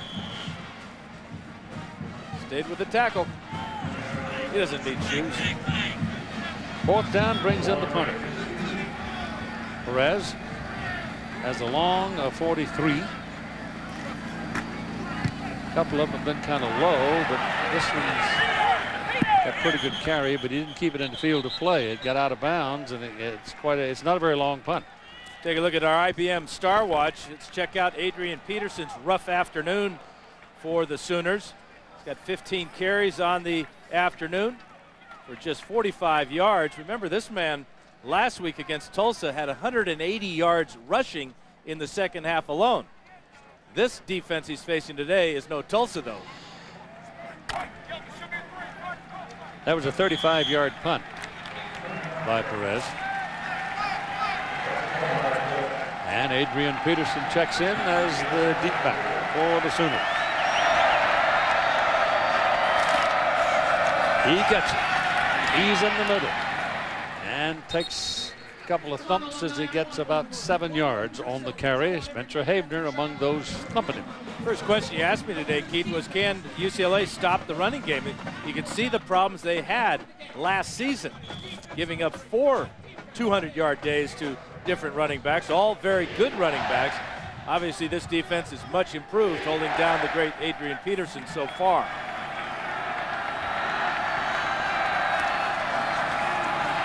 Stayed with the tackle. He doesn't need shoes. 4th down brings in the punter. Perez has a long 43. A couple of them have been kind of low, but this one's got pretty good carry, but he didn't keep it in the field of play. It got out of bounds, and it's not a very long punt. Take a look at our IBM Star Watch. Let's check out Adrian Peterson's rough afternoon for the Sooners. He's got 15 carries on the afternoon for just 45 yards. Remember, this man last week against Tulsa had 180 yards rushing in the second half alone. This defense he's facing today is no Tulsa, though. That was a 35-yard punt by Perez. And Adrian Peterson checks in as the deep back for the Sooners. He gets it. He's in the middle and takes a couple of thumps as he gets about 7 yards on the carry. Spencer Havener among those thumping him. First question you asked me today, Keith, was can UCLA stop the running game? You can see the problems they had last season, giving up 4 200-yard days to different running backs, all very good running backs. Obviously, this defense is much improved, holding down the great Adrian Peterson so far.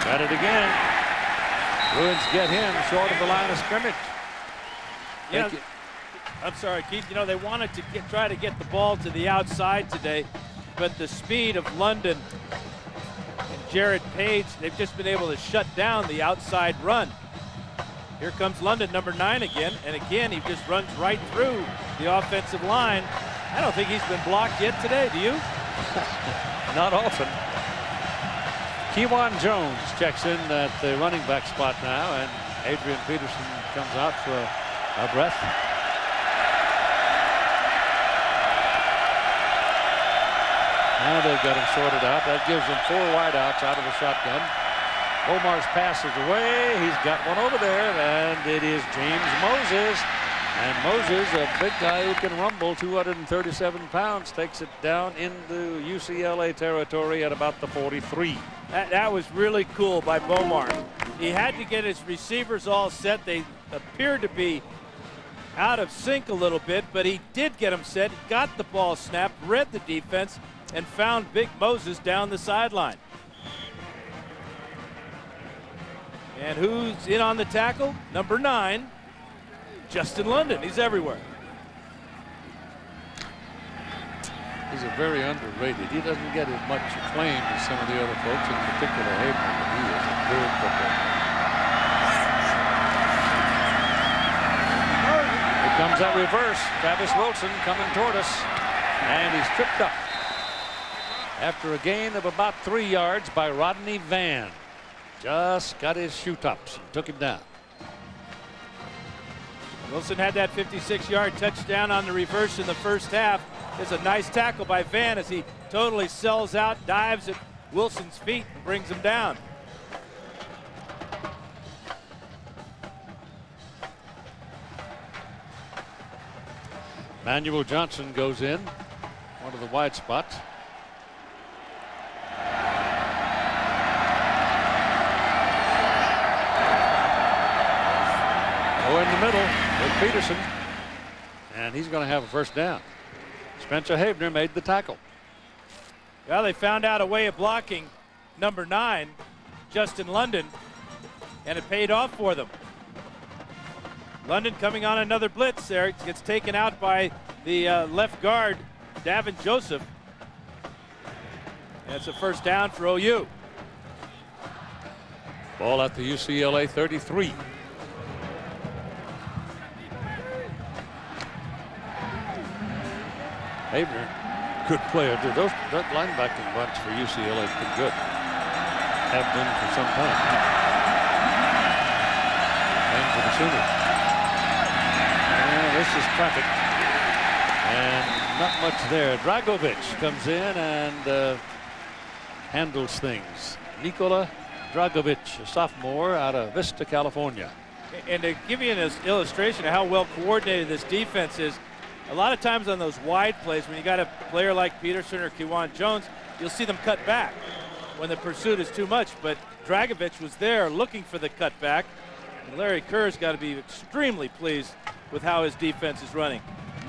Got it again. Bruins get him short of the line of scrimmage. Yeah, I'm sorry, Keith. You know, they wanted to try to get the ball to the outside today, but the speed of London and Jared Page, they've just been able to shut down the outside run. Here comes London, number 9 again, and again he just runs right through the offensive line. I don't think he's been blocked yet today, do you? Not often. Kewan Jones checks in at the running back spot now, and Adrian Peterson comes out for a breath. Now they've got him sorted out. That gives them 4 wideouts out of the shotgun. Omar's pass is away. He's got one over there, and it is James Moses. And Moses, a big guy who can rumble, 237 pounds, takes it down into UCLA territory at about the 43. That was really cool by Bomar. He had to get his receivers all set. They appeared to be out of sync a little bit, but he did get them set, got the ball snapped, read the defense, and found Big Moses down the sideline. And who's in on the tackle? Number 9, Justin London. He's everywhere. He's a very underrated. He doesn't get as much acclaim as some of the other folks, in particular Havener, but he is a good football player. Here comes that reverse. Travis Wilson coming toward us, and he's tripped up. after a gain of about 3 yards by Rodney Van. Just got his shoe tops and took him down. Wilson had that 56-yard touchdown on the reverse in the first half. It's a nice tackle by Van as he totally sells out, dives at Wilson's feet and brings him down. Manuel Johnson goes in, one of the wide spots. Oh, in the middle with Peterson, and he's going to have a first down. Spencer Havener made the tackle. Well, they found out a way of blocking number 9, Justin London, and it paid off for them. London coming on another blitz there. Gets taken out by the left guard, Davin Joseph. And it's a first down for OU. Ball at the UCLA 33. Havener, good player. That linebacking bunch for UCLA is pretty good. Have been for some time. And for the Sooners. This is traffic. And not much there. Dragovic comes in and handles things. Nikola Dragovic, a sophomore out of Vista, California. And to give you an illustration of how well coordinated this defense is, a lot of times on those wide plays, when you got a player like Peterson or Kewan Jones, you'll see them cut back when the pursuit is too much. But Dragovic was there looking for the cutback. And Larry Kerr's got to be extremely pleased with how his defense is running.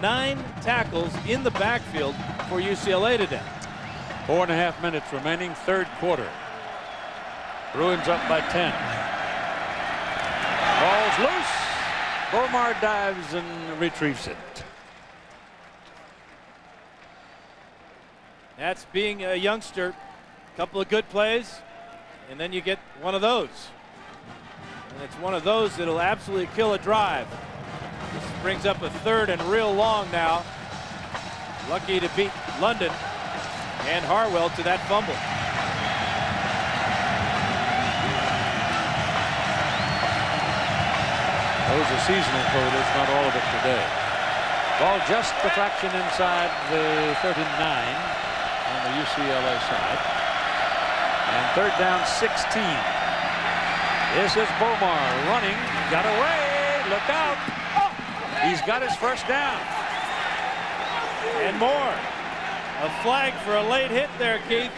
9 tackles in the backfield for UCLA today. 4.5 minutes remaining, third quarter. Bruins up by 10. Ball's loose. Bomar dives and retrieves it. That's being a youngster. A couple of good plays, and then you get one of those. And it's one of those that'll absolutely kill a drive. This brings up a third and real long now. Lucky to beat London and Harwell to that fumble. Those are seasonal totals, not all of it today. Ball just a fraction inside the 39 on the UCLA side. And third down 16. This is Bomar running, got away, look out. Oh, he's got his first down. And more. A flag for a late hit there, Keith.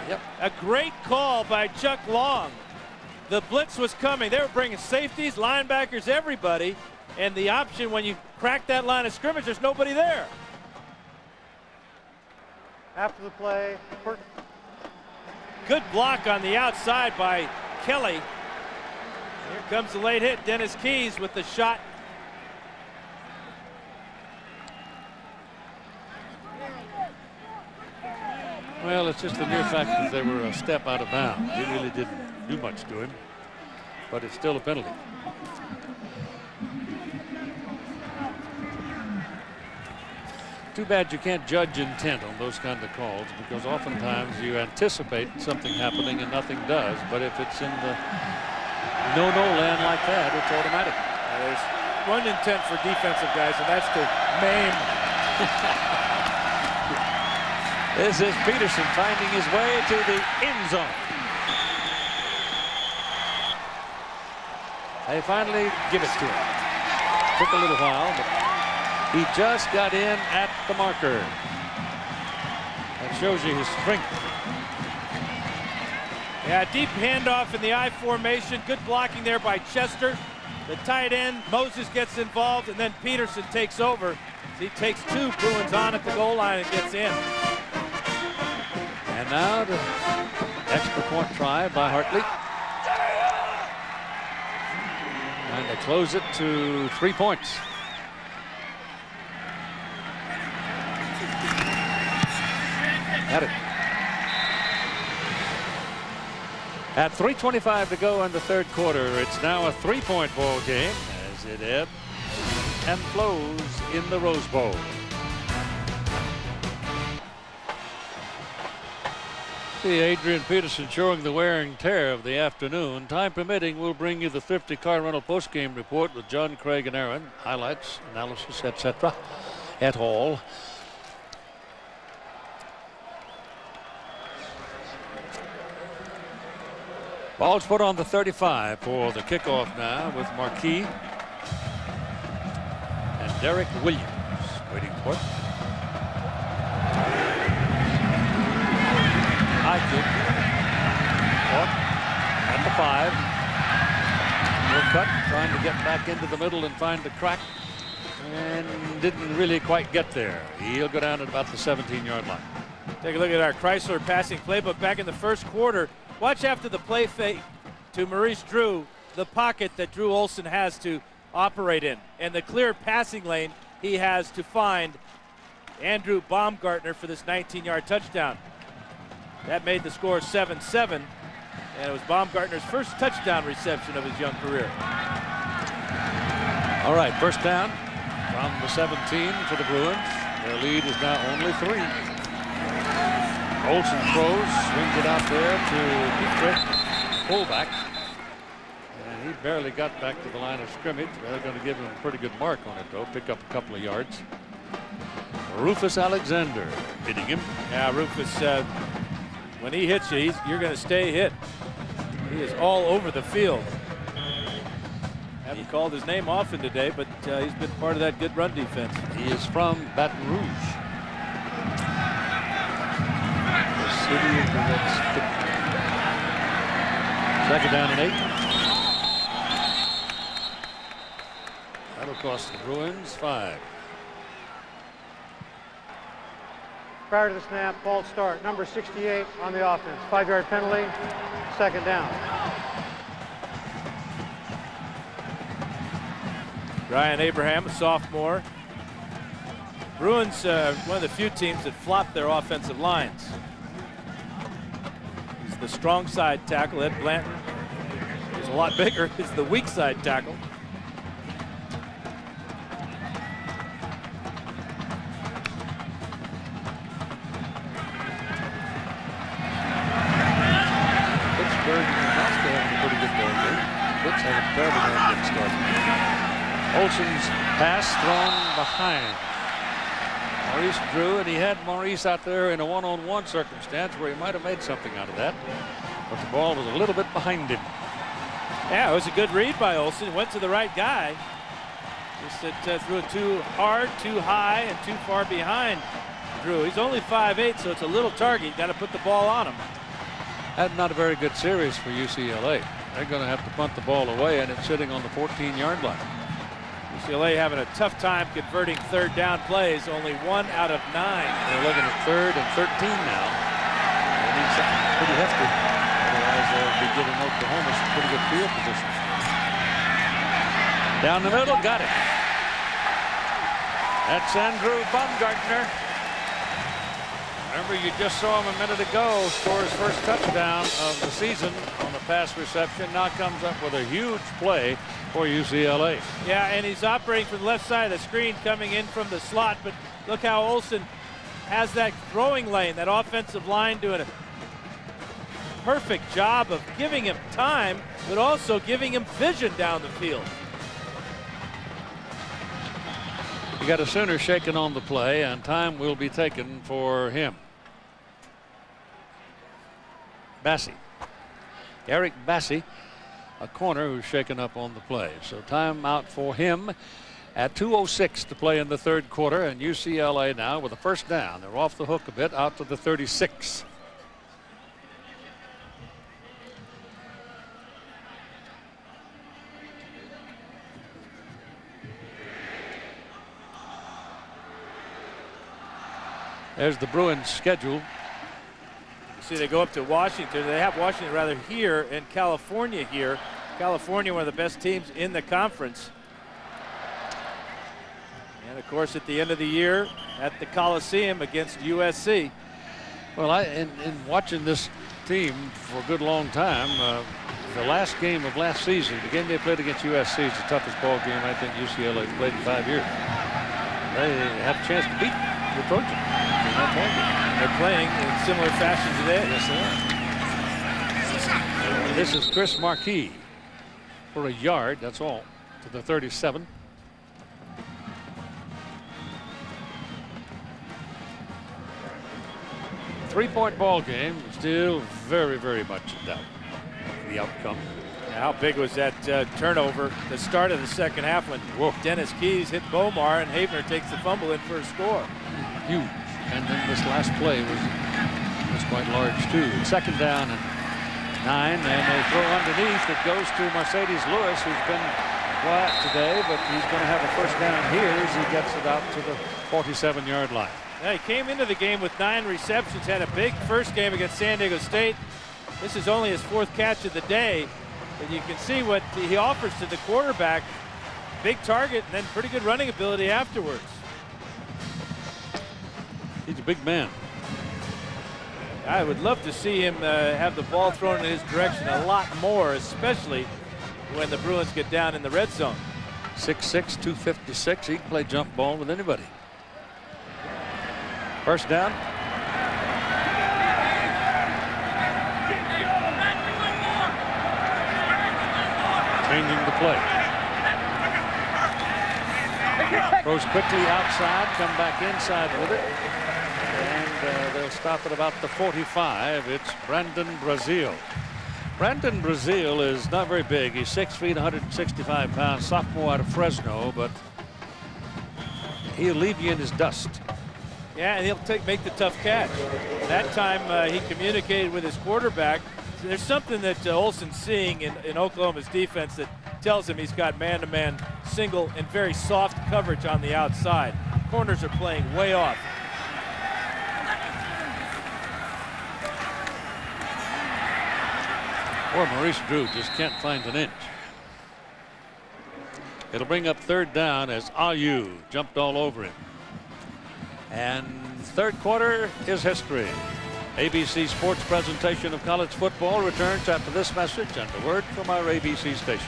Yep. A great call by Chuck Long. The blitz was coming. They were bringing safeties, linebackers, everybody. And the option when you crack that line of scrimmage, there's nobody there. After the play, good block on the outside by Kelly. Here comes the late hit. Dennis Keys with the shot. Well, it's just the mere fact that they were a step out of bounds. He really didn't do much to him, but it's still a penalty. Too bad you can't judge intent on those kind of calls, because oftentimes you anticipate something happening and nothing does. But if it's in the no-no land like that, it's automatic. There's one intent for defensive guys, and that's to maim. This is Peterson finding his way to the end zone. They finally give it to him. Took a little while, but he just got in at the marker. That shows you his strength. Yeah, deep handoff in the I formation. Good blocking there by Chester. The tight end, Moses gets involved, and then Peterson takes over. He takes 2 Bruins on at the goal line and gets in. And now the extra point try by Hartley. And they close it to 3 points. Got it. At 3:25 to go in the third quarter, it's now a 3-point ball game as it ebbs and flows in the Rose Bowl. 50. Adrian Peterson showing the wear and tear of the afternoon. Time permitting, we'll bring you the 50 Car Rental postgame report with John, Craig, and Aaron. Highlights, analysis, etc. et al. Ball's put on the 35 for the kickoff now with Marquis and Derek Williams waiting for it. High kick. Caught at the 5. Will cut, trying to get back into the middle and find the crack, and didn't really quite get there. He'll go down at about the 17-yard line. Take a look at our Chrysler passing playbook back in the first quarter. Watch after the play fake to Maurice Drew, the pocket that Drew Olson has to operate in, and the clear passing lane he has to find Andrew Baumgartner for this 19-yard touchdown. That made the score 7-7, and it was Baumgartner's first touchdown reception of his young career. All right, first down from the 17 for the Bruins. Their lead is now only 3. Olson throws, swings it out there to Dietrich, fullback. And he barely got back to the line of scrimmage. They're going to give him a pretty good mark on it, though. Pick up a couple of yards. Rufus Alexander hitting him. Yeah, Rufus, when he hits you, you're going to stay hit. He is all over the field. Haven't called his name often today, but he's been part of that good run defense. He is from Baton Rouge. City of the Red Stick. Second down and 8. That'll cost the Bruins 5. Prior to the snap, false start. Number 68 on the offense. 5-yard penalty, second down. Ryan Abraham, a sophomore. Bruins, one of the few teams that flopped their offensive lines. He's the strong side tackle. Ed Blanton is a lot bigger. He's the weak side tackle. Pittsburgh and Nebraska having a pretty good ball game. Brooks having a terrible game getting started. Olson's pass thrown behind Maurice Drew, and he had Maurice out there in a one-on-one circumstance where he might have made something out of that, but the ball was a little bit behind him. Yeah, it was a good read by Olson. Went to the right guy. Just that threw it too hard, too high, and too far behind Drew. He's only 5'8", so it's a little target. You got to put the ball on him. Had not a very good series for UCLA. They're going to have to punt the ball away, and it's sitting on the 14-yard line. UCLA having a tough time converting third down plays. Only 1 out of 9. They're looking at 3rd and 13 now. They need something pretty hefty. Otherwise, they'll be giving Oklahoma some pretty good field position. Down the middle, got it. That's Andrew Baumgartner. Remember, you just saw him a minute ago score his first touchdown of the season on the pass reception. Now comes up with a huge play for UCLA. Yeah, and he's operating from the left side of the screen, coming in from the slot. But look how Olson has that throwing lane, that offensive line doing a perfect job of giving him time, but also giving him vision down the field. You got a Sooner shaking on the play, and time will be taken for him. Bassey. Eric Bassey, a corner who's shaken up on the play. So time out for him at 2:06 to play in the third quarter, and UCLA now with a first down. They're off the hook a bit out to the 36. There's the Bruins schedule. See, they go up to Washington. They have Washington rather here and California here. California, one of the best teams in the conference. And of course, at the end of the year at the Coliseum against USC. Well, in watching this team for a good long time, the last game of last season, the game they played against USC is the toughest ball game I think UCLA has played in 5 years. They had a chance to beat the Trojans. They're playing in similar fashion today. Yes, they are. This is Chris Marquis for a yard. That's all to the 37. Three-point ball game. Still very, very much in doubt. The outcome. How big was that turnover at the start of the second half when Dennis Keys hit Bomar and Havener takes the fumble in for a score? Huge. And then this last play was quite large too. Second down and 9, and they throw underneath. It goes to Mercedes Lewis, who's been quiet today, but he's going to have a first down here as he gets it out to the 47-yard line. Yeah, he came into the game with 9 receptions, had a big first game against San Diego State. This is only his 4th catch of the day. And you can see what he offers to the quarterback. Big target and then pretty good running ability afterwards. He's a big man. I would love to see him have the ball thrown in his direction a lot more, especially when the Bruins get down in the red zone. 6'6", 256. He can play jump ball with anybody. First down. Changing the play. Throws quickly outside, come back inside with it. And they'll stop at about the 45. It's Brandon Brazil. Brandon Brazil is not very big. He's 6 feet, 165 pounds, sophomore out of Fresno, but he'll leave you in his dust. Yeah, and he'll make the tough catch. That time he communicated with his quarterback. There's something that Olsen's seeing in Oklahoma's defense that tells him he's got man-to-man single and very soft coverage on the outside. Corners are playing way off. Or Maurice Drew just can't find an inch. It'll bring up third down as Ayu jumped all over him. And third quarter is history. ABC Sports presentation of college football returns after this message and a word from our ABC stations.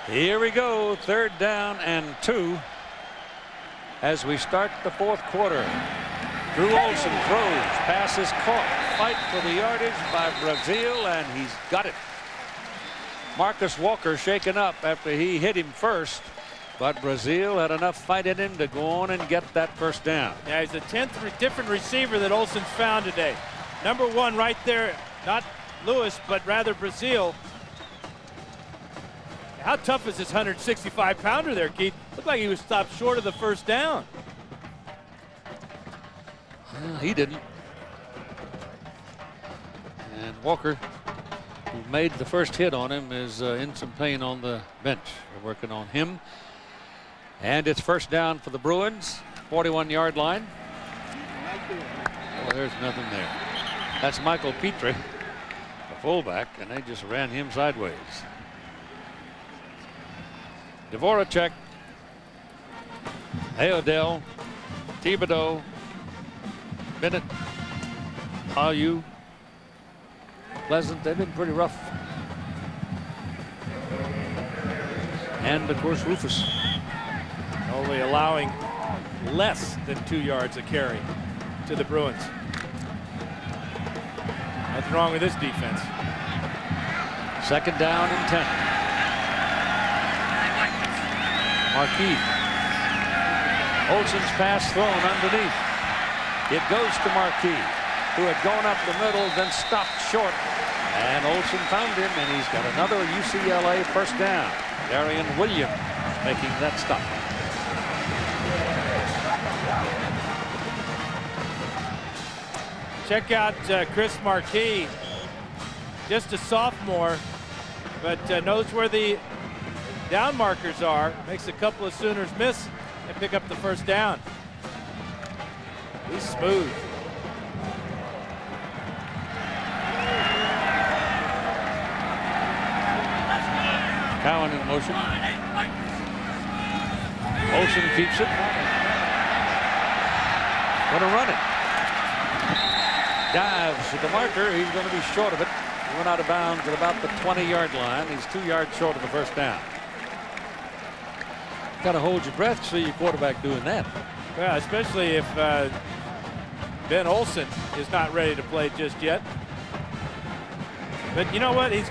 Here we go, third down and 2 as we start the fourth quarter. Drew Olsen throws, pass is caught, fight for the yardage by Brazil, and he's got it. Marcus Walker shaken up after he hit him first. But Brazil had enough fight in him to go on and get that first down. Yeah, he's the 10th different receiver that Olsen's found today. Number 1 right there, not Lewis, but rather Brazil. How tough is this 165-pounder there, Keith? Looked like he was stopped short of the first down. He didn't. And Walker, who made the first hit on him, is in some pain on the bench. They're working on him. And it's first down for the Bruins, 41-yard line. Well, there's nothing there. That's Michael Petrie, the fullback, and they just ran him sideways. Dvoracek, Ayodele, Thibodeau, Bennett, Ayu, Pleasant. They've been pretty rough. And, of course, Rufus. Only allowing less than 2 yards a carry to the Bruins. Nothing wrong with this defense. Second down and 10. Marquis. Olsen's pass thrown underneath. It goes to Marquis, who had gone up the middle, then stopped short. And Olsen found him, and he's got another UCLA first down. Darian Williams making that stop. Check out Chris Marquis, just a sophomore, but knows where the down markers are. Makes a couple of Sooners miss and pick up the first down. He's smooth. Cowan in motion. Olsen keeps it. Gonna run it. Dives at the marker. He's going to be short of it. He went out of bounds at about the 20-yard line. He's 2 yards short of the first down. Got to hold your breath to see your quarterback doing that. Well, especially if Ben Olsen is not ready to play just yet. But you know what? He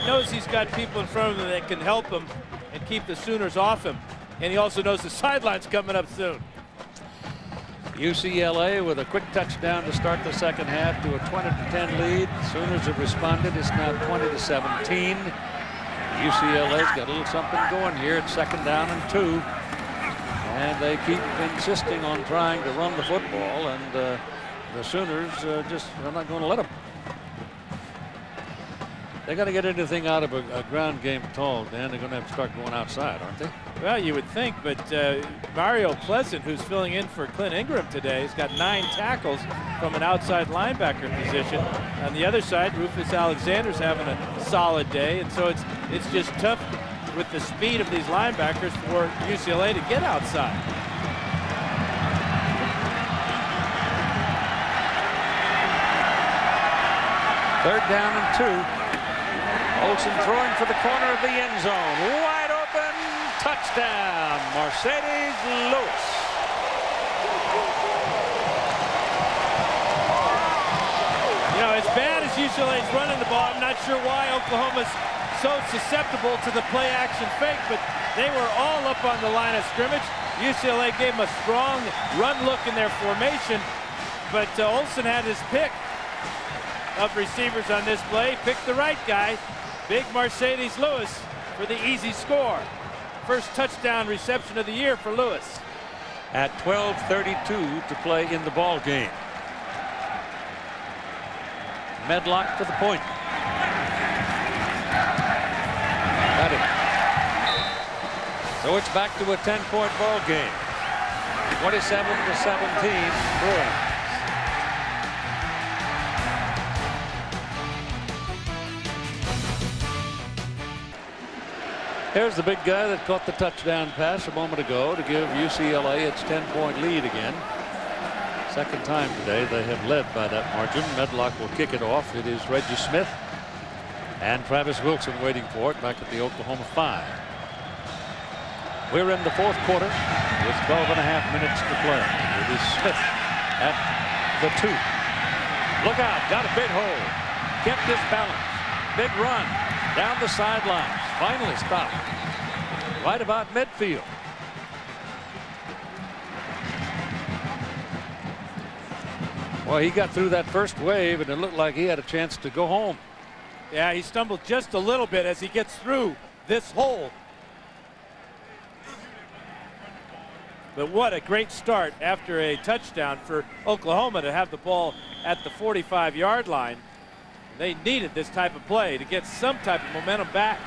knows he's got people in front of him that can help him and keep the Sooners off him. And he also knows the sideline's coming up soon. UCLA with a quick touchdown to start the second half to a 20-10 lead. Sooners have responded. It's now 20-17. UCLA's got a little something going here. It's 2nd down and 2. And they keep insisting on trying to run the football. And the Sooners just are not going to let them. They got to get anything out of a ground game at all, Dan. They're going to have to start going outside, aren't they? Well, you would think, but Mario Pleasant, who's filling in for Clint Ingram today, has got 9 tackles from an outside linebacker position. On the other side, Rufus Alexander's having a solid day, and so it's just tough with the speed of these linebackers for UCLA to get outside. Third down and 2. Olsen throwing for the corner of the end zone. Wide open. Touchdown. Mercedes Lewis. You know, as bad as UCLA's running the ball, I'm not sure why Oklahoma's so susceptible to the play action fake, but they were all up on the line of scrimmage. UCLA gave them a strong run look in their formation, but Olsen had his pick of receivers on this play. Picked the right guy. Big Mercedes Lewis for the easy score. First touchdown reception of the year for Lewis. At 12:32 to play in the ball game. Medlock to the point. Got it. So it's back to a 10-point ball game. 27-17 Bruins. Here's the big guy that caught the touchdown pass a moment ago to give UCLA its 10-point lead again. Second time today they have led by that margin. Medlock will kick it off. It is Reggie Smith and Travis Wilson waiting for it back at the Oklahoma 5. We're in the 4th quarter with 12 and a half minutes to play. It is Smith at the 2. Look out, got a big hole. Kept his balance. Big run down the sidelines. Finally stopped right about midfield. Well, he got through that first wave and it looked like he had a chance to go home. Yeah, he stumbled just a little bit as he gets through this hole. But what a great start after a touchdown for Oklahoma to have the ball at the 45-yard line. They needed this type of play to get some type of momentum back.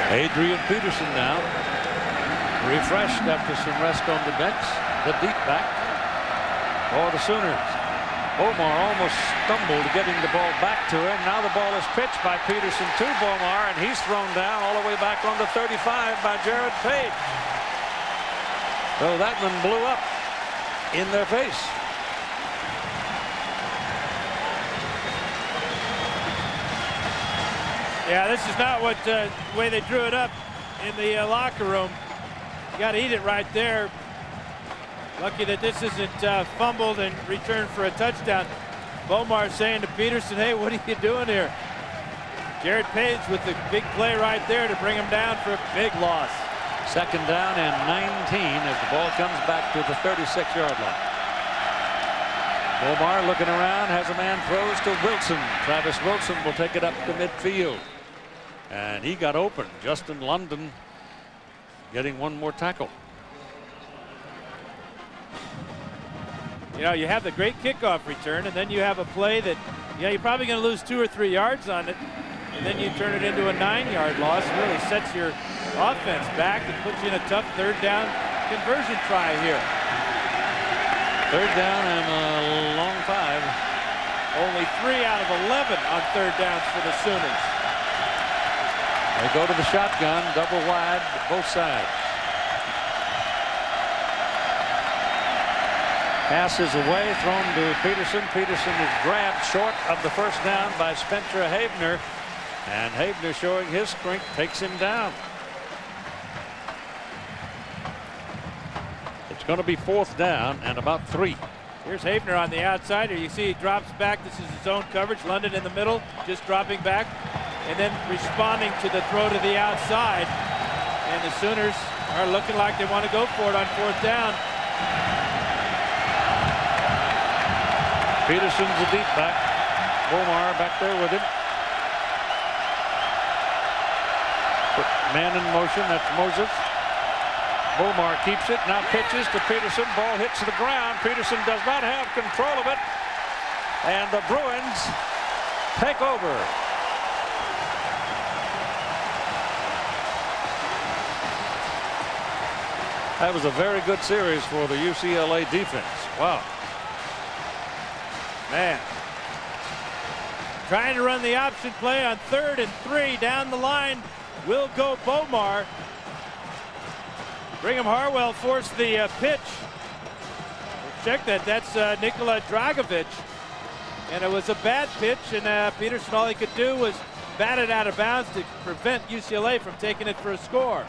Adrian Peterson now refreshed after some rest on the bench. The deep back for the Sooners. Bomar almost stumbled getting the ball back to him. Now the ball is pitched by Peterson to Bomar, and he's thrown down all the way back on the 35 by Jared Page. So that one blew up in their face. Yeah, this is not what way they drew it up in the locker room. You got to eat it right there. Lucky that this isn't fumbled and returned for a touchdown. Bomar saying to Peterson, hey, what are you doing here? Jared Page with the big play right there to bring him down for a big loss. Second down and 19 as the ball comes back to the 36-yard line. Bomar looking around, has a man, throws to Wilson. Travis Wilson will take it up to midfield. And he got open. Justin London getting one more tackle. You know, you have the great kickoff return, and then you have a play that, yeah, you're probably going to lose 2 or 3 yards on it, and then you turn it into a 9-yard loss. It really sets your offense back and puts you in a tough third down conversion try here. Third down and a long 5. Only 3 out of 11 on third downs for the Sooners. They go to the shotgun, double wide, both sides. Pass is away, thrown to Peterson. Peterson is grabbed short of the first down by Spencer Havener. And Havener, showing his strength, takes him down. It's going to be 4th down and about 3. Here's Havener on the outside. Here you see he drops back. This is his own coverage. London in the middle, just dropping back. And then responding to the throw to the outside. And the Sooners are looking like they want to go for it on 4th down. Peterson's a deep back. Bomar back there with him. Man in motion, that's Moses. Bomar keeps it, now pitches to Peterson. Ball hits the ground. Peterson does not have control of it. And the Bruins take over. That was a very good series for the UCLA defense. Wow. Man. Trying to run the option play on 3rd and 3 down the line. Will go Bomar. Brigham Harwell forced the pitch. Check that. That's Nikola Dragovic. And it was a bad pitch. And Peterson, all he could do was bat it out of bounds to prevent UCLA from taking it for a score.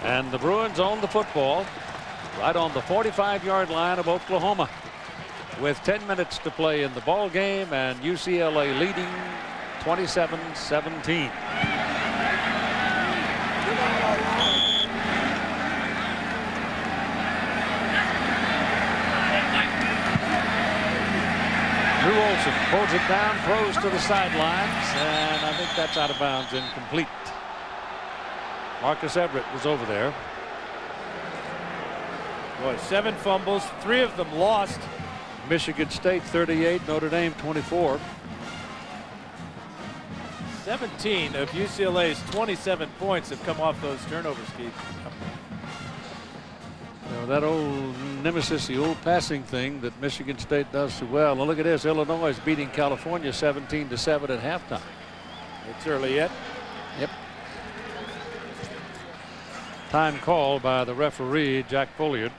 And the Bruins own the football right on the 45-yard line of Oklahoma with 10 minutes to play in the ball game, and UCLA leading 27-17. Drew Olson pulls it down, throws to the sidelines, and I think that's out of bounds, incomplete. Marcus Everett was over there. Boy, 7 fumbles, 3 of them lost. Michigan State 38, Notre Dame 24. 17 of UCLA's 27 points have come off those turnovers, Keith. You know, that old nemesis, the old passing thing that Michigan State does so well. Now look at this. Illinois is beating California 17-7 at halftime. It's early yet. Yep. Time call by the referee, Jack Folliard.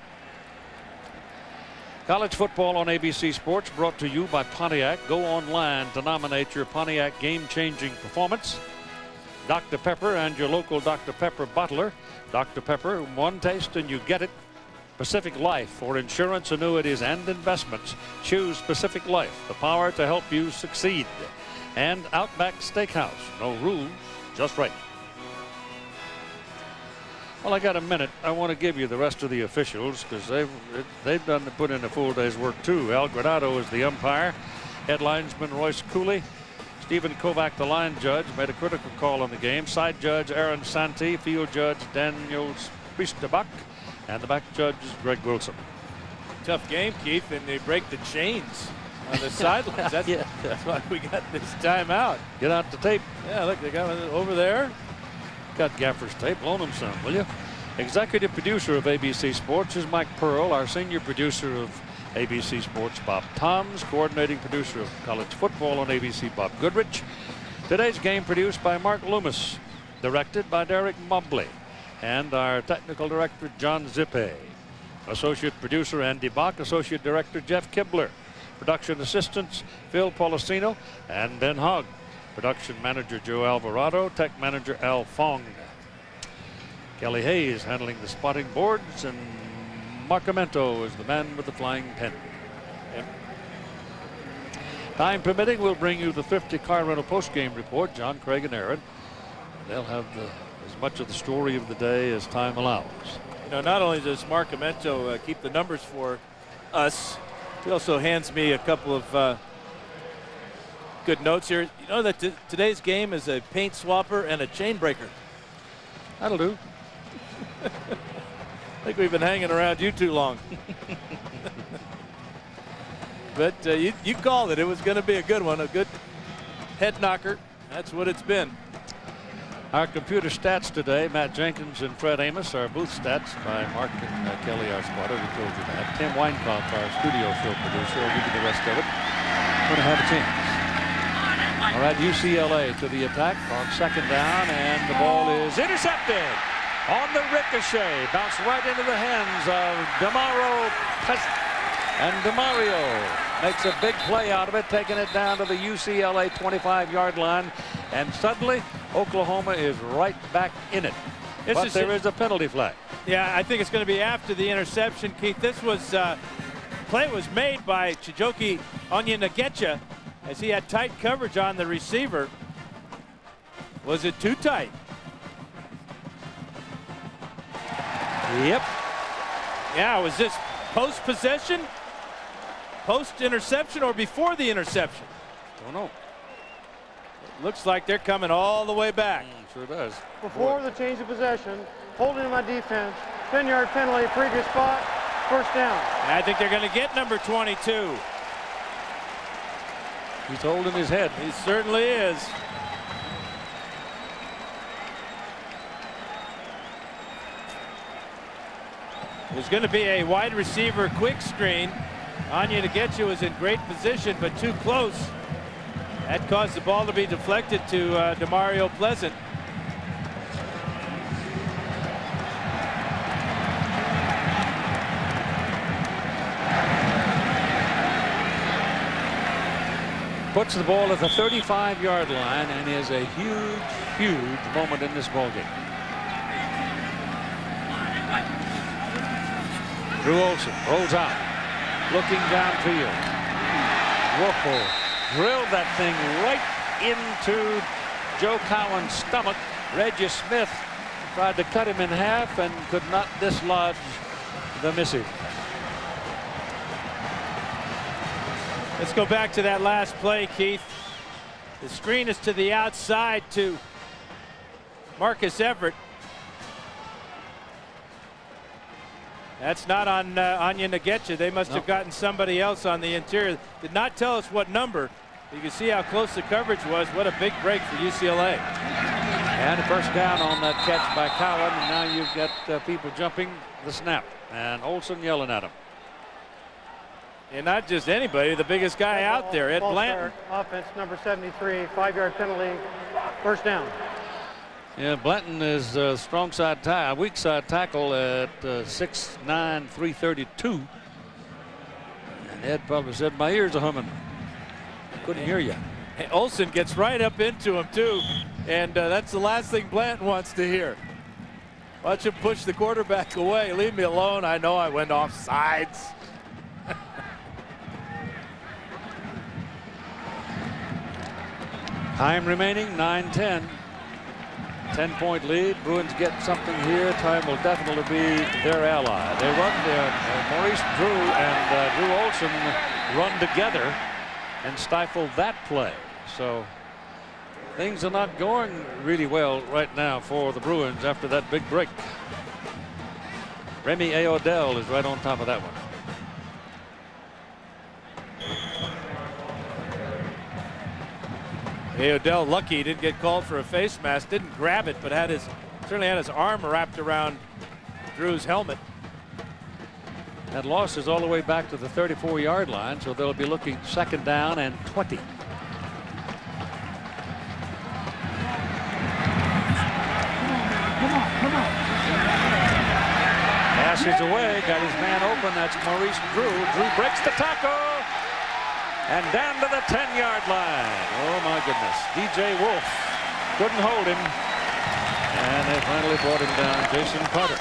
College football on ABC Sports brought to you by Pontiac. Go online to nominate your Pontiac game-changing performance. Dr. Pepper and your local Dr. Pepper bottler. Dr. Pepper, one taste and you get it. Pacific Life, for insurance, annuities, and investments. Choose Pacific Life, the power to help you succeed. And Outback Steakhouse, no rules, just right. Well, I got a minute. I want to give you the rest of the officials because they've put in a full day's work too. Al Granado is the umpire. Head linesman Royce Cooley. Stephen Kovac, the line judge, made a critical call on the game. Side judge Aaron Santi. Field judge Daniel Spistabak. And the back judge is Greg Wilson. Tough game, Keith, and they break the chains on the sidelines. That's why we got this timeout. Get out the tape. Yeah, look, they got it over there. Got Gaffer's tape. Loan him some, will you? Executive producer of ABC Sports is Mike Pearl. Our senior producer of ABC Sports, Bob Toms. Coordinating producer of college football on ABC, Bob Goodrich. Today's game produced by Mark Loomis. Directed by Derek Mobley. And our technical director, John Zippe. Associate producer, Andy Bach. Associate director, Jeff Kibler. Production assistants, Phil Policino and Ben Hogg. Production manager Joe Alvarado, tech manager Al Fong. Kelly Hayes handling the spotting boards, and Marcamento is the man with the flying pen. Yep. Time permitting, we'll bring you the 50 car rental post-game report. John, Craig, and Aaron. They'll have as much of the story of the day as time allows. You know, not only does Marcamento keep the numbers for us, he also hands me a couple of good notes here. You know that today's game is a paint swapper and a chain breaker. That'll do. I think we've been hanging around you too long. But you called it. It was going to be a good one, a good head knocker. That's what it's been. Our computer stats today, Matt Jenkins and Fred Amos. Our booth stats by Mark and Kelly, our spotter. We told you that. Tim Weinkampf, our studio field producer. I'll give you the rest of it. Going to have a chance. All right, UCLA to the attack on second down, and the ball is intercepted. on the ricochet. Bounced right into the hands of DeMario. And DeMario makes a big play out of it, taking it down to the UCLA 25-yard line. And suddenly, Oklahoma is right back in it. But there is a penalty flag. Yeah, I think it's going to be after the interception, Keith. This was play was made by Chijoke Onyenagecha as he had tight coverage on the receiver. Was it too tight? Yep. Yeah, was this post-possession, post-interception, or before the interception? Don't know. It looks like they're coming all the way back. Sure does. Before the change of possession, holding my defense, 10-yard penalty, previous spot, first down. And I think they're going to get number 22. He's holding his head. He certainly is. There's going to be a wide receiver quick screen. Onyenagecha was in great position, but too close. That caused the ball to be deflected to DeMario Pleasant. Puts the ball at the 35-yard line and is a huge, huge moment in this ballgame. Drew Olson rolls out, looking downfield. Whipple drilled that thing right into Joe Cowan's stomach. Reggie Smith tried to cut him in half and could not dislodge the missive. Let's go back to that last play, Keith. The screen is to the outside to Marcus Everett. That's not on Onyenagecha. They must have gotten somebody else on the interior. Did not tell us what number. You can see how close the coverage was. What a big break for UCLA. And a first down on that catch by Cowan. And now you've got people jumping the snap. And Olson yelling at him. And not just anybody, the biggest guy out there, Ed Blanton. Offense number 73, 5-yard penalty, first down. Yeah, Blanton is strong side weak side tackle at 6'9", 332. And Ed probably said, my ears are humming. Couldn't hear you. And Olson gets right up into him too, and that's the last thing Blanton wants to hear. Watch him push the quarterback away. Leave me alone. I know I went off sides. Time remaining, 9-10. 10-point lead. Bruins get something here. Time will definitely be their ally. They run Maurice Drew and Drew Olson run together and stifle that play. So things are not going really well right now for the Bruins after that big break. Remy Odell is right on top of that one. Odell lucky he didn't get called for a face mask, didn't grab it, but certainly had his arm wrapped around Drew's helmet. That loss is all the way back to the 34-yard line, so they'll be looking second down and 20. Pass is away, got his man open. That's Maurice Drew. Drew breaks the tackle. And down to the 10-yard line. Oh, my goodness. DJ Wolf couldn't hold him. And they finally brought him down. Jason Carter.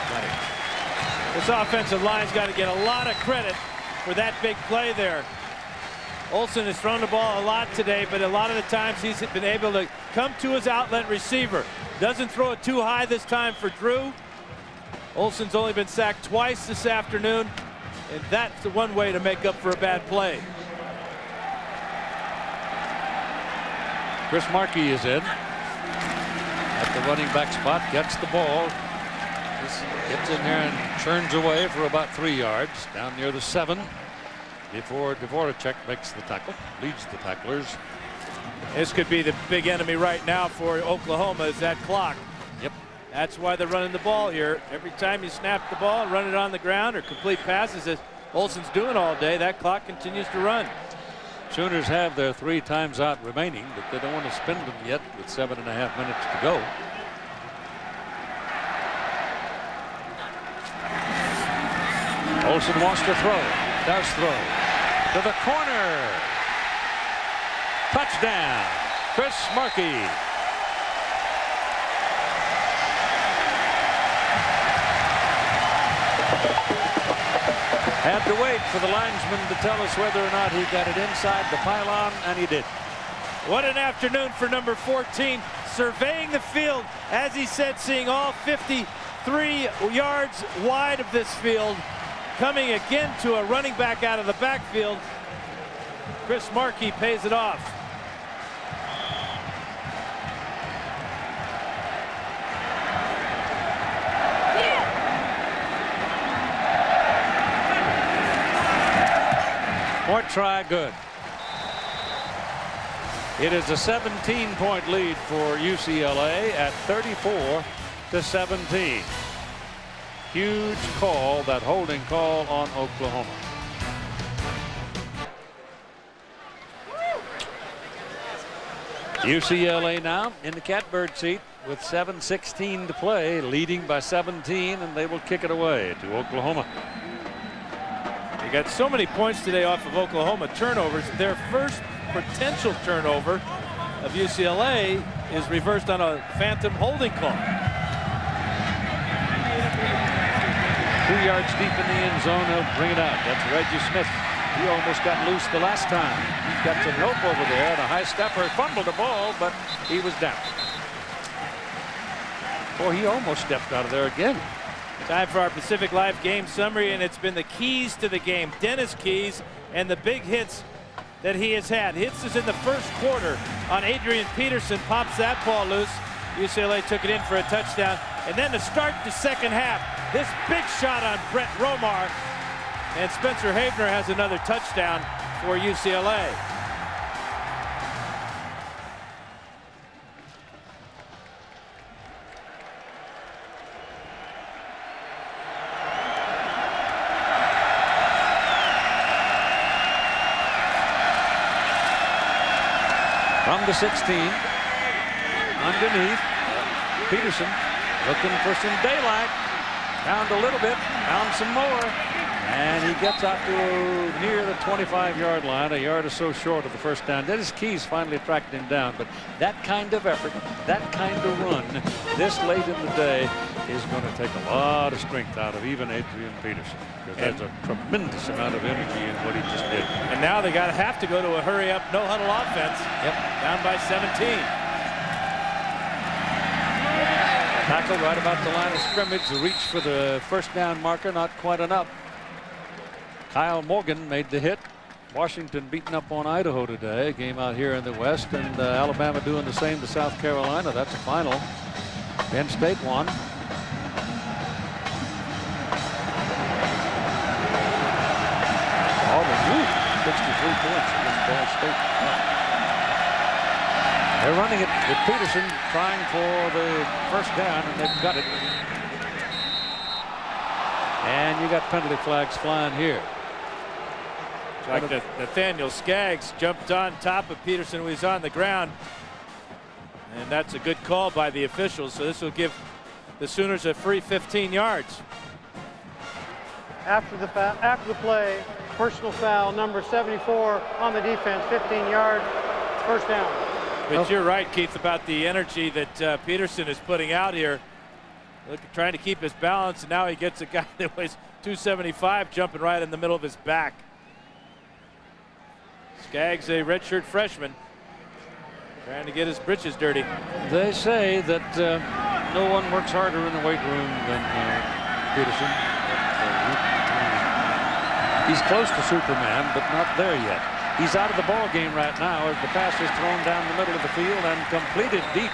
Got him. This offensive line's got to get a lot of credit for that big play there. Olson has thrown the ball a lot today, but a lot of the times he's been able to come to his outlet receiver. Doesn't throw it too high this time for Drew. Olson's only been sacked twice this afternoon. And that's the one way to make up for a bad play. Chris Markey is in at the running back spot, gets the ball, gets in there and churns away for about 3 yards, down near the 7 before Dvorak makes the tackle, leads the tacklers. This could be the big enemy right now for Oklahoma, is that clock. Yep. That's why they're running the ball here. Every time you snap the ball, run it on the ground or complete passes, as Olson's doing all day, that clock continues to run. Sooners have their 3 times out remaining, but they don't want to spend them yet with 7.5 minutes to go. Olsen wants to throw. Does throw. To the corner. Touchdown. Chris Markey. Had to wait for the linesman to tell us whether or not he got it inside the pylon, and he did. What an afternoon for number 14, surveying the field, as he said, seeing all 53 yards wide of this field, coming again to a running back out of the backfield. Chris Markey pays it off. Point try good. It is a 17-point lead for UCLA at 34-17. Huge call, that holding call on Oklahoma. UCLA now in the catbird seat with 7:16 to play, leading by 17, and they will kick it away to Oklahoma. They got so many points today off of Oklahoma turnovers. Their first potential turnover of UCLA is reversed on a phantom holding call. 2 yards deep in the end zone, he'll bring it out. That's Reggie Smith. He almost got loose the last time. He's got some help over there, and a high stepper fumbled the ball, but he was down. Boy, he almost stepped out of there again. Time for our Pacific Live game summary, and it's been the keys to the game. Dennis Keys and the big hits that he has had. Hits is in the first quarter on Adrian Peterson, pops that ball loose. UCLA took it in for a touchdown. And then to start the second half, this big shot on Brett Romar. And Spencer Havener has another touchdown for UCLA. From the 16, underneath, Peterson looking for some daylight. Found a little bit, found some more, and he gets out to near the 25-yard line, a yard or so short of the first down. Dennis Keys finally tracked him down, but that kind of effort, that kind of run, this late in the day is going to take a lot of strength out of even Adrian Peterson, because there's a tremendous amount of energy in what he just did. And now they have to go to a hurry-up, no-huddle offense. Yep. Down by 17. Tackle right about the line of scrimmage. The reach for the first down marker, not quite enough. Kyle Morgan made the hit. Washington beating up on Idaho today. A game out here in the West, and Alabama doing the same to South Carolina. That's a final. Penn State won. Auburn, 63 points against Ball State. They're running it with Peterson trying for the first down, and they've got it. And you got penalty flags flying here. Like Nathaniel Skaggs jumped on top of Peterson when he's on the ground. And that's a good call by the officials. So this will give the Sooners a free 15 yards. After the play, personal foul, number 74 on the defense, 15 yards, first down. But you're right, Keith, about the energy that Peterson is putting out here. Look, trying to keep his balance, and now he gets a guy that weighs 275 jumping right in the middle of his back. Skaggs, a redshirt freshman, trying to get his britches dirty. They say that no one works harder in the weight room than Peterson. He's close to Superman, but not there yet. He's out of the ball game right now as the pass is thrown down the middle of the field and completed deep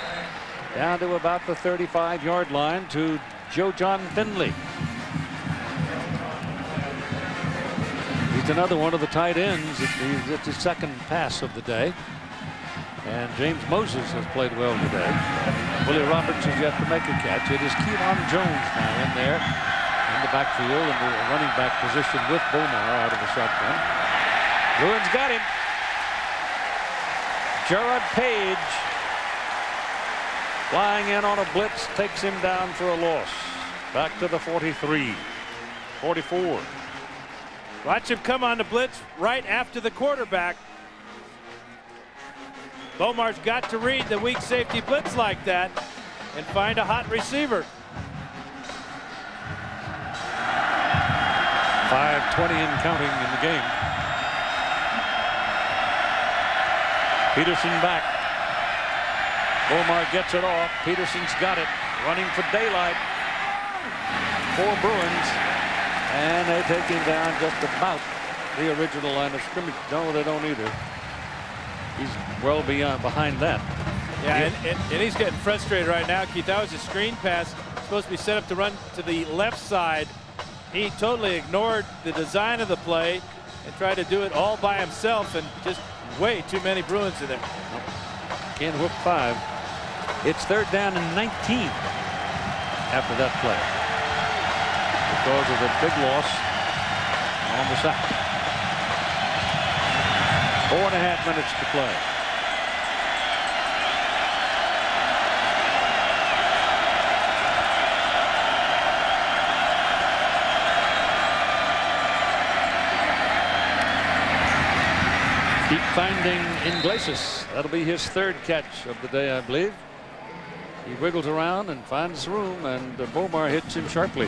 down to about the 35-yard line to Joe John Finley. He's another one of the tight ends. It's his second pass of the day. And James Moses has played well today. Willie Roberts has yet to make a catch. It is Keelan Jones now in there in the backfield in the running back position with Bomar out of the shotgun. Bruins got him. Gerard Page flying in on a blitz, takes him down for a loss. Back to the 43, 44. Watch him come on the blitz right after the quarterback. Bomar's got to read the weak safety blitz like that and find a hot receiver. 5:20 and counting in the game. Peterson back. Bomar gets it off. Peterson's got it. Running for daylight for Bruins. And they take him down just about the original line of scrimmage. No, they don't either. He's well behind that. Yeah, and he's getting frustrated right now, Keith. That was a screen pass. Supposed to be set up to run to the left side. He totally ignored the design of the play and tried to do it all by himself, and just way too many Bruins in there. Can't whoop 5. It's 3rd down and 19 after that play because of the big loss on the sack. 4.5 minutes to play. Keep finding Iglesias. That'll be his 3rd catch of the day, I believe. He wiggles around and finds room, and Bomar hits him sharply.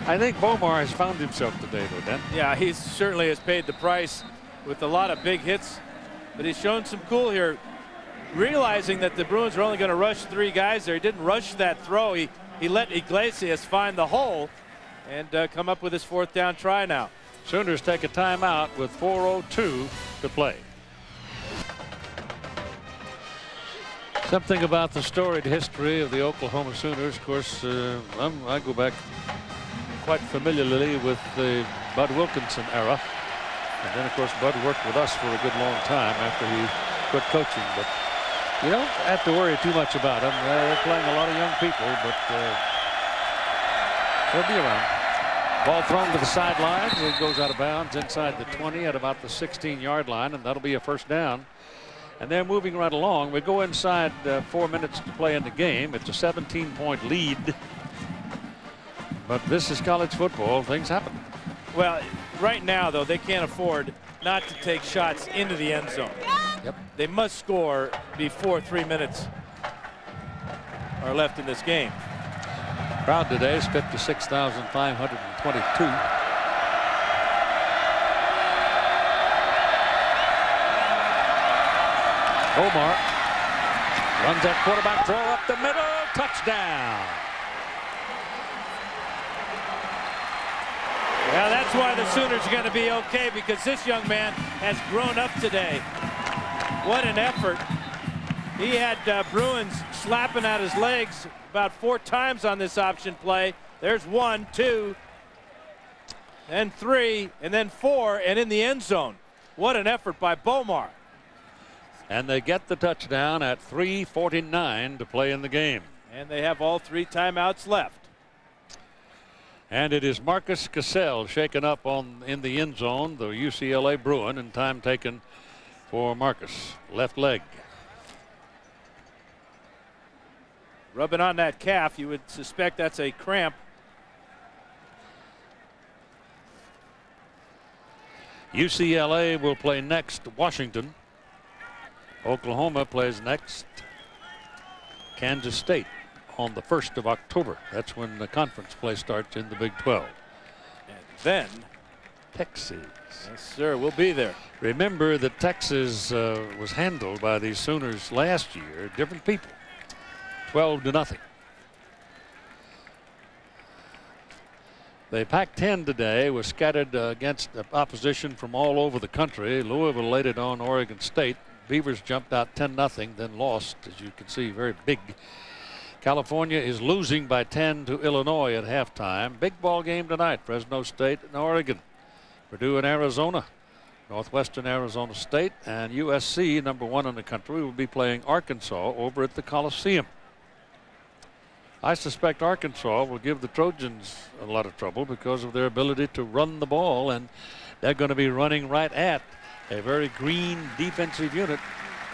I think Bomar has found himself today, though, Dan. Yeah, he certainly has paid the price with a lot of big hits, but he's shown some cool here, realizing that the Bruins are only going to rush 3 guys there. He didn't rush that throw. He let Iglesias find the hole and come up with his 4th down try now. Sooners take a timeout with 4:02 to play. Something about the storied history of the Oklahoma Sooners. Of course, I go back quite familiarly with the Bud Wilkinson era. And then, of course, Bud worked with us for a good long time after he quit coaching. But you don't have to worry too much about them. They're playing a lot of young people, but they'll be around. Ball thrown to the sidelines. It goes out of bounds inside the 20 at about the 16-yard line, and that'll be a 1st down. And they're moving right along. We go inside 4 minutes to play in the game. It's a 17-point lead. But this is college football. Things happen. Well, right now, though, they can't afford not to take shots into the end zone. Yep. They must score before 3 minutes are left in this game. Crowd today is 56,522. Omar runs that quarterback throw up the middle. Touchdown. Well, that's why the Sooners are going to be okay, because this young man has grown up today. What an effort. He had Bruins slapping at his legs about 4 times on this option play. There's 1, 2, and 3, and then 4, and in the end zone. What an effort by Bomar. And they get the touchdown at 3:49 to play in the game. And they have all 3 timeouts left. And it is Marcus Cassell shaken up in the end zone, the UCLA Bruin, and time taken for Marcus. Left leg. Rubbing on that calf, you would suspect that's a cramp. UCLA will play next Washington. Oklahoma plays next Kansas State on the 1st of October. That's when the conference play starts in the Big 12. And then Texas. Yes, sir, we'll be there. Remember that Texas was handled by these Sooners last year, different people, 12-0. The Pac-10 today was scattered against opposition from all over the country. Louisville laid it on Oregon State. Beavers jumped out 10-0, then lost, as you can see, very big. California is losing by 10 to Illinois at halftime. Big ball game tonight, Fresno State and Oregon. Purdue and Arizona. Northwestern Arizona State and USC, number 1 in the country, will be playing Arkansas over at the Coliseum. I suspect Arkansas will give the Trojans a lot of trouble because of their ability to run the ball, and they're going to be running right at a very green defensive unit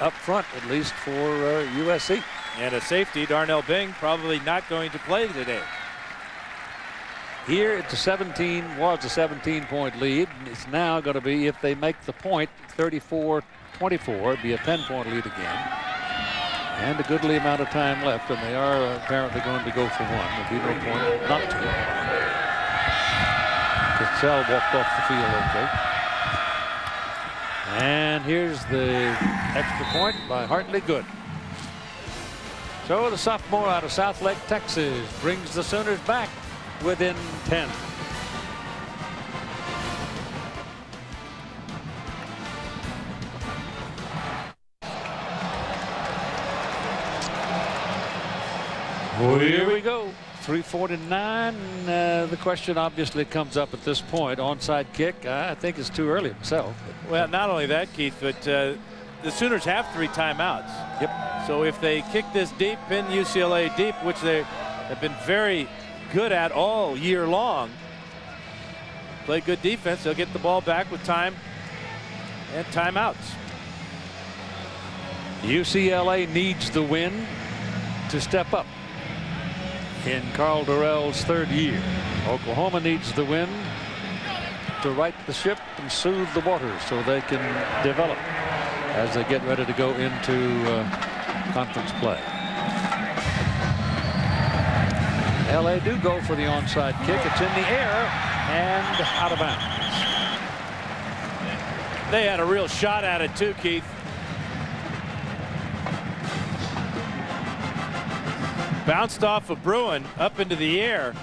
up front, at least for USC. And a safety, Darnell Bing, probably not going to play today. Here it's was a 17-point lead. It's now going to be, if they make the point, 34-24. It'd be a 10-point lead again. And a goodly amount of time left, and they are apparently going to go for one. There'll be no point not to. Cassell walked off the field okay. And here's the extra point by Hartley. Good. So the sophomore out of Southlake, Texas, brings the Sooners back within 10. Here we go. 3:49. The question obviously comes up at this point. Onside kick. I think it's too early myself. Well, not only that, Keith, but the Sooners have 3 timeouts. Yep. So if they kick this deep, pin UCLA deep, which they have been very good at all year long, play good defense, they'll get the ball back with time and timeouts. UCLA needs the win to step up in Carl Durrell's 3rd year. Oklahoma needs the win to right the ship and soothe the waters so they can develop as they get ready to go into conference play. LA do go for the onside kick. It's in the air and out of bounds. They had a real shot at it too, Keith. Bounced off a Bruin up into the air.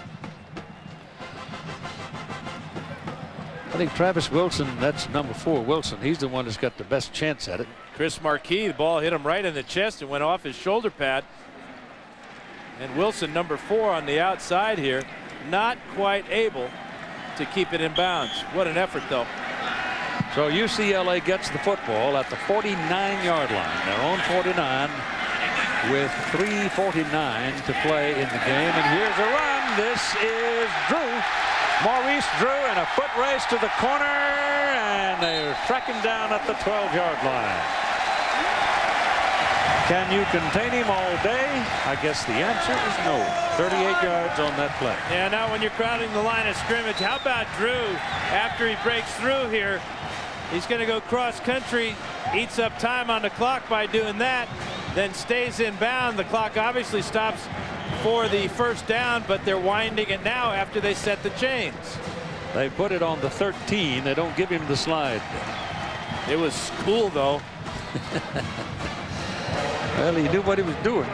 I think Travis Wilson, that's number 4 Wilson, he's the one that's got the best chance at it. Chris Marquis, the ball hit him right in the chest and went off his shoulder pad. And Wilson, number 4 on the outside here, not quite able to keep it in bounds. What an effort, though. So UCLA gets the football at the 49-yard line, their own 49, with 3:49 to play in the game. And here's a run. This is Drew. Maurice Drew in a foot race to the corner, and they're tracking down at the 12-yard line. Can you contain him all day? I guess the answer is no. 38 yards on that play. Yeah, now when you're crowding the line of scrimmage, how about Drew after he breaks through here? He's going to go cross country, eats up time on the clock by doing that, then stays in bound. The clock obviously stops for the first down, but they're winding it now after they set the chains. They put it on the 13. They don't give him the slide. It was cool, though. Well, he knew what he was doing.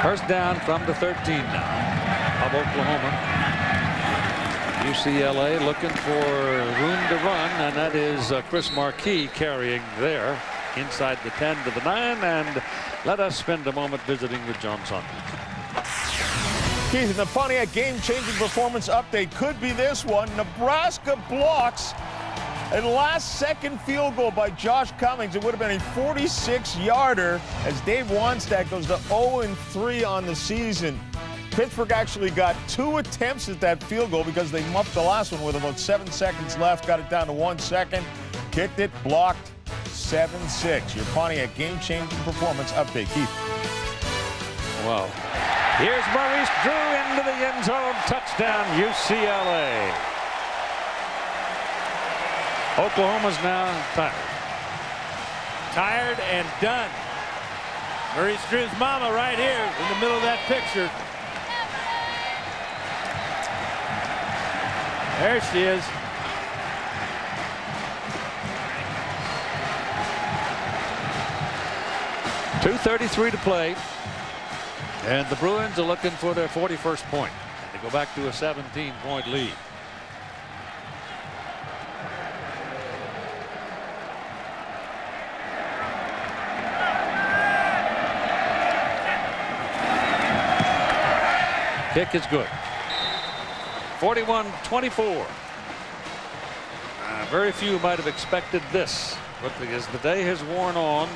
First down from the 13 now of Oklahoma. UCLA looking for room to run, and that is Chris Marquis carrying there inside the 10 to the 9. And let us spend a moment visiting with John Saunders. Keith, the Pontiac game-changing performance update could be this one. Nebraska blocks a last-second field goal by Josh Cummings. It would have been a 46-yarder as Dave Wanstack goes to 0-3 on the season. Pittsburgh actually got 2 attempts at that field goal because they muffed the last one with about 7 seconds left, got it down to 1 second, kicked it, blocked, 7-6. Your Pontiac game-changing performance update. Keith. Wow. Here's Maurice Drew into the end zone. Touchdown, UCLA. Oklahoma's now tired. Tired and done. Maurice Drew's mama right here in the middle of that picture. There she is. .233 to play. And the Bruins are looking for their 41st point. They go back to a 17-point lead. Kick is good. 41-24. Very few might have expected this, but as the day has worn on,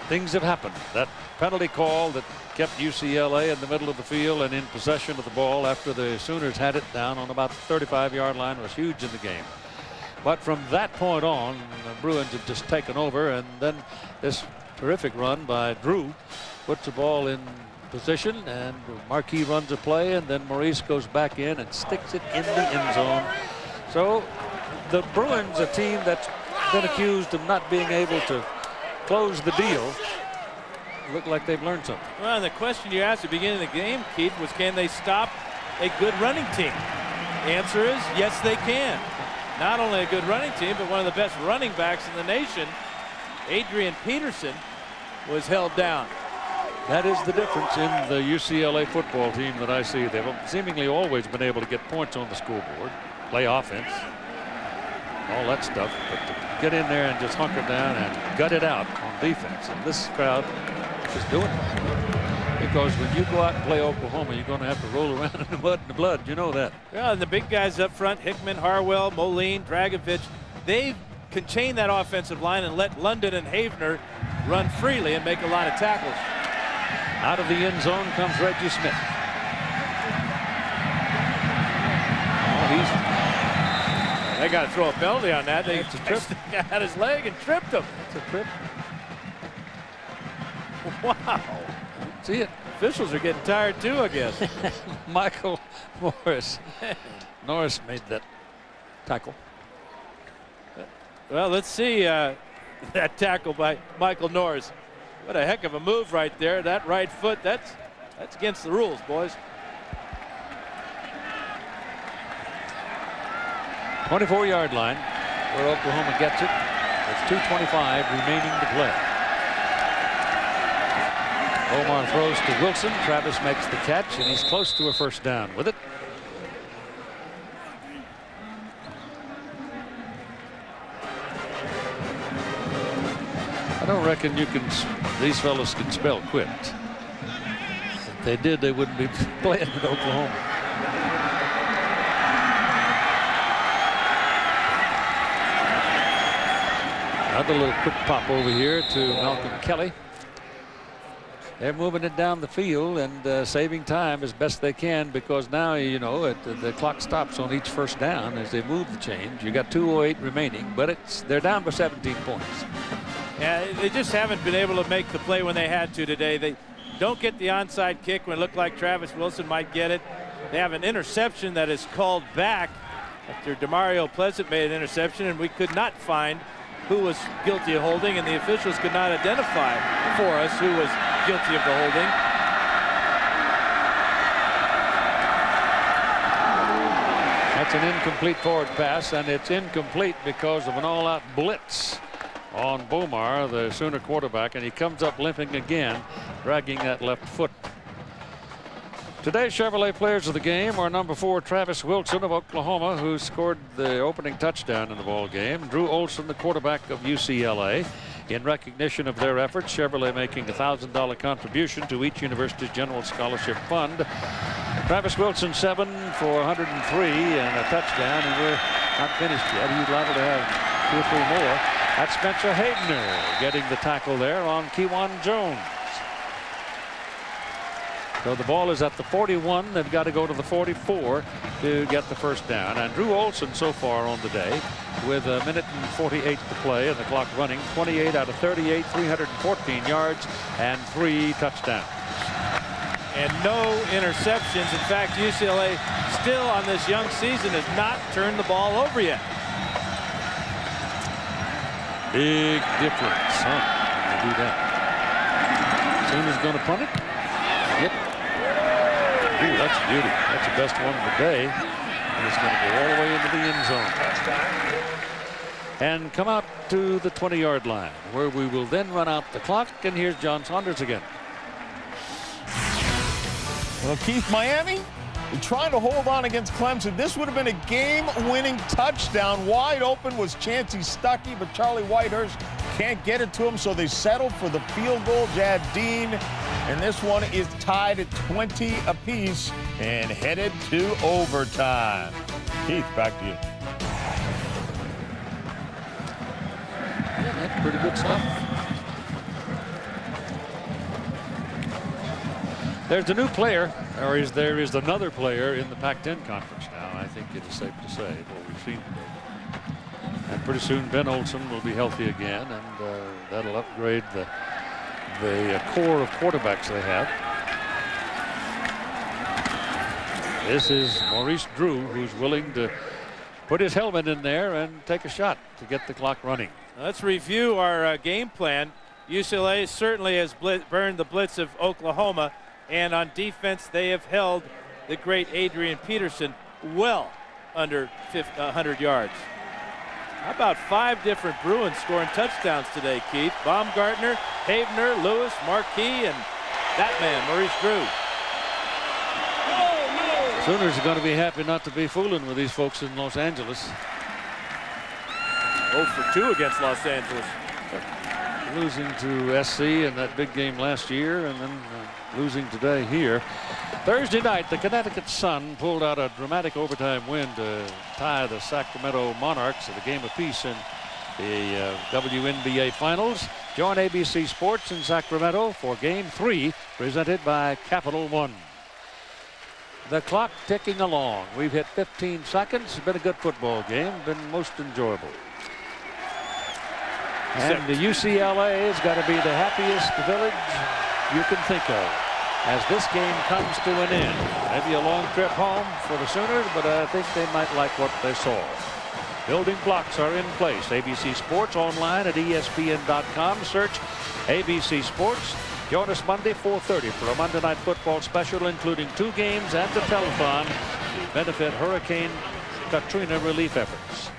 things have happened. That penalty call that kept UCLA in the middle of the field and in possession of the ball after the Sooners had it down on about the 35-yard line was huge in the game. But from that point on, the Bruins have just taken over, and then this terrific run by Drew puts the ball in position, and Marquis runs a play, and then Maurice goes back in and sticks it in the end zone. So the Bruins, a team that's been accused of not being able to close the deal, look like they've learned something. Well, and the question you asked at the beginning of the game, Keith, was can they stop a good running team? The answer is yes, they can. Not only a good running team, but one of the best running backs in the nation, Adrian Peterson, was held down. That is the difference in the UCLA football team that I see. They've seemingly always been able to get points on the scoreboard, play offense, all that stuff, but to get in there and just hunker down and gut it out on defense. And this crowd is doing it. Because when you go out and play Oklahoma, you're going to have to roll around in the mud and the blood. You know that. Yeah, and the big guys up front, Hickman, Harwell, Moline, Dragovich, they can chain that offensive line and let London and Havener run freely and make a lot of tackles. Out of the end zone comes Reggie Smith. Oh, they got to throw a penalty on that. They had his leg and tripped him. It's a trip. Wow. See it. Officials are getting tired too, I guess. Michael Norris. Norris made that tackle. Well, let's see that tackle by Michael Norris. What a heck of a move right there. That right foot, that's against the rules, boys. 24-yard line where Oklahoma gets it. There's 2:25 remaining to play. Omar throws to Wilson. Travis makes the catch, and he's close to a first down with it. I don't reckon these fellows can spell quit. If they did, they wouldn't be playing in Oklahoma. Another little quick pop over here to Malcolm Kelly. They're moving it down the field and saving time as best they can, because now, you know, the clock stops on each first down as they move the chains. You got 2:08 remaining, but they're down by 17 points. Yeah, they just haven't been able to make the play when they had to today. They don't get the onside kick when it looked like Travis Wilson might get it. They have an interception that is called back after Demario Pleasant made an interception, and we could not find who was guilty of holding, and the officials could not identify for us who was guilty of the holding. That's an incomplete forward pass, and it's incomplete because of an all-out blitz on Bomar, the Sooner quarterback, and he comes up limping again, dragging that left foot. Today's Chevrolet players of the game are number 4 Travis Wilson of Oklahoma, who scored the opening touchdown in the ball game. Drew Olson, the quarterback of UCLA. In recognition of their efforts, Chevrolet making a $1,000 contribution to each university's general scholarship fund. Travis Wilson 7 for 103 and a touchdown, and we're not finished yet. He's liable to have 2 or 3 more. That's Spencer Havener getting the tackle there on Kewan Jones. So the ball is at the 41. They've got to go to the 44 to get the first down. And Drew Olson so far on the day with 1:48 to play and the clock running. 28 out of 38, 314 yards and 3 touchdowns. And no interceptions. In fact, UCLA still on this young season has not turned the ball over yet. Big difference, huh? When they do that. Sooners going to punt it. Yep. Ooh, that's a beauty. That's the best one of the day. And it's going to go all the way into the end zone. And come out to the 20-yard line, where we will then run out the clock. And here's John Saunders again. Well, Keith, Miami, they're trying to hold on against Clemson. This would have been a game-winning touchdown. Wide open was Chancey Stuckey, but Charlie Whitehurst can't get it to him, so they settled for the field goal. Jad Dean. And this one is tied at 20 apiece and headed to overtime. Keith, back to you. Yeah, that's pretty good stuff. There's a new player, or there is another player in the Pac-10 conference now. I think it is safe to say what we've seen today. And pretty soon Ben Olsen will be healthy again, and that'll upgrade the core of quarterbacks they have. This is Maurice Drew, who's willing to put his helmet in there and take a shot to get the clock running. Let's review our game plan. UCLA certainly has burned the blitz of Oklahoma, and on defense they have held the great Adrian Peterson well under 100 yards. How about 5 different Bruins scoring touchdowns today, Keith? Baumgartner, Havener, Lewis, Marquis, and that man, Maurice Drew. Sooners are going to be happy not to be fooling with these folks in Los Angeles. 0 for 2 against Los Angeles. Losing to SC in that big game last year, and then losing today here. Thursday night, the Connecticut Sun pulled out a dramatic overtime win to tie the Sacramento Monarchs at a game apiece in the WNBA Finals. Join ABC Sports in Sacramento for Game 3, presented by Capital One. The clock ticking along. We've hit 15 seconds. It's been a good football game. Been most enjoyable. And the UCLA has got to be the happiest village you can think of as this game comes to an end. Maybe a long trip home for the Sooners, but I think they might like what they saw. Building blocks are in place. ABC Sports online at ESPN.com. Search ABC Sports. Join us Monday 4:30 for a Monday Night Football special, including 2 games and a telethon to benefit Hurricane Katrina relief efforts.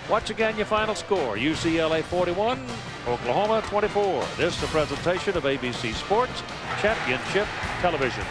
Once again, your final score: UCLA 41, Oklahoma 24. This is a presentation of ABC Sports Championship Television.